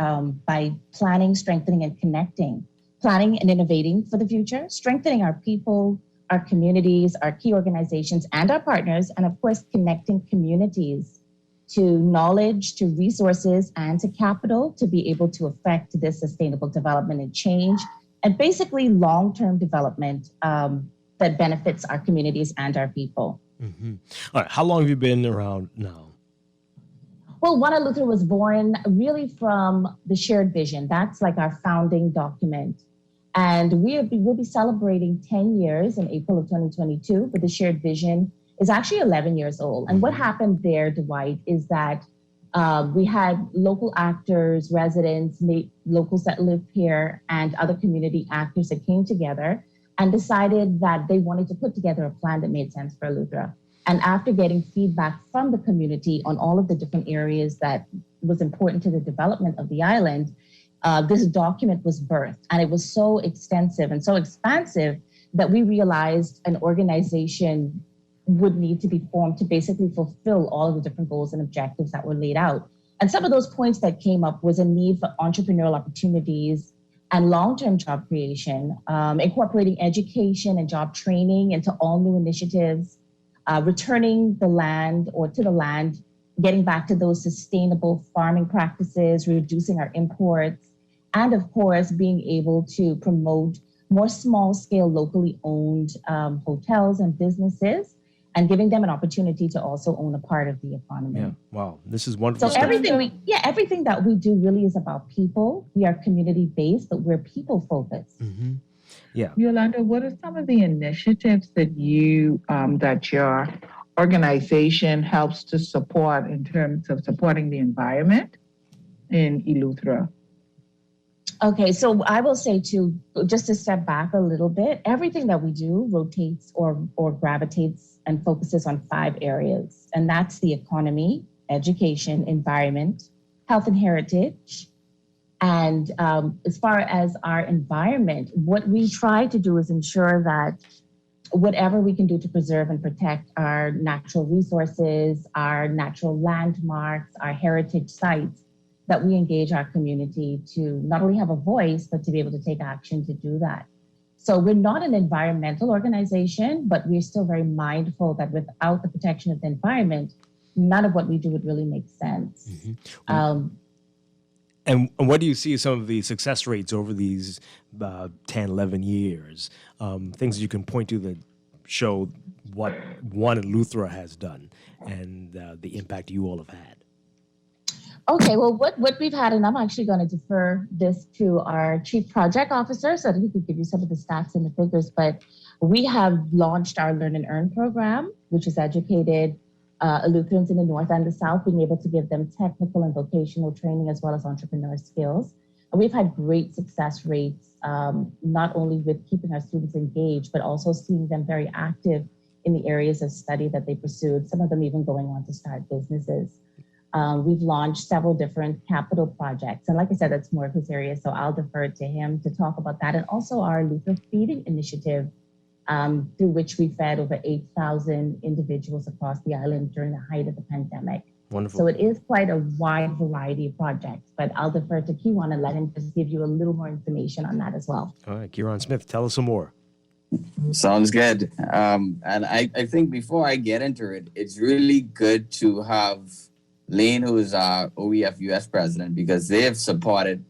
Speaker 13: by planning, strengthening, and connecting, planning and innovating for the future, strengthening our people, our communities, our key organizations, and our partners, and of course, connecting communities to knowledge, to resources, and to capital to be able to affect this sustainable development and change, and basically long-term development that benefits our communities and our people.
Speaker 2: Mm-hmm. All right, how long have you been around now?
Speaker 13: Well, One Eleuthera was born really from the shared vision. That's like our founding document. And we'll be celebrating 10 years in April of 2022, but the shared vision is actually 11 years old. And what happened there, Dwight, is that we had local actors, residents, locals that live here, and other community actors that came together and decided that they wanted to put together a plan that made sense for Eleuthera. And after getting feedback from the community on all of the different areas that was important to the development of the island, this document was birthed. And it was so extensive and so expansive that we realized an organization would need to be formed to basically fulfill all of the different goals and objectives that were laid out. And some of those points that came up was a need for entrepreneurial opportunities and long-term job creation, incorporating education and job training into all new initiatives, returning the land or to the land, getting back to those sustainable farming practices, reducing our imports, and of course, being able to promote more small-scale, locally owned hotels and businesses, and giving them an opportunity to also own a part of the economy.
Speaker 2: Yeah, wow, this is wonderful.
Speaker 13: So everything that we do really is about people. We are community-based, but we're people-focused.
Speaker 2: Mm-hmm. Yeah.
Speaker 8: Yolanda, what are some of the initiatives that that your organization helps to support in terms of supporting the environment in Eleuthera?
Speaker 13: Okay, so I will say just to step back a little bit, everything that we do rotates or gravitates and focuses on 5 areas. And that's the economy, education, environment, health and heritage. And as far as our environment, what we try to do is ensure that whatever we can do to preserve and protect our natural resources, our natural landmarks, our heritage sites, that we engage our community to not only have a voice, but to be able to take action to do that. So we're not an environmental organization, but we're still very mindful that without the protection of the environment, none of what we do would really make sense.
Speaker 2: Mm-hmm. And what do you see some of the success rates over these 10, 11 years? Things you can point to that show what One Eleuthera has done and the impact you all have had.
Speaker 13: Okay, well, what we've had, and I'm actually going to defer this to our chief project officer so that he could give you some of the stats and the figures, but we have launched our Learn and Earn program, which has educated Eleutherans in the North and the South, being able to give them technical and vocational training as well as entrepreneur skills. And we've had great success rates, not only with keeping our students engaged, but also seeing them very active in the areas of study that they pursued, some of them even going on to start businesses. We've launched several different capital projects. And like I said, that's more of his area, so I'll defer to him to talk about that. And also our Eleuthera Feeding Initiative, through which we fed over 8,000 individuals across the island during the height of the pandemic.
Speaker 2: Wonderful.
Speaker 13: So it is quite a wide variety of projects, but I'll defer to Kiwan and let him just give you a little more information on that as well.
Speaker 2: All right, Kieran Smith, tell us some more.
Speaker 4: Sounds good. And I think before I get into it, it's really good to have Lane, who is our OEF US president, because they have supported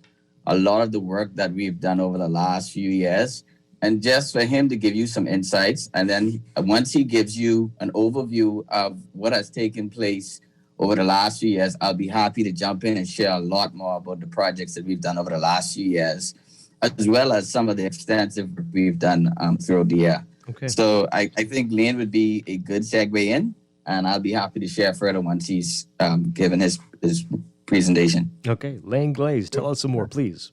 Speaker 4: a lot of the work that we've done over the last few years. And just for him to give you some insights, and then once he gives you an overview of what has taken place over the last few years, I'll be happy to jump in and share a lot more about the projects that we've done over the last few years, as well as some of the extensive work we've done throughout the year.
Speaker 2: Okay.
Speaker 4: So I think Lane would be a good segue in, and I'll be happy to share further once he's given his presentation.
Speaker 2: Okay, Lane Glaze, tell us some more, please.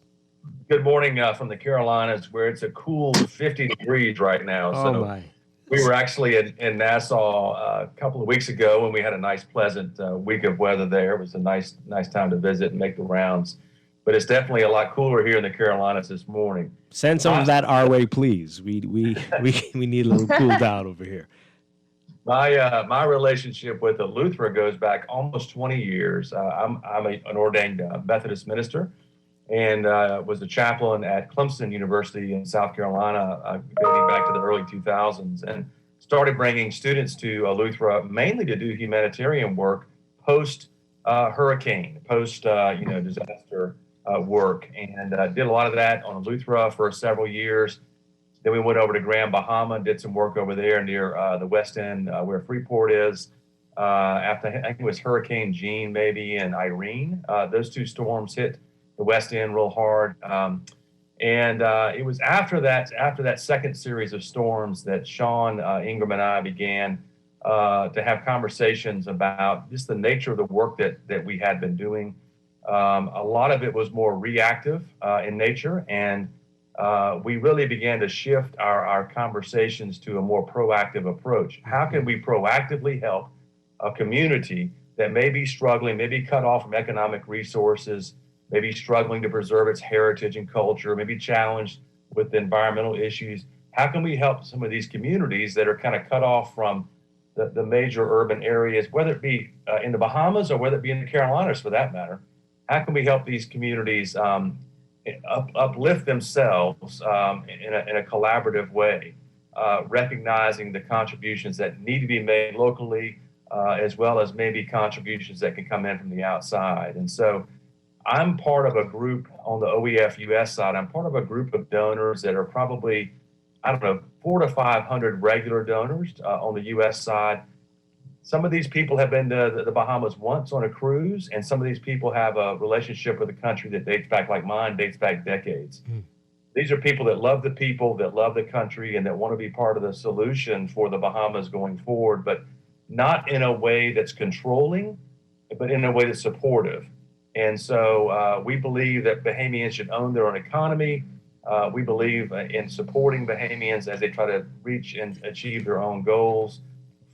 Speaker 9: Good morning from the Carolinas, where it's a cool 50 degrees right now.
Speaker 2: Oh,
Speaker 9: So
Speaker 2: my.
Speaker 9: we were actually in Nassau a couple of weeks ago, and we had a nice, pleasant week of weather there. It was a nice time to visit and make the rounds. but it's definitely a lot cooler here in the Carolinas this morning.
Speaker 2: Send some of that our way, please. We need a little cool down over here.
Speaker 9: My relationship with Eleuthera goes back almost 20 years. I'm an ordained Methodist minister, and was a chaplain at Clemson University in South Carolina, dating back to the early 2000s, and started bringing students to Eleuthera mainly to do humanitarian work post hurricane, post disaster work, and did a lot of that on Eleuthera for several years. Then we went over to Grand Bahama and did some work over there near the West End where Freeport is. After, I think it was Hurricane Jean maybe and Irene. Those two storms hit the West End real hard. And it was after that second series of storms that Sean Ingram and I began to have conversations about just the nature of the work that we had been doing. A lot of it was more reactive in nature, and we really began to shift our conversations to a more proactive approach. How can we proactively help a community that may be struggling, may be cut off from economic resources, maybe struggling to preserve its heritage and culture, maybe challenged with environmental issues? How can we help some of these communities that are kind of cut off from the major urban areas, whether it be in the Bahamas or whether it be in the Carolinas for that matter? How can we help these communities uplift themselves in a collaborative way, recognizing the contributions that need to be made locally, as well as maybe contributions that can come in from the outside? And so I'm part of a group on the OEF US side. I'm part of a group of donors that are probably, 400 to 500 regular donors on the US side. Some of these people have been to the Bahamas once on a cruise, and some of these people have a relationship with the country that dates back, like mine, dates back decades. These are people that love the people, that love the country, and that want to be part of the solution for the Bahamas going forward, but not in a way that's controlling, but in a way that's supportive. And so we believe that Bahamians should own their own economy. We believe in supporting Bahamians as they try to reach and achieve their own goals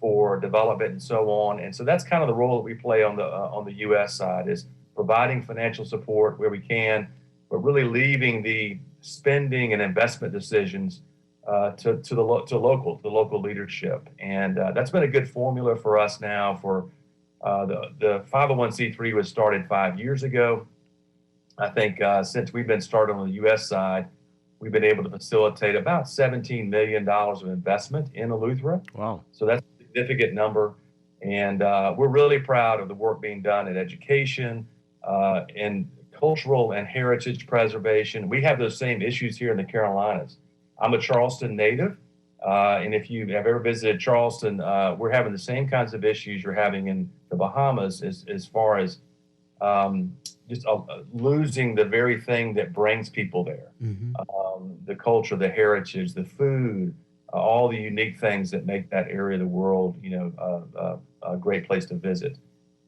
Speaker 9: for development and so on. And so that's kind of the role that we play on the U.S. side, is providing financial support where we can, but really leaving the spending and investment decisions to the local leadership. And that's been a good formula for us now. For the 501c3 was started 5 years ago. I think since we've been started on the U.S. side, we've been able to facilitate about $17 million of investment in Eleuthera.
Speaker 2: Wow.
Speaker 9: So that's a significant number. And we're really proud of the work being done in education, in cultural and heritage preservation. We have those same issues here in the Carolinas. I'm a Charleston native. And if you have ever visited Charleston, we're having the same kinds of issues you're having in the Bahamas as far as just losing the very thing that brings people there. The culture, the heritage, the food, all the unique things that make that area of the world, a great place to visit.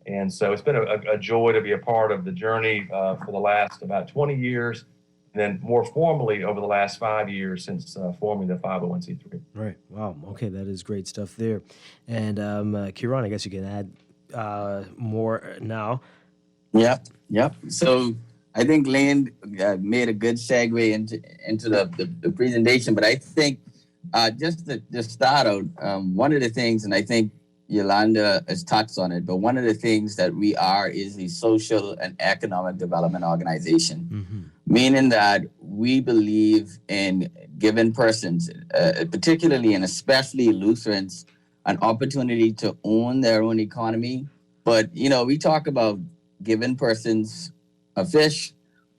Speaker 9: And so it's been a joy to be a part of the journey for the last about 20 years, and then more formally over the last 5 years since forming the 501c3.
Speaker 2: Right. Wow. Okay, that is great stuff there. And Kieran, I guess you can add more now.
Speaker 4: Yep. So I think Lane made a good segue into the presentation, but I think just to start out, one of the things, and I think Yolanda has touched on it, but one of the things that we are is a social and economic development organization, meaning that we believe in giving persons, particularly and especially Lutherans, an opportunity to own their own economy. But, we talk about giving persons a fish,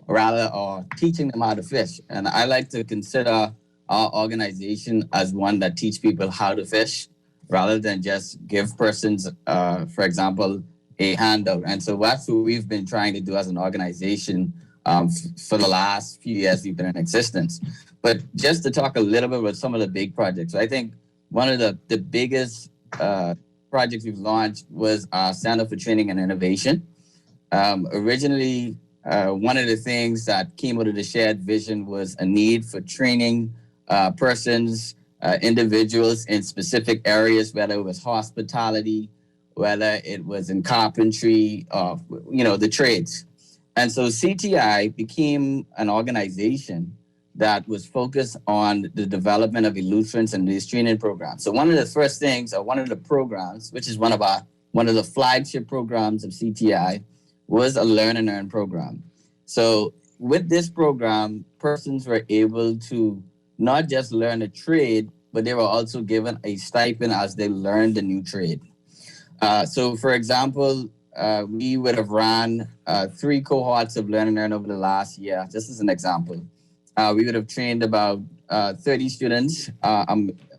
Speaker 4: or teaching them how to fish. And I like to consider our organization as one that teach people how to fish, rather than just give persons, for example, a handout. And so that's what we've been trying to do as an organization for the last few years we've been in existence. But just to talk a little bit about some of the big projects, I think one of the biggest projects we've launched was our Center for Training and Innovation. Originally, one of the things that came out of the shared vision was a need for training persons, individuals in specific areas, whether it was hospitality, whether it was in carpentry, the trades. And so CTI became an organization that was focused on the development of Elutherans and these training programs. So one of the first things, or one of the programs, which is one of the flagship programs of CTI, was a Learn and Earn program. So with this program, persons were able to not just learn a trade, but they were also given a stipend as they learned the new trade. So for example, we would have run 3 cohorts of Learn and Earn over the last year, just as an example. We would have trained about 30 students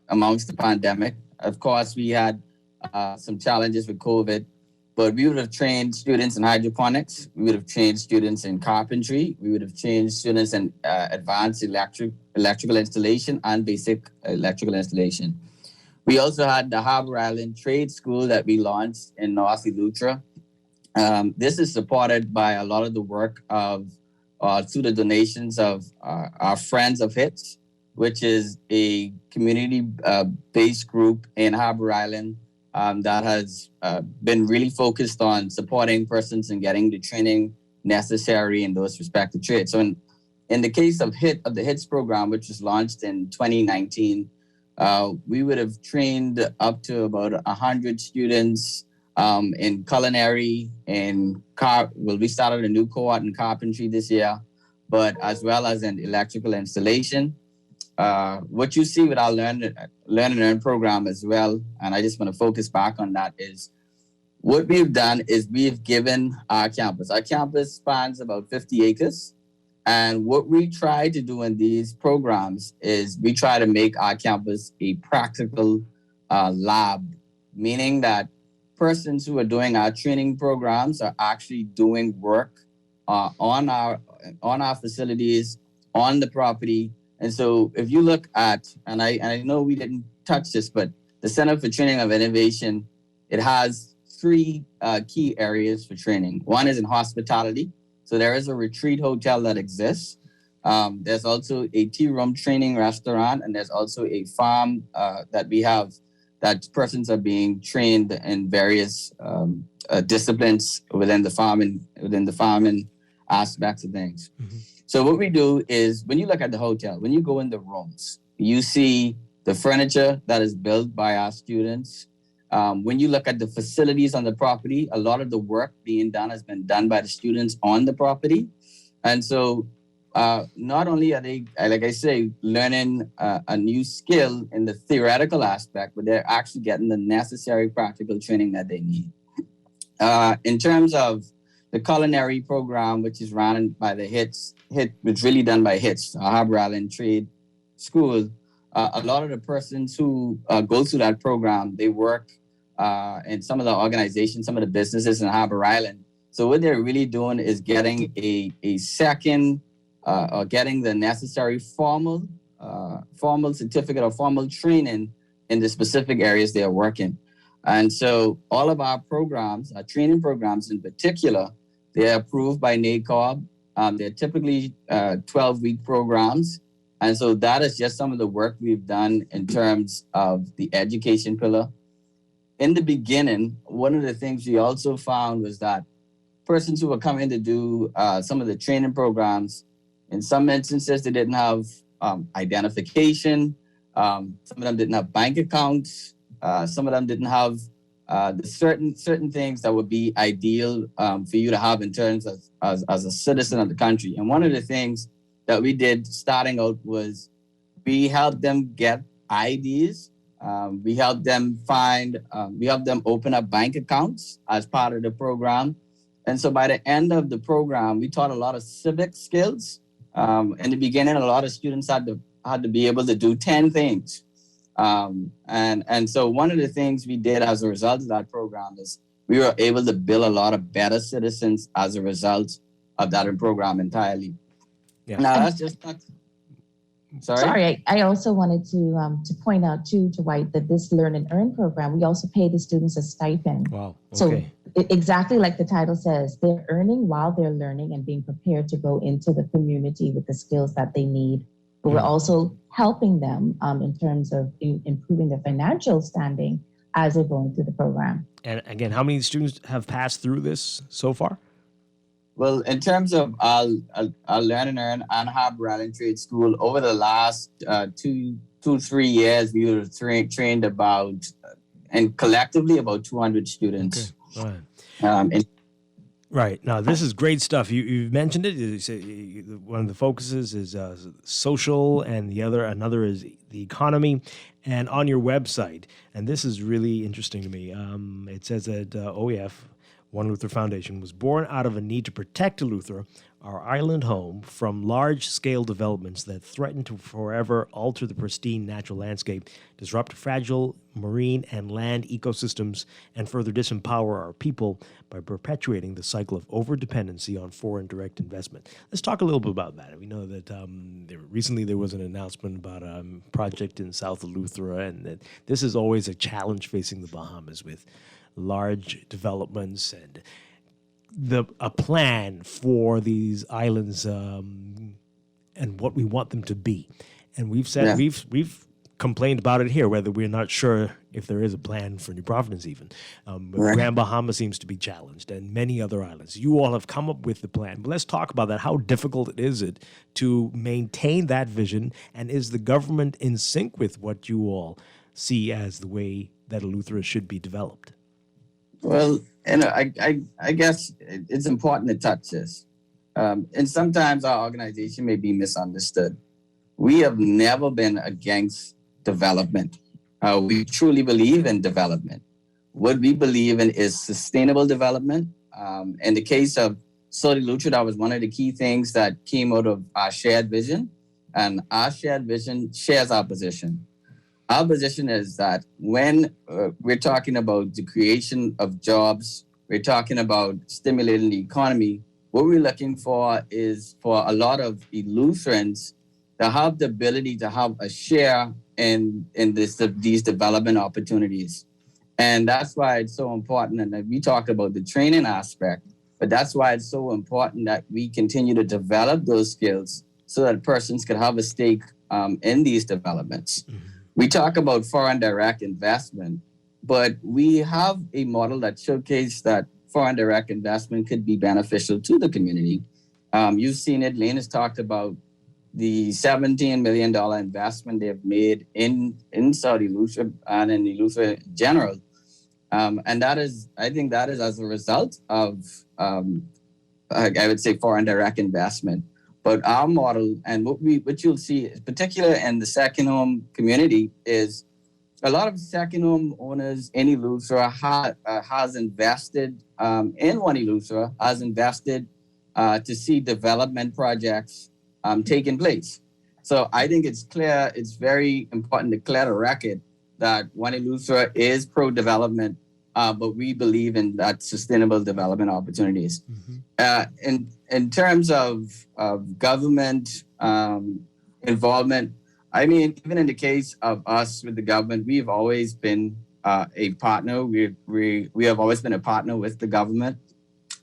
Speaker 4: amongst the pandemic. Of course, we had some challenges with COVID, but we would have trained students in hydroponics. We would have trained students in carpentry. We would have trained students in advanced electrical installation and basic electrical installation. We also had the Harbor Island Trade School that we launched in North Eleuthera. This is supported by a lot of the work of through the donations of our Friends of HITS, which is a community-based group in Harbor Island that has been really focused on supporting persons and getting the training necessary in those respective trades. So in the case of the HITS program, which was launched in 2019, we would have trained up to about 100 students in culinary, we started a new cohort in carpentry this year, but as well as in electrical installation. What you see with our Learn and Earn program as well, and I just want to focus back on that, is what we've done is we've given our campus spans about 50 acres. And what we try to do in these programs is we try to make our campus a practical lab, meaning that persons who are doing our training programs are actually doing work on our facilities, on the property. And so if you look at, and I know we didn't touch this, but the Center for Training of Innovation, it has 3 key areas for training. One is in hospitality. So there is a retreat hotel that exists. There's also a tea room training restaurant, and there's also a farm that we have that persons are being trained in various disciplines within the farming aspects of things. Mm-hmm. So what we do is when you look at the hotel, when you go in the rooms, you see the furniture that is built by our students. When you look at the facilities on the property, a lot of the work being done has been done by the students on the property. And so not only are they, like I say, learning a new skill in the theoretical aspect, but they're actually getting the necessary practical training that they need. In terms of the culinary program, which is run by the HITS, which really done by HITS, Harbor Island Trade School, a lot of the persons who go through that program, they work in some of the organizations, some of the businesses in Harbor Island. So what they're really doing is getting a second or getting the necessary formal certificate or formal training in the specific areas they are working. And so all of our programs, our training programs in particular, they're approved by NACOB. They're typically 12-week programs. And so that is just some of the work we've done in terms of the education pillar. In the beginning, one of the things we also found was that persons who were coming to do some of the training programs, in some instances, they didn't have identification. Some of them didn't have bank accounts. Some of them didn't have the certain things that would be ideal for you to have in terms of as a citizen of the country. And one of the things that we did starting out was we helped them get IDs. We helped them open up bank accounts as part of the program. And so by the end of the program, we taught a lot of civic skills. In the beginning, a lot of students had to be able to do 10 things. And so one of the things we did as a result of that program is we were able to build a lot of better citizens as a result of that program entirely. Yeah. Now that's just not.
Speaker 13: Sorry, I also wanted to point out too, Dwight, that this Learn and Earn program, we also pay the students a stipend.
Speaker 2: Wow. Okay.
Speaker 13: So exactly like the title says, they're earning while they're learning and being prepared to go into the community with the skills that they need. But we're also helping them in terms of improving their financial standing as they're going through the program.
Speaker 2: And again, how many students have passed through this so far?
Speaker 4: Well, in terms of our Learn and Earn and Harbor Island Trade School, over the last 3 years, we have trained about, and collectively about 200 students.
Speaker 2: Okay. Right. Right. Now, this is great stuff. You mentioned it. You say one of the focuses is social, and another is the economy. And on your website, and this is really interesting to me, it says that OEF, One Luther Foundation, was born out of a need to protect Eleuthera, our island home, from large-scale developments that threaten to forever alter the pristine natural landscape, disrupt fragile marine and land ecosystems, and further disempower our people by perpetuating the cycle of overdependency on foreign direct investment. Let's talk a little bit about that. We know that recently there was an announcement about a project in South Eleuthera, and that this is always a challenge facing the Bahamas with large developments and a plan for these islands and what we want them to be. And we've said we've complained about it here, whether we're not sure if there is a plan for New Providence even. But Grand Bahama seems to be challenged, and many other islands. You all have come up with the plan. But let's talk about that. How difficult is it to maintain that vision, and is the government in sync with what you all see as the way that Eleuthera should be developed?
Speaker 4: Well, I guess it's important to touch this. And sometimes our organization may be misunderstood. We have never been against development. We truly believe in development. What we believe in is sustainable development. In the case of South Eleuthera, that was one of the key things that came out of our shared vision. And our shared vision shares our position. Our position is that when we're talking about the creation of jobs, we're talking about stimulating the economy, what we're looking for is for a lot of Eleutherans to have the ability to have a share in these development opportunities. And that's why it's so important. And we talked about the training aspect, but that's why it's so important that we continue to develop those skills so that persons can have a stake in these developments. Mm-hmm. We talk about foreign direct investment, but we have a model that showcases that foreign direct investment could be beneficial to the community. You've seen it. Lane has talked about the $17 million investment they've made in South Eleuthera and in Eleuthera in general. And I think that is as a result of, I would say, foreign direct investment. But our model, and what you'll see, particularly in the second home community, is a lot of second home owners in Eleuthera has invested in One Eleuthera, has invested to see development projects taking place. So I think it's clear, it's very important to clear the record that One Eleuthera is pro-development, but we believe in that sustainable development opportunities. Mm-hmm. In terms of government involvement, I mean, even in the case of us with the government, we've always been a partner. We have always been a partner with the government.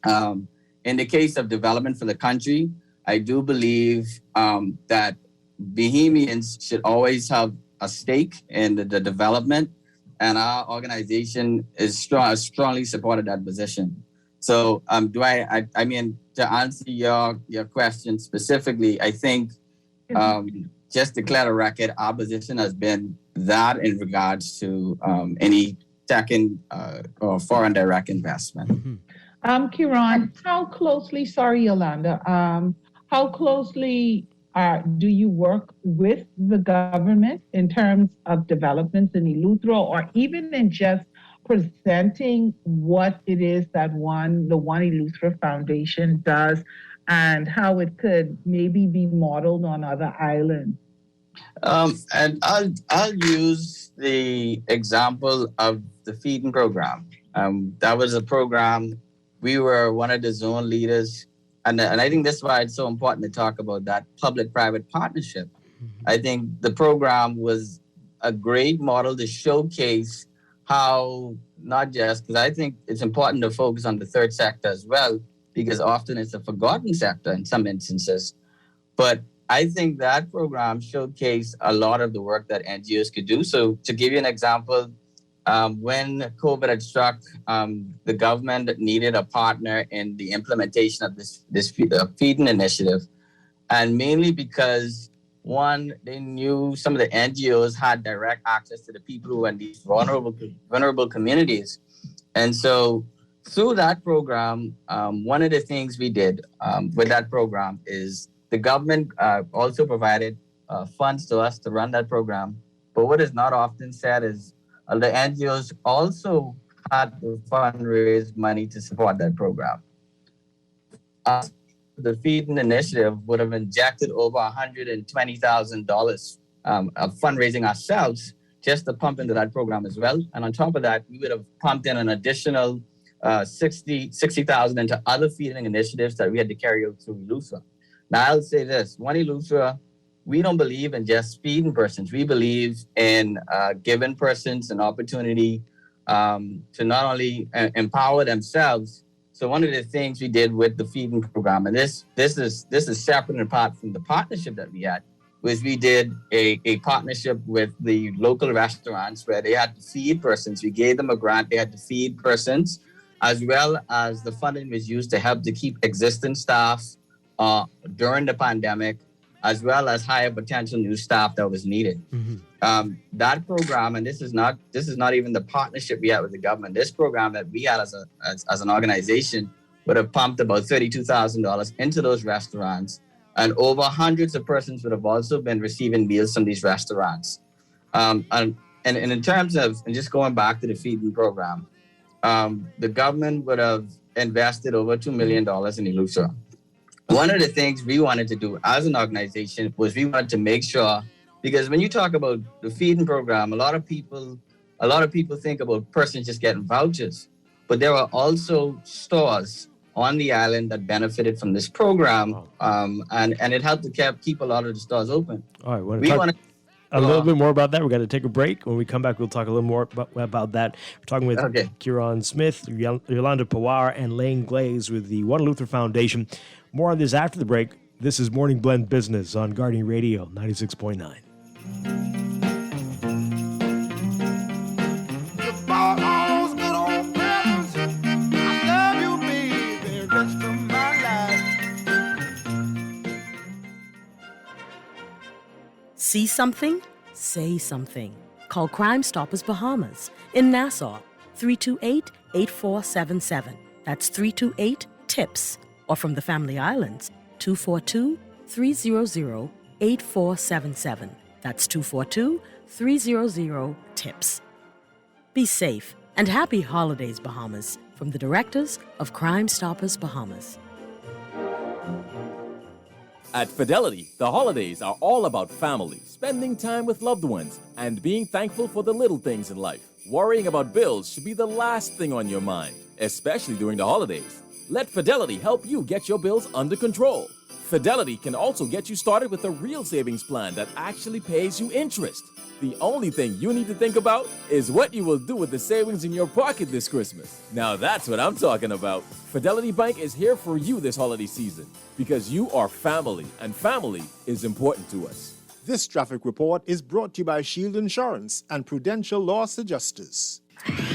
Speaker 4: In the case of development for the country, I do believe that Bahamians should always have a stake in the development, and our organization is strongly supported that position. So, Dwight, I mean, to answer your question specifically, I think just to clear the record, our position has been that in regards to any second or foreign direct investment.
Speaker 2: Mm-hmm.
Speaker 8: Kiran, how closely, sorry, Yolanda, how closely do you work with the government in terms of developments in Eleuthera, or even in just presenting what it is that the One Eleuthera Foundation does and how it could maybe be modeled on other islands?
Speaker 4: And I'll use the example of the feeding program. That was a program, we were one of the zone leaders. And I think that's why it's so important to talk about that public-private partnership. Mm-hmm. I think the program was a great model to showcase how, not just, because I think it's important to focus on the third sector as well, because often it's a forgotten sector in some instances. But I think that program showcased a lot of the work that NGOs could do. So to give you an example, when COVID had struck, the government needed a partner in the implementation of this feeding initiative, and mainly because one, they knew some of the NGOs had direct access to the people who were in these vulnerable communities, and so through that program, one of the things we did with that program is the government also provided funds to us to run that program. But what is not often said is the NGOs also had to fundraise money to support that program. The Feeding Initiative would have injected over $120,000 of fundraising ourselves just to pump into that program as well. And on top of that, we would have pumped in an additional $60,000 into other feeding initiatives that we had to carry out through Eleuthera. Now, I'll say this, one Eleuthera, we don't believe in just feeding persons. We believe in giving persons an opportunity to not only empower themselves. So one of the things we did with the feeding program, and this is separate and apart from the partnership that we had, was we did a partnership with the local restaurants where they had to feed persons. We gave them a grant, they had to feed persons, as well as the funding was used to help to keep existing staff during the pandemic, as well as hire potential new staff that was needed. Mm-hmm. That program, and this is not even the partnership we had with the government. This program that we had as an organization would have pumped about $32,000 into those restaurants, and over hundreds of persons would have also been receiving meals from these restaurants. And in terms of, and just going back to the feeding program, the government would have invested over $2 million in Eleuthera. One of the things we wanted to do as an organization was we wanted to make sure, because when you talk about the feeding program, a lot of people think about persons just getting vouchers, but there are also stores on the island that benefited from this program, and it helped to keep a lot of the stores open.
Speaker 2: All right, we want to a little bit more about that. We're going to take a break. When we come back, we'll talk a little more about that. We're talking with Kieran Smith, Yolanda Pawar, and Lane Glaze with the One Eleuthera Foundation. More on this after the break. This is Morning Blend Business on Guardian Radio 96.9.
Speaker 5: See something? Say something. Call Crime Stoppers Bahamas in Nassau, 328-8477. That's 328-TIPS. Or from the Family Islands, 242-300-8477. That's 242-300-TIPS. Be safe and happy holidays, Bahamas, from the directors of Crime Stoppers Bahamas.
Speaker 10: At Fidelity, the holidays are all about family, spending time with loved ones, and being thankful for the little things in life. Worrying about bills should be the last thing on your mind, especially during the holidays. Let Fidelity help you get your bills under control. Fidelity can also get you started with a real savings plan that actually pays you interest. The only thing you need to think about is what you will do with the savings in your pocket this Christmas. Now that's what I'm talking about. Fidelity Bank is here for you this holiday season because you are family, and family is important to us.
Speaker 12: This traffic report is brought to you by Shield Insurance and Prudential Loss Adjusters.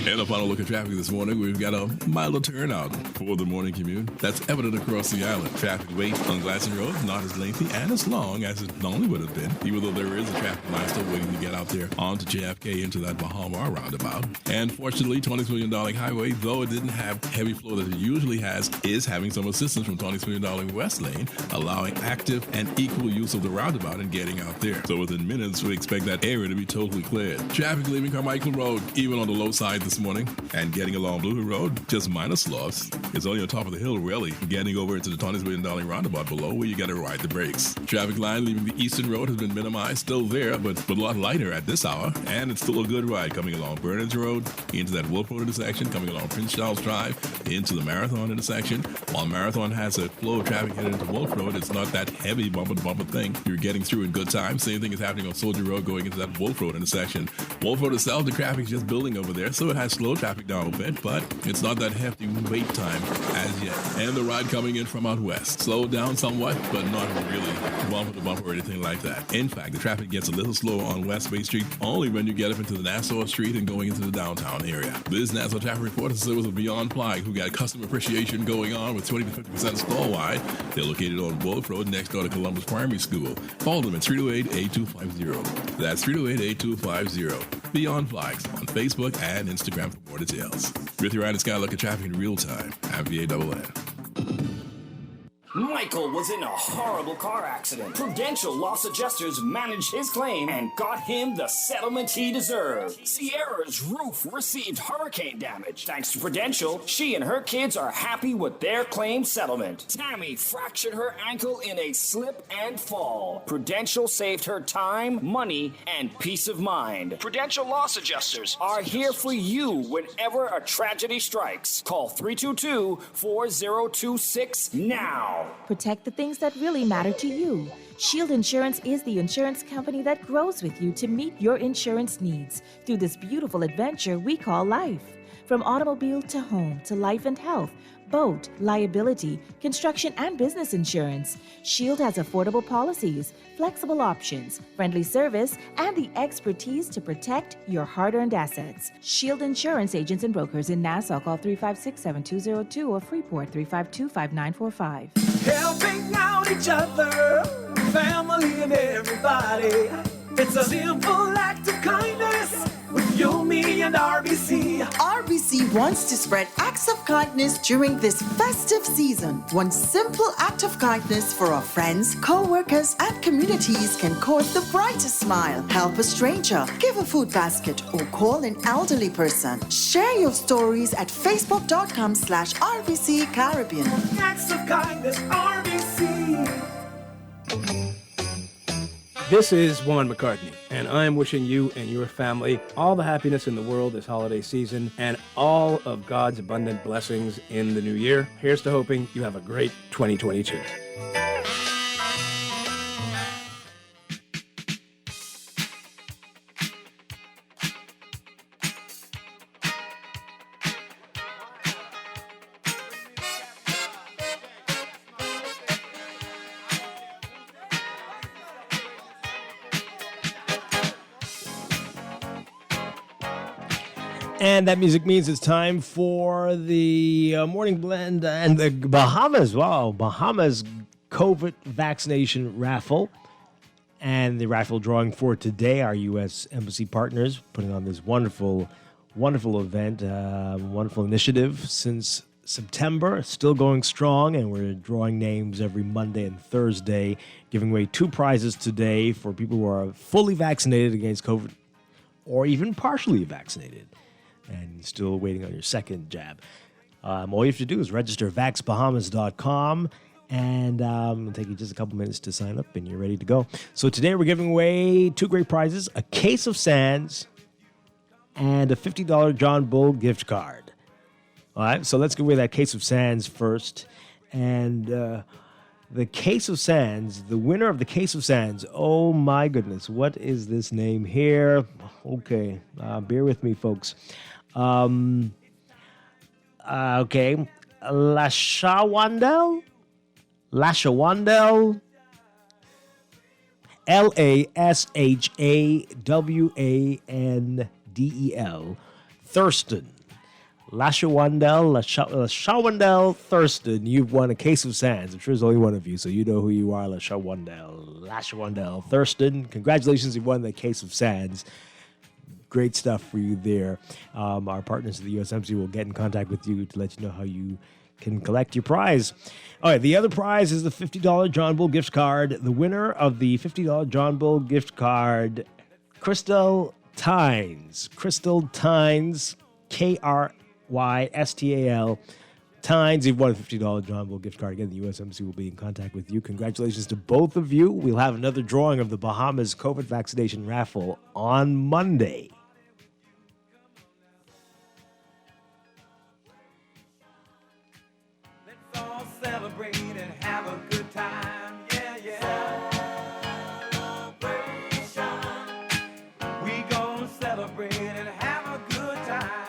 Speaker 7: And a final look at traffic this morning. We've got a milder turnout for the morning commute. That's evident across the island. Traffic wait on Glasson Road, not as lengthy and as long as it normally would have been, even though there is a traffic line still waiting to get out there onto JFK into that Bahama roundabout. And fortunately, $26 million highway, though it didn't have heavy flow that it usually has, is having some assistance from $26 million West Lane, allowing active and equal use of the roundabout and getting out there. So within minutes, we expect that area to be totally cleared. Traffic leaving Carmichael Road, even on the low side this morning, and getting along Blue Hill Road, just minor sloughs. It's only on top of the hill, really, getting over into the $26 million roundabout below where you got to ride the brakes. Traffic line leaving the Eastern Road has been minimized, still there, but a lot lighter at this hour, and it's still a good ride coming along Bernards Road, into that Wolf Road intersection, coming along Prince Charles Drive, into the Marathon intersection. While Marathon has a flow of traffic headed into Wolf Road, it's not that heavy bumper thing. You're getting through in good time. Same thing is happening on Soldier Road going into that Wolf Road intersection. Wolf Road itself, the traffic's just building over there. there, so it has slowed traffic down a bit, but it's not that hefty wait time as yet. And the ride coming in from out west slowed down somewhat, but not really bumper to bumper or anything like that. In fact, the traffic gets a little slower on West Bay Street only when you get up into the Nassau Street and going into the downtown area. This Nassau traffic report is with Beyond Flag, who got customer appreciation going on with 20 to 50% store-wide. They're located on Wolf Road next door to Columbus Primary School. Call them at 328-8250. That's 328-8250. Beyond Flags on Facebook and Instagram for more details. With your Sky Look at traffic in real time. I'm VANN.
Speaker 21: Michael was in a horrible car accident. Prudential Loss Adjusters managed his claim and got him the settlement he deserved. Sierra's roof received hurricane damage. Thanks to Prudential, she and her kids are happy with their claim settlement. Tammy fractured her ankle in a slip and fall. Prudential saved her time, money, and peace of mind. Prudential Loss Adjusters are here for you whenever a tragedy strikes. Call 322-4026 now.
Speaker 14: Protect the things that really matter to you. Shield Insurance is the insurance company that grows with you to meet your insurance needs through this beautiful adventure we call life. From automobile to home to life and health, boat, liability, construction, and business insurance, Shield has affordable policies, flexible options, friendly service, and the expertise to protect your hard-earned assets. Shield Insurance agents and brokers in Nassau, call 356-7202 or Freeport 352-5945.
Speaker 18: Helping out each other, family and everybody. It's a simple act of kindness with you, me, and RBC.
Speaker 15: RBC wants to spread acts of kindness during this festive season. One simple act of kindness for our friends, co-workers, and communities can cause the brightest smile. Help a stranger, give a food basket, or call an elderly person. Share your stories at facebook.com/RBC Caribbean.
Speaker 18: Acts of kindness, RBC.
Speaker 16: This is Juan McCartney, and I'm wishing you and your family all the happiness in the world this holiday season and all of God's abundant blessings in the new year. Here's to hoping you have a great 2022.
Speaker 2: And that music means it's time for the Morning Blend and the Bahamas. Wow, Bahamas COVID vaccination raffle. And the raffle drawing for today, our U.S. Embassy partners putting on this wonderful, wonderful event, wonderful initiative since September, still going strong, and we're drawing names every Monday and Thursday, giving away 2 prizes today for people who are fully vaccinated against COVID or even partially vaccinated and still waiting on your second jab. All you have to do is register at vaxbahamas.com, and it'll take you just a couple minutes to sign up, and you're ready to go. So today we're giving away 2 great prizes, a case of Sands and a $50 John Bull gift card. All right, so let's give away that case of Sands first. And the case of Sands, the winner of the case of Sands, oh my goodness, what is this name here? Okay, bear with me, folks. Okay, Lashawandel, Lashawandel, Thurston. Lashawandel Thurston, you've won a case of Sands. I'm sure there's only one of you, so you know who you are, Lashawandel Thurston. Congratulations, you won the case of Sands. Great stuff for you there. Our partners at the U.S. Embassy will get in contact with you to let you know how you can collect your prize. All right, the other prize is the $50 John Bull gift card. The winner of the $50 John Bull gift card, Crystal Tynes. Crystal Tynes, Krystal Tynes. You've won a $50 John Bull gift card. Again, the U.S. Embassy will be in contact with you. Congratulations to both of you. We'll have another drawing of the Bahamas COVID vaccination raffle on Monday.
Speaker 18: Let's all celebrate and have a good time. Yeah, yeah. Celebration. We gonna celebrate and have a good time.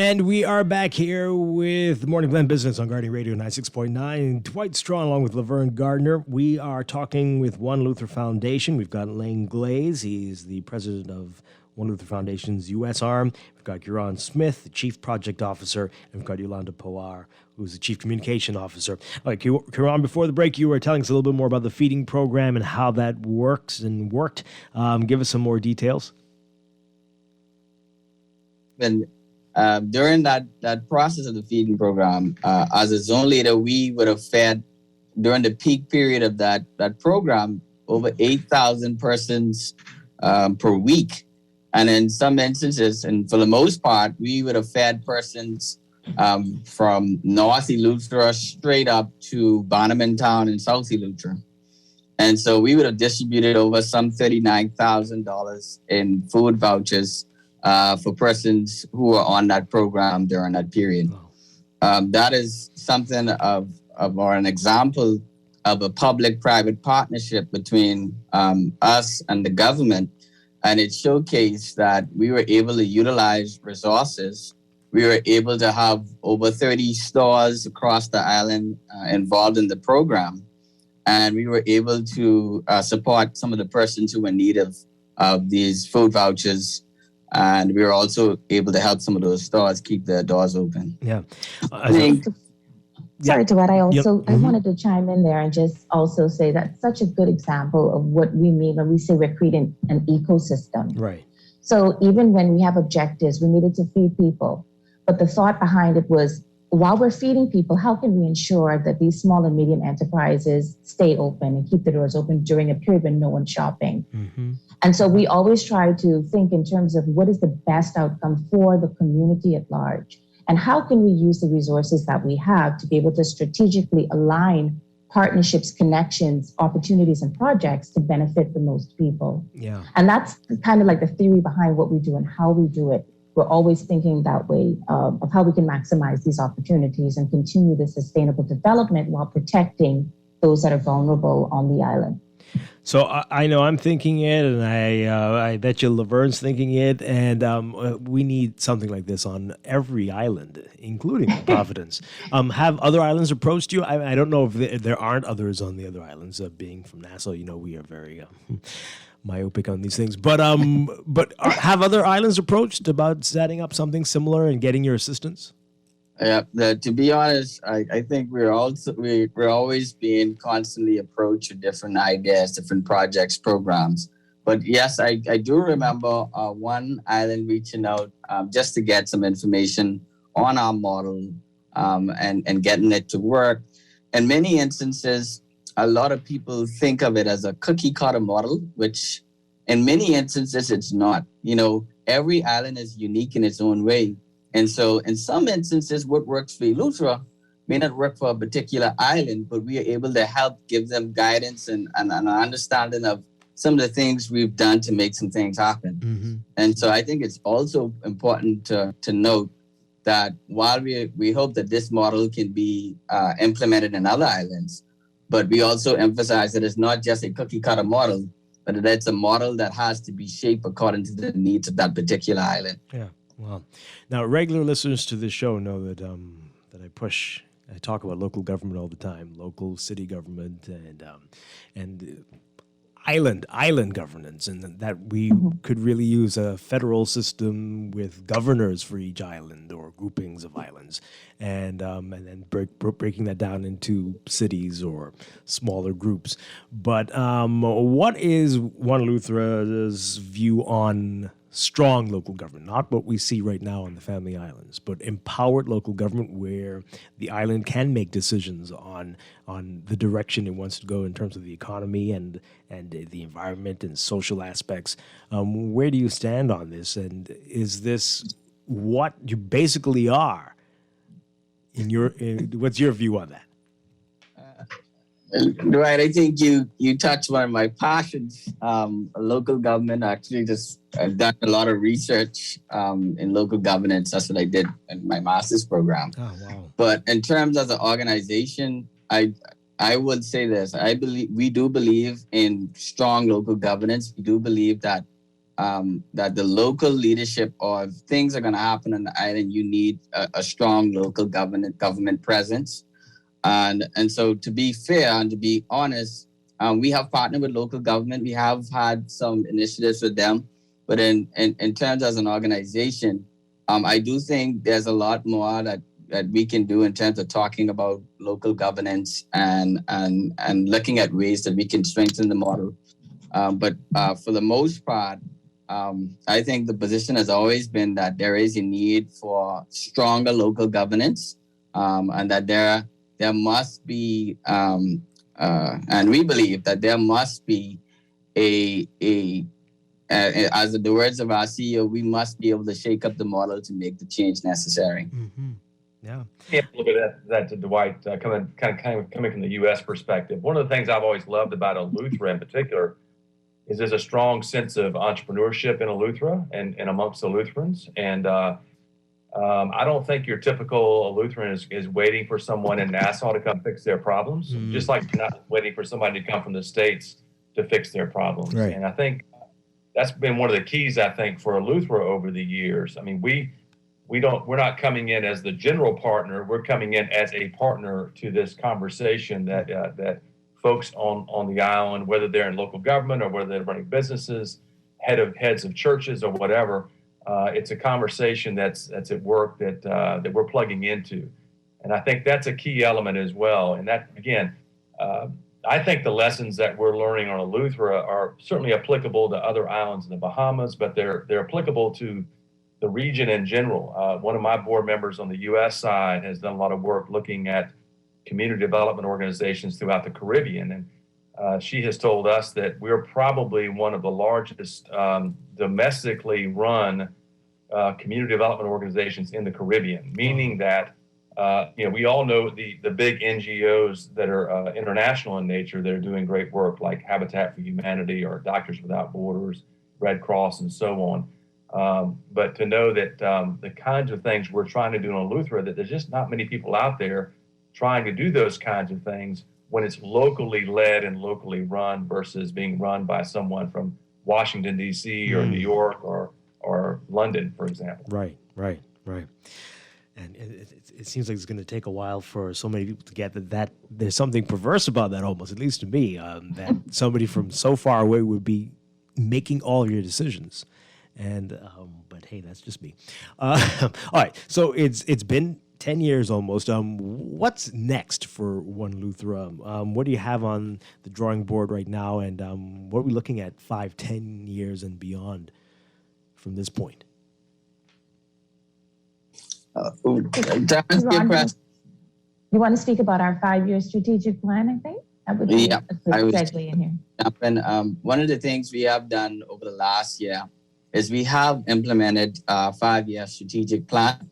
Speaker 2: And we are back here with Morning Blend Business on Guardian Radio 96.9. Dwight Strachan along with Laverne Gardner. We are talking with One Luther Foundation. We've got Lane Glaze. He's the president of One Luther Foundation's U.S. arm. We've got Huron Smith, the chief project officer. And we've got Yolanda Poar, who's the chief communication officer. All right, Huron, before the break, you were telling us a little bit more about the feeding program and how that works and worked. Give us some more details.
Speaker 4: And during that process of the feeding program, as a zone leader, we would have fed during the peak period of that program over 8,000 persons per week. And in some instances, and for the most part, we would have fed persons from North Eleuthera straight up to Bonneman Town and South Eleuthera. And so we would have distributed over some $39,000 in food vouchers for persons who were on that program during that period. That is something or an example of a public-private partnership between us and the government. And it showcased that we were able to utilize resources. We were able to have over 30 stores across the island involved in the program. And we were able to support some of the persons who were in need of these food vouchers. And we were also able to help some of those stores keep their doors open.
Speaker 2: Yeah.
Speaker 13: Sorry, Dwight, I wanted to chime in there and just also say that's such a good example of what we mean when we say we're creating an ecosystem.
Speaker 2: Right.
Speaker 13: So even when we have objectives, we needed to feed people. But the thought behind it was, while we're feeding people, how can we ensure that these small and medium enterprises stay open and keep the doors open during a period when no one's shopping?
Speaker 2: Mm-hmm.
Speaker 13: And so we always try to think in terms of what is the best outcome for the community at large, and how can we use the resources that we have to be able to strategically align partnerships, connections, opportunities, and projects to benefit the most people.
Speaker 2: Yeah.
Speaker 13: And that's kind of like the theory behind what we do and how we do it. We're always thinking that way of how we can maximize these opportunities and continue the sustainable development while protecting those that are vulnerable on the island.
Speaker 2: So I know I'm thinking it, and I bet you Laverne's thinking it, and we need something like this on every island, including Providence. Have other islands approached you? I don't know if there aren't others on the other islands. Being from Nassau, we are very myopic on these things. But have other islands approached about setting up something similar and getting your assistance?
Speaker 4: Yeah, to be honest, I think we're always being constantly approached with different ideas, different projects, programs. But yes, I do remember one island reaching out just to get some information on our model and getting it to work. In many instances, a lot of people think of it as a cookie cutter model, which in many instances it's not. Every island is unique in its own way. And so in some instances, what works for Eleuthera may not work for a particular island, but we are able to help give them guidance and an understanding of some of the things we've done to make some things happen.
Speaker 2: Mm-hmm.
Speaker 4: And so I think it's also important to note that while we hope that this model can be implemented in other islands, but we also emphasize that it's not just a cookie cutter model, but that it's a model that has to be shaped according to the needs of that particular island.
Speaker 2: Yeah. Well, now regular listeners to this show know that I talk about local government all the time, local city government and island governance, and that we could really use a federal system with governors for each island or groupings of islands, and then breaking that down into cities or smaller groups. But what is One Luthera's view on strong local government, not what we see right now on the Family Islands, but empowered local government where the island can make decisions on the direction it wants to go in terms of the economy and the environment and social aspects. Where do you stand on this? And is this what you basically are? What's your view on that?
Speaker 4: Dwight, I think you touched one of my passions. Local government, actually I've done a lot of research in local governance. That's what I did in my master's program.
Speaker 2: Oh, wow.
Speaker 4: But in terms of the organization, I would say this. We do believe in strong local governance. We do believe that that the local leadership, or if things are going to happen on the island, you need a strong local government presence. And so, to be fair and to be honest, we have partnered with local government. We have had some initiatives with them, but in terms as an organization, I do think there's a lot more that we can do in terms of talking about local governance and looking at ways that we can strengthen the model. But for the most part, I think the position has always been that there is a need for stronger local governance, and that there must be, and we believe that there must be as the words of our CEO, we must be able to shake up the model to make the change necessary.
Speaker 2: Mm-hmm. Yeah.
Speaker 9: A little bit of that to Dwight, coming from the U.S. perspective. One of the things I've always loved about Eleuthera in particular is there's a strong sense of entrepreneurship in Eleuthera and amongst Eleutherians. And I don't think your typical Eleutherian is waiting for someone in Nassau to come fix their problems, just like you're not waiting for somebody to come from the States to fix their problems.
Speaker 2: Right.
Speaker 9: And I think that's been one of the keys, I think, for Eleuthera over the years. I mean, we're not coming in as the general partner. We're coming in as a partner to this conversation that folks on the island, whether they're in local government or whether they're running businesses, heads of churches or whatever, it's a conversation that's at work that we're plugging into. And I think that's a key element as well. And that, again, I think the lessons that we're learning on Eleuthera are certainly applicable to other islands in the Bahamas, but they're applicable to the region in general. One of my board members on the U.S. side has done a lot of work looking at community development organizations throughout the Caribbean. And she has told us that we're probably one of the largest domestically run community development organizations in the Caribbean, meaning that we all know the big NGOs that are international in nature that are doing great work, like Habitat for Humanity or Doctors Without Borders, Red Cross, and so on. But to know that the kinds of things we're trying to do on Eleuthera, that there's just not many people out there trying to do those kinds of things when it's locally led and locally run versus being run by someone from Washington, D.C. or New York or London, for example.
Speaker 2: Right. And it seems like it's going to take a while for so many people to get that there's something perverse about that, almost, at least to me, that somebody from so far away would be making all of your decisions. And but hey, that's just me. All right, so it's been 10 years almost. What's next for One Eleuthera? What do you have on the drawing board right now, and what are we looking at 5-10 years and beyond from this point?
Speaker 13: Ron, you want to speak about our 5-year strategic plan, I think? That would be a good segue in here.
Speaker 4: One of the things we have done over the last year is we have implemented a 5-year strategic plan,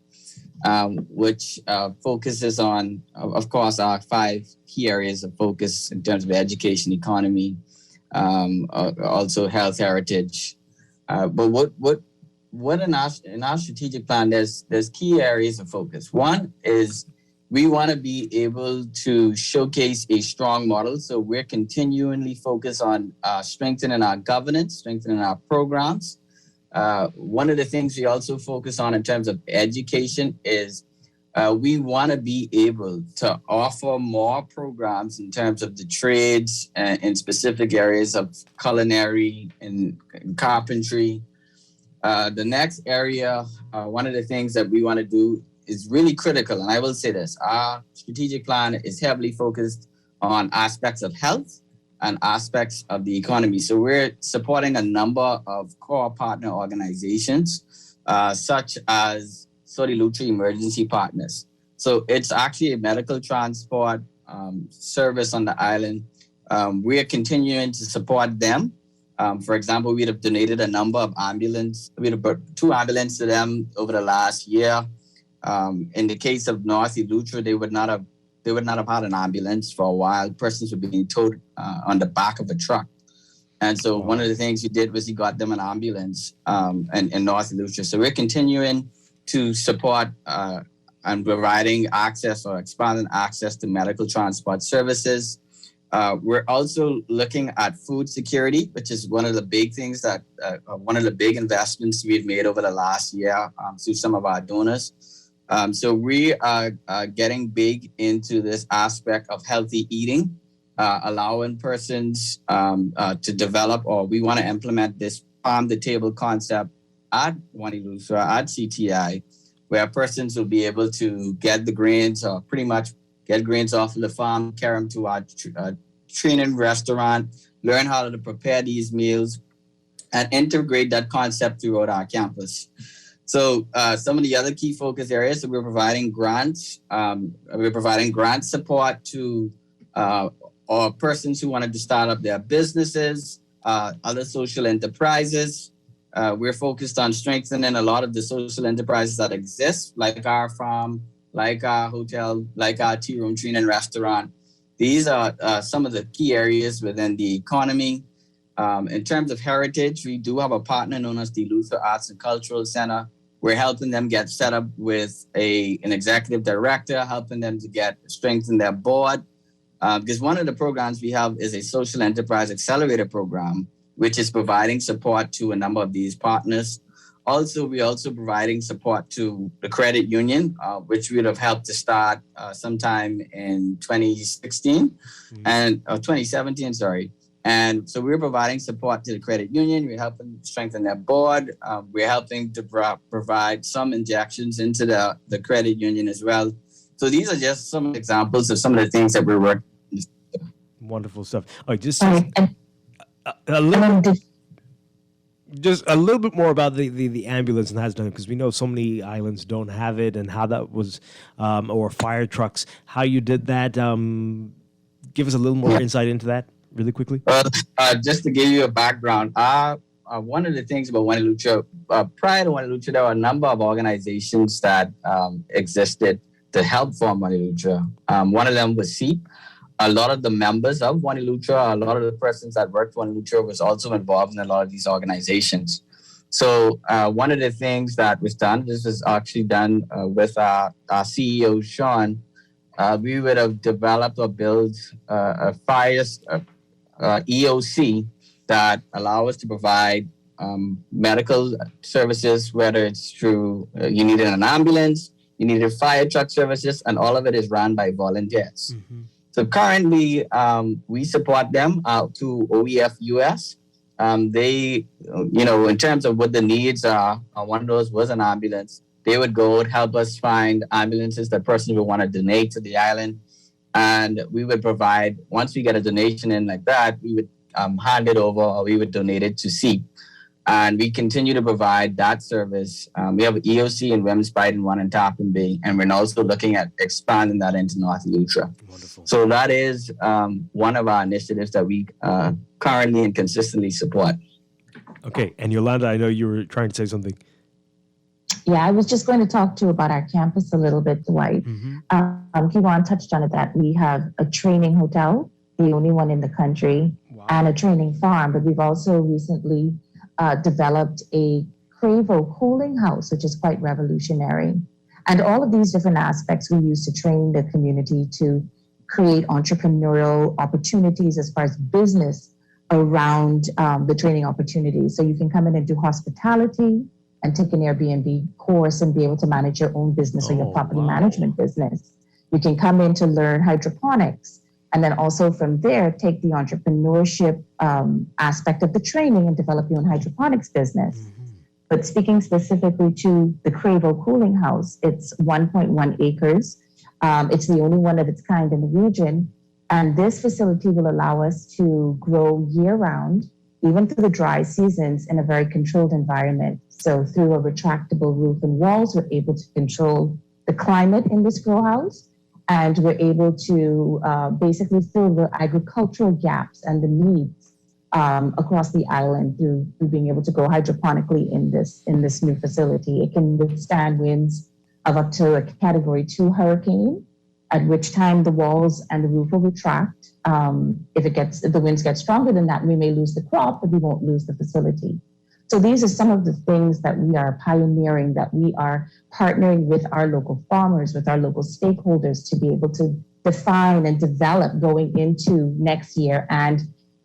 Speaker 4: which focuses on, of course, our 5 key areas of focus in terms of education, economy, also health, heritage. But what in our strategic plan, there's key areas of focus. One is we want to be able to showcase a strong model. So we're continually focused on strengthening our governance, strengthening our programs. One of the things we also focus on in terms of education is we want to be able to offer more programs in terms of the trades in specific areas of culinary and carpentry. The next area, one of the things that we want to do is really critical. And I will say this, our strategic plan is heavily focused on aspects of health and aspects of the economy. So we're supporting a number of core partner organizations, such as Sodi Lutra Emergency Partners. So it's actually a medical transport service on the island. We are continuing to support them. For example, we'd have donated a number of ambulances. We'd have brought 2 ambulances to them over the last year. In the case of North Eleuthera, they would not have had an ambulance for a while. Persons were being towed on the back of a truck. And so one of the things he did was he got them an ambulance in North Eleuthera. So we're continuing to support and providing access or expanding access to medical transport services. We're also looking at food security, which is one of the big things that, one of the big investments we've made over the last year through some of our donors. So we are getting big into this aspect of healthy eating, allowing persons to develop, or we want to implement this farm-to-table concept at One Eleuthera, at CTI, where persons will be able to get the grains, or pretty much get grains off of the farm, carry them to our training restaurant, learn how to prepare these meals, and integrate that concept throughout our campus. So some of the other key focus areas, so we're providing grants. We're providing grant support to or persons who wanted to start up their businesses, other social enterprises. We're focused on strengthening a lot of the social enterprises that exist, like our farm, like our hotel, like our tea room, training restaurant. These are some of the key areas within the economy. In terms of heritage, we do have a partner known as the Eleuthera Arts and Cultural Center. We're helping them get set up with an executive director, helping them to strengthen their board. Because one of the programs we have is a social enterprise accelerator program, which is providing support to a number of these partners. Also, we're also providing support to the credit union, which we would have helped to start sometime in 2016 and 2017, sorry. And so we're providing support to the credit union. We're helping strengthen their board. We're helping to provide some injections into the credit union as well. So these are just some examples of some of the things that we're working on.
Speaker 2: Wonderful stuff. Oh, just a little bit more about the ambulance and how it's done, because we know so many islands don't have it, and how that was, or fire trucks, how you did that. Give us a little more insight into that really quickly.
Speaker 4: Just to give you a background, one of the things about One Eleuthera, prior to One Eleuthera, there were a number of organizations that existed to help form One Eleuthera. One of them was SEEP. A lot of the members of One Eleuthera, a lot of the persons that worked for One Eleuthera was also involved in a lot of these organizations. So one of the things that was done, this was actually done with our CEO, Sean, we would have developed or built a fire EOC that allow us to provide medical services, whether it's through, you needed an ambulance, you needed fire truck services, and all of it is run by volunteers. Mm-hmm. So currently, we support them out to OEF US. They, in terms of what the needs are, one of those was an ambulance. They would go and help us find ambulances that person would want to donate to the island. And we would provide, once we get a donation in like that, we would hand it over, or we would donate it to SEEP. And we continue to provide that service. We have an EOC in Wemspite and one in Tarpon Bay, and we're also looking at expanding that into North Eleuthera. Wonderful. So that is one of our initiatives that we currently and consistently support.
Speaker 2: Okay, and Yolanda, I know you were trying to say something.
Speaker 13: Yeah, I was just going to talk to you about our campus a little bit, Dwight. Mm-hmm. Kiwan touched on it, that we have a training hotel, the only one in the country, and a training farm, but we've also recently developed a Cravo cooling house, which is quite revolutionary. And all of these different aspects we use to train the community to create entrepreneurial opportunities as far as business around the training opportunities. So you can come in and do hospitality and take an Airbnb course and be able to manage your own business or your property management business. You can come in to learn hydroponics, and then also from there, take the entrepreneurship aspect of the training and develop your own hydroponics business. Mm-hmm. But speaking specifically to the Cravo Cooling House, it's 1.1 acres. It's the only one of its kind in the region. And this facility will allow us to grow year-round, even through the dry seasons, in a very controlled environment. So through a retractable roof and walls, we're able to control the climate in this grow house. And we're able to basically fill the agricultural gaps and the needs across the island through being able to grow hydroponically in this new facility. It can withstand winds of up to a Category 2 hurricane, at which time the walls and the roof will retract. If the winds get stronger than that, we may lose the crop, but we won't lose the facility. So these are some of the things that we are pioneering, that we are partnering with our local farmers, with our local stakeholders, to be able to define and develop going into next year, and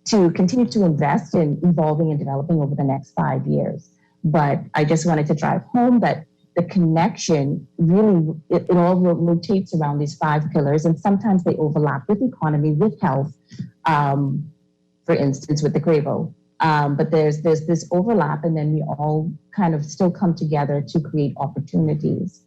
Speaker 13: to continue to invest in evolving and developing over the next 5 years. But I just wanted to drive home that the connection really, it all rotates around these 5 pillars, and sometimes they overlap with economy, with health, for instance, with the Gravo. But there's this overlap, and then we all kind of still come together to create opportunities.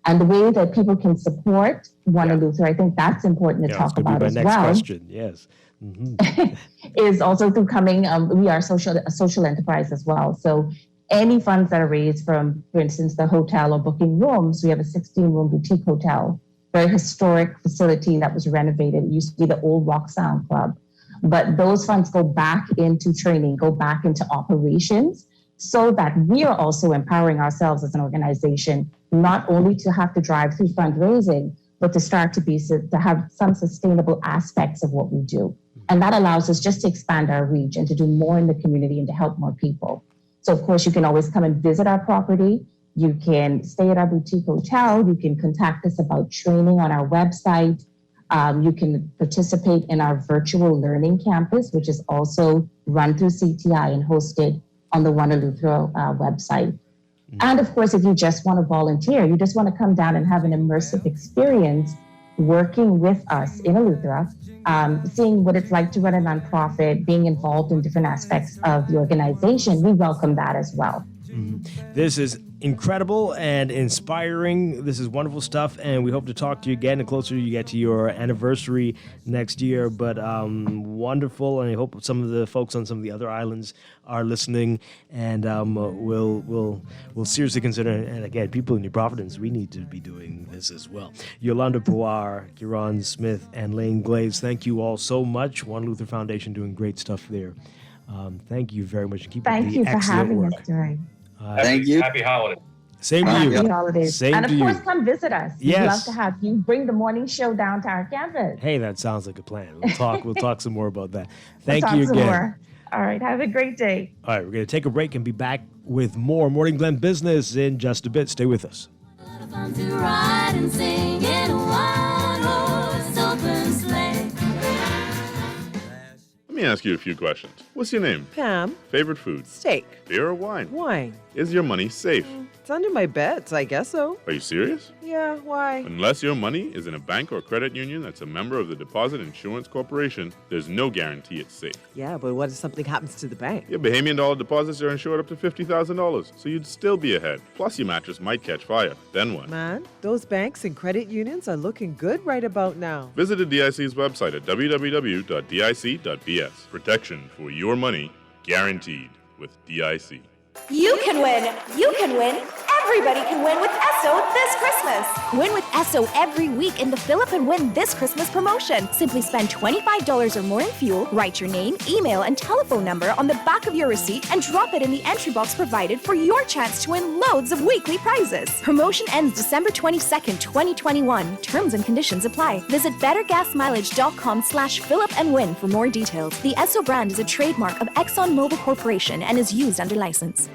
Speaker 13: And the way that people can support One Luther, I think that's important to talk about as well.
Speaker 2: Next question, yes. Mm-hmm.
Speaker 13: Is also through coming, we are a social enterprise as well. So any funds that are raised from, for instance, the hotel or booking rooms, we have a 16-room boutique hotel, very historic facility that was renovated. It used to be the old Rock Sound Club. But those funds go back into training, go back into operations, so that we are also empowering ourselves as an organization, not only to have to drive through fundraising, but to start to have some sustainable aspects of what we do. And that allows us just to expand our reach and to do more in the community and to help more people. So of course, you can always come and visit our property. You can stay at our boutique hotel. You can contact us about training on our website. You can participate in our virtual learning campus, which is also run through CTI and hosted on the One Eleuthera website. And of course, if you just want to volunteer, you just want to come down and have an immersive experience working with us in Eleuthera, seeing what it's like to run a nonprofit, being involved in different aspects of the organization, we welcome that as well.
Speaker 2: This is incredible and inspiring. This is wonderful stuff, and we hope to talk to you again the closer you get to your anniversary next year. But wonderful, and I hope some of the folks on some of the other islands are listening, and we'll seriously consider. And again, people in New Providence, we need to be doing this as well. Yolanda Puar, Kieran Smith, and Lane Glaze, thank you all so much. One Luther Foundation doing great stuff there. Thank you very much. Keep up the excellent work.
Speaker 13: Thank you for having us, Dwight.
Speaker 9: Thank you. Happy holidays.
Speaker 2: Same to you.
Speaker 13: Happy holidays.
Speaker 2: Same
Speaker 13: and of
Speaker 2: to
Speaker 13: course,
Speaker 2: you.
Speaker 13: come visit us.
Speaker 2: Yes.
Speaker 13: We'd love to have you. Bring the morning show down to our campus.
Speaker 2: Hey, that sounds like a plan. We'll talk some more about that. Thank
Speaker 13: We'll
Speaker 2: you
Speaker 13: talk some
Speaker 2: again.
Speaker 13: more. All right. Have a great day.
Speaker 2: All right, we're going to take a break and be back with more Morning Glen business in just a bit. Stay with us.
Speaker 17: To ride and sing in a one-horse open sleigh.
Speaker 19: Let me ask you a few questions. What's your name?
Speaker 20: Pam.
Speaker 19: Favorite food?
Speaker 20: Steak.
Speaker 19: Beer or wine?
Speaker 20: Wine.
Speaker 19: Is your money safe?
Speaker 20: It's under my bed, so I guess so.
Speaker 19: Are you serious?
Speaker 20: Yeah, why?
Speaker 19: Unless your money is in a bank or credit union that's a member of the Deposit Insurance Corporation, there's no guarantee it's safe.
Speaker 20: Yeah, but what if something happens to the bank?
Speaker 19: Your Bahamian dollar deposits are insured up to $50,000, so you'd still be ahead. Plus, your mattress might catch fire. Then what?
Speaker 20: Man, those banks and credit unions are looking good right about now.
Speaker 19: Visit the DIC's website at www.dic.bs. Protection for your money guaranteed with DIC.
Speaker 24: You can win. You can win. Everybody can win with Esso this Christmas.
Speaker 25: Win with Esso every week in the Fill Up and Win this Christmas promotion. Simply spend $25 or more in fuel, write your name, email, and telephone number on the back of your receipt, and drop it in the entry box provided for your chance to win loads of weekly prizes. Promotion ends December 22nd, 2021. Terms and conditions apply. Visit bettergasmileage.com/fill-up-and-win for more details. The Esso brand is a trademark of ExxonMobil Corporation and is used under license.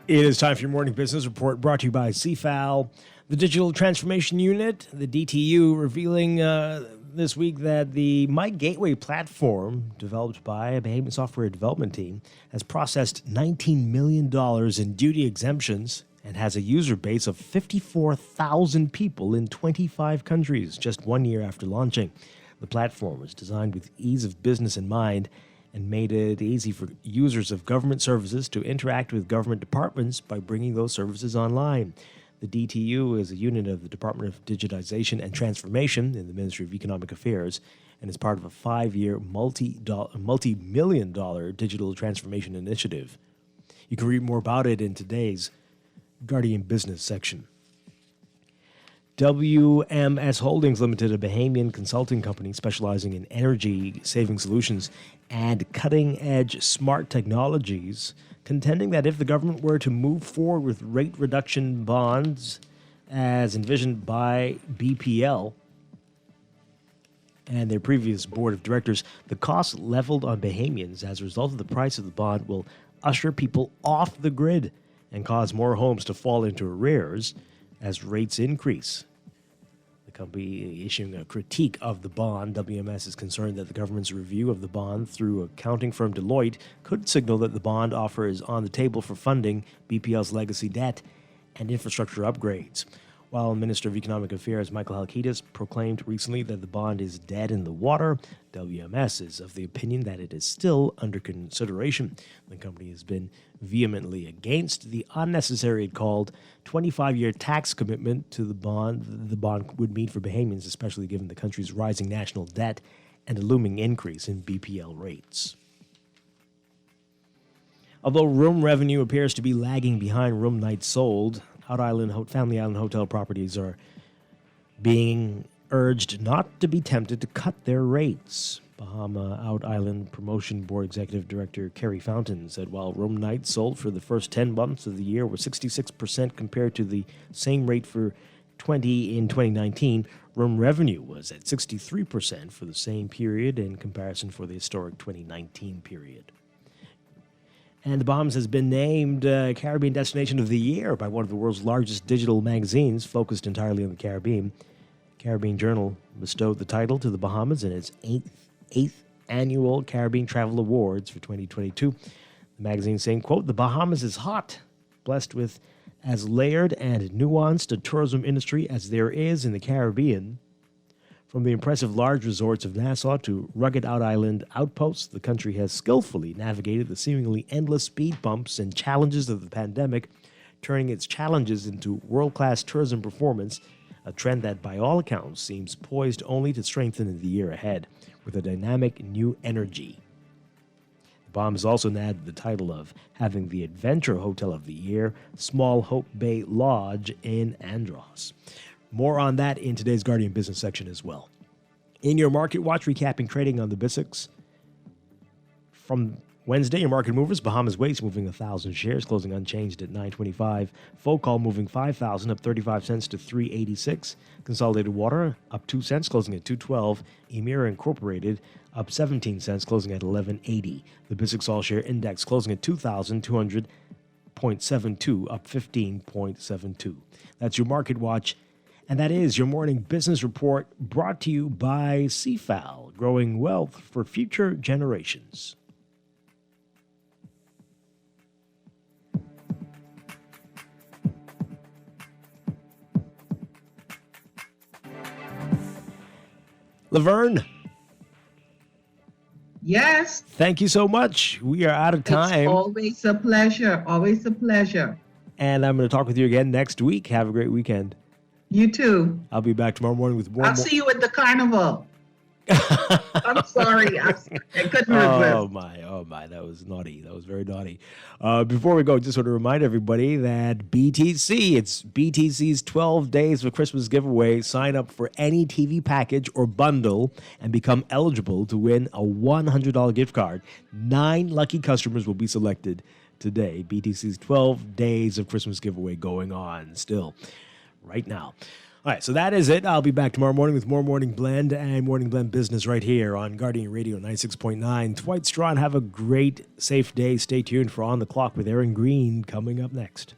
Speaker 2: It is time for your morning business report brought to you by CFAL, the Digital Transformation Unit, the DTU, revealing this week that the My Gateway platform, developed by a Bahamian software development team, has processed $19 million in duty exemptions and has a user base of 54,000 people in 25 countries just 1 year after launching. The platform was designed with ease of business in mind and made it easy for users of government services to interact with government departments by bringing those services online. The DTU is a unit of the Department of Digitization and Transformation in the Ministry of Economic Affairs and is part of a 5-year, multi-million-dollar digital transformation initiative. You can read more about it in today's Guardian Business section. WMS Holdings Limited, a Bahamian consulting company specializing in energy-saving solutions and cutting-edge smart technologies, contending that if the government were to move forward with rate reduction bonds as envisioned by BPL and their previous board of directors, the costs leveled on Bahamians as a result of the price of the bond will usher people off the grid and cause more homes to fall into arrears as rates increase. The company issuing a critique of the bond, WMS is concerned that the government's review of the bond through accounting firm Deloitte could signal that the bond offer is on the table for funding BPL's legacy debt and infrastructure upgrades. While Minister of Economic Affairs Michael Halkitis proclaimed recently that the bond is dead in the water, WMS is of the opinion that it is still under consideration. The company has been vehemently against the unnecessary, called 25-year tax commitment to the bond would mean for Bahamians, especially given the country's rising national debt and a looming increase in BPL rates. Although room revenue appears to be lagging behind room nights sold, Family Island hotel properties are being urged not to be tempted to cut their rates. Bahama Out Island Promotion Board Executive Director Kerry Fountain said while room nights sold for the first 10 months of the year were 66% compared to the same rate for 2019, room revenue was at 63% for the same period in comparison for the historic 2019 period. And the Bahamas has been named Caribbean Destination of the Year by one of the world's largest digital magazines focused entirely on the Caribbean. Caribbean Journal bestowed the title to the Bahamas in its eighth annual Caribbean Travel Awards for 2022. The magazine saying, quote, "The Bahamas is hot, blessed with as layered and nuanced a tourism industry as there is in the Caribbean. From the impressive large resorts of Nassau to rugged out-island outposts, the country has skillfully navigated the seemingly endless speed bumps and challenges of the pandemic, turning its challenges into world-class tourism performance, a trend that, by all accounts, seems poised only to strengthen in the year ahead, with a dynamic new energy." The Bahamas also nabbed the title of having the Adventure Hotel of the Year, Small Hope Bay Lodge in Andros. More on that in today's Guardian Business section as well. In your Market Watch, recapping trading on the BISX. From Wednesday, your market movers, Bahamas Waste moving 1,000 shares, closing unchanged at 925. Focol moving 5,000, up 35 cents to 386. Consolidated Water up 2 cents, closing at 212. Emira Incorporated up 17 cents, closing at 1180. The BISX All Share Index closing at 2,200.72, up 15.72. That's your Market Watch. And that is your morning business report brought to you by CFAL, growing wealth for future generations. Laverne.
Speaker 8: Yes.
Speaker 2: Thank you so much. We are out of time.
Speaker 8: It's always a pleasure. Always a pleasure.
Speaker 2: And I'm going to talk with you again next week. Have a great weekend.
Speaker 8: You too.
Speaker 2: I'll be back tomorrow morning with more.
Speaker 8: I'll see you at the carnival. I'm sorry. I couldn't resist.
Speaker 2: Oh my, that was naughty. That was very naughty. Before we go, just want to remind everybody that BTC, it's BTC's 12 Days of Christmas giveaway. Sign up for any TV package or bundle and become eligible to win a $100 gift card. 9 lucky customers will be selected today. BTC's 12 Days of Christmas giveaway going on still right now. All right, so that is it. I'll be back tomorrow morning with more Morning Blend and Morning Blend Business right here on Guardian Radio 96.9. Dwight, Strachan, have a great, safe day. Stay tuned for On the Clock with Aaron Green coming up next.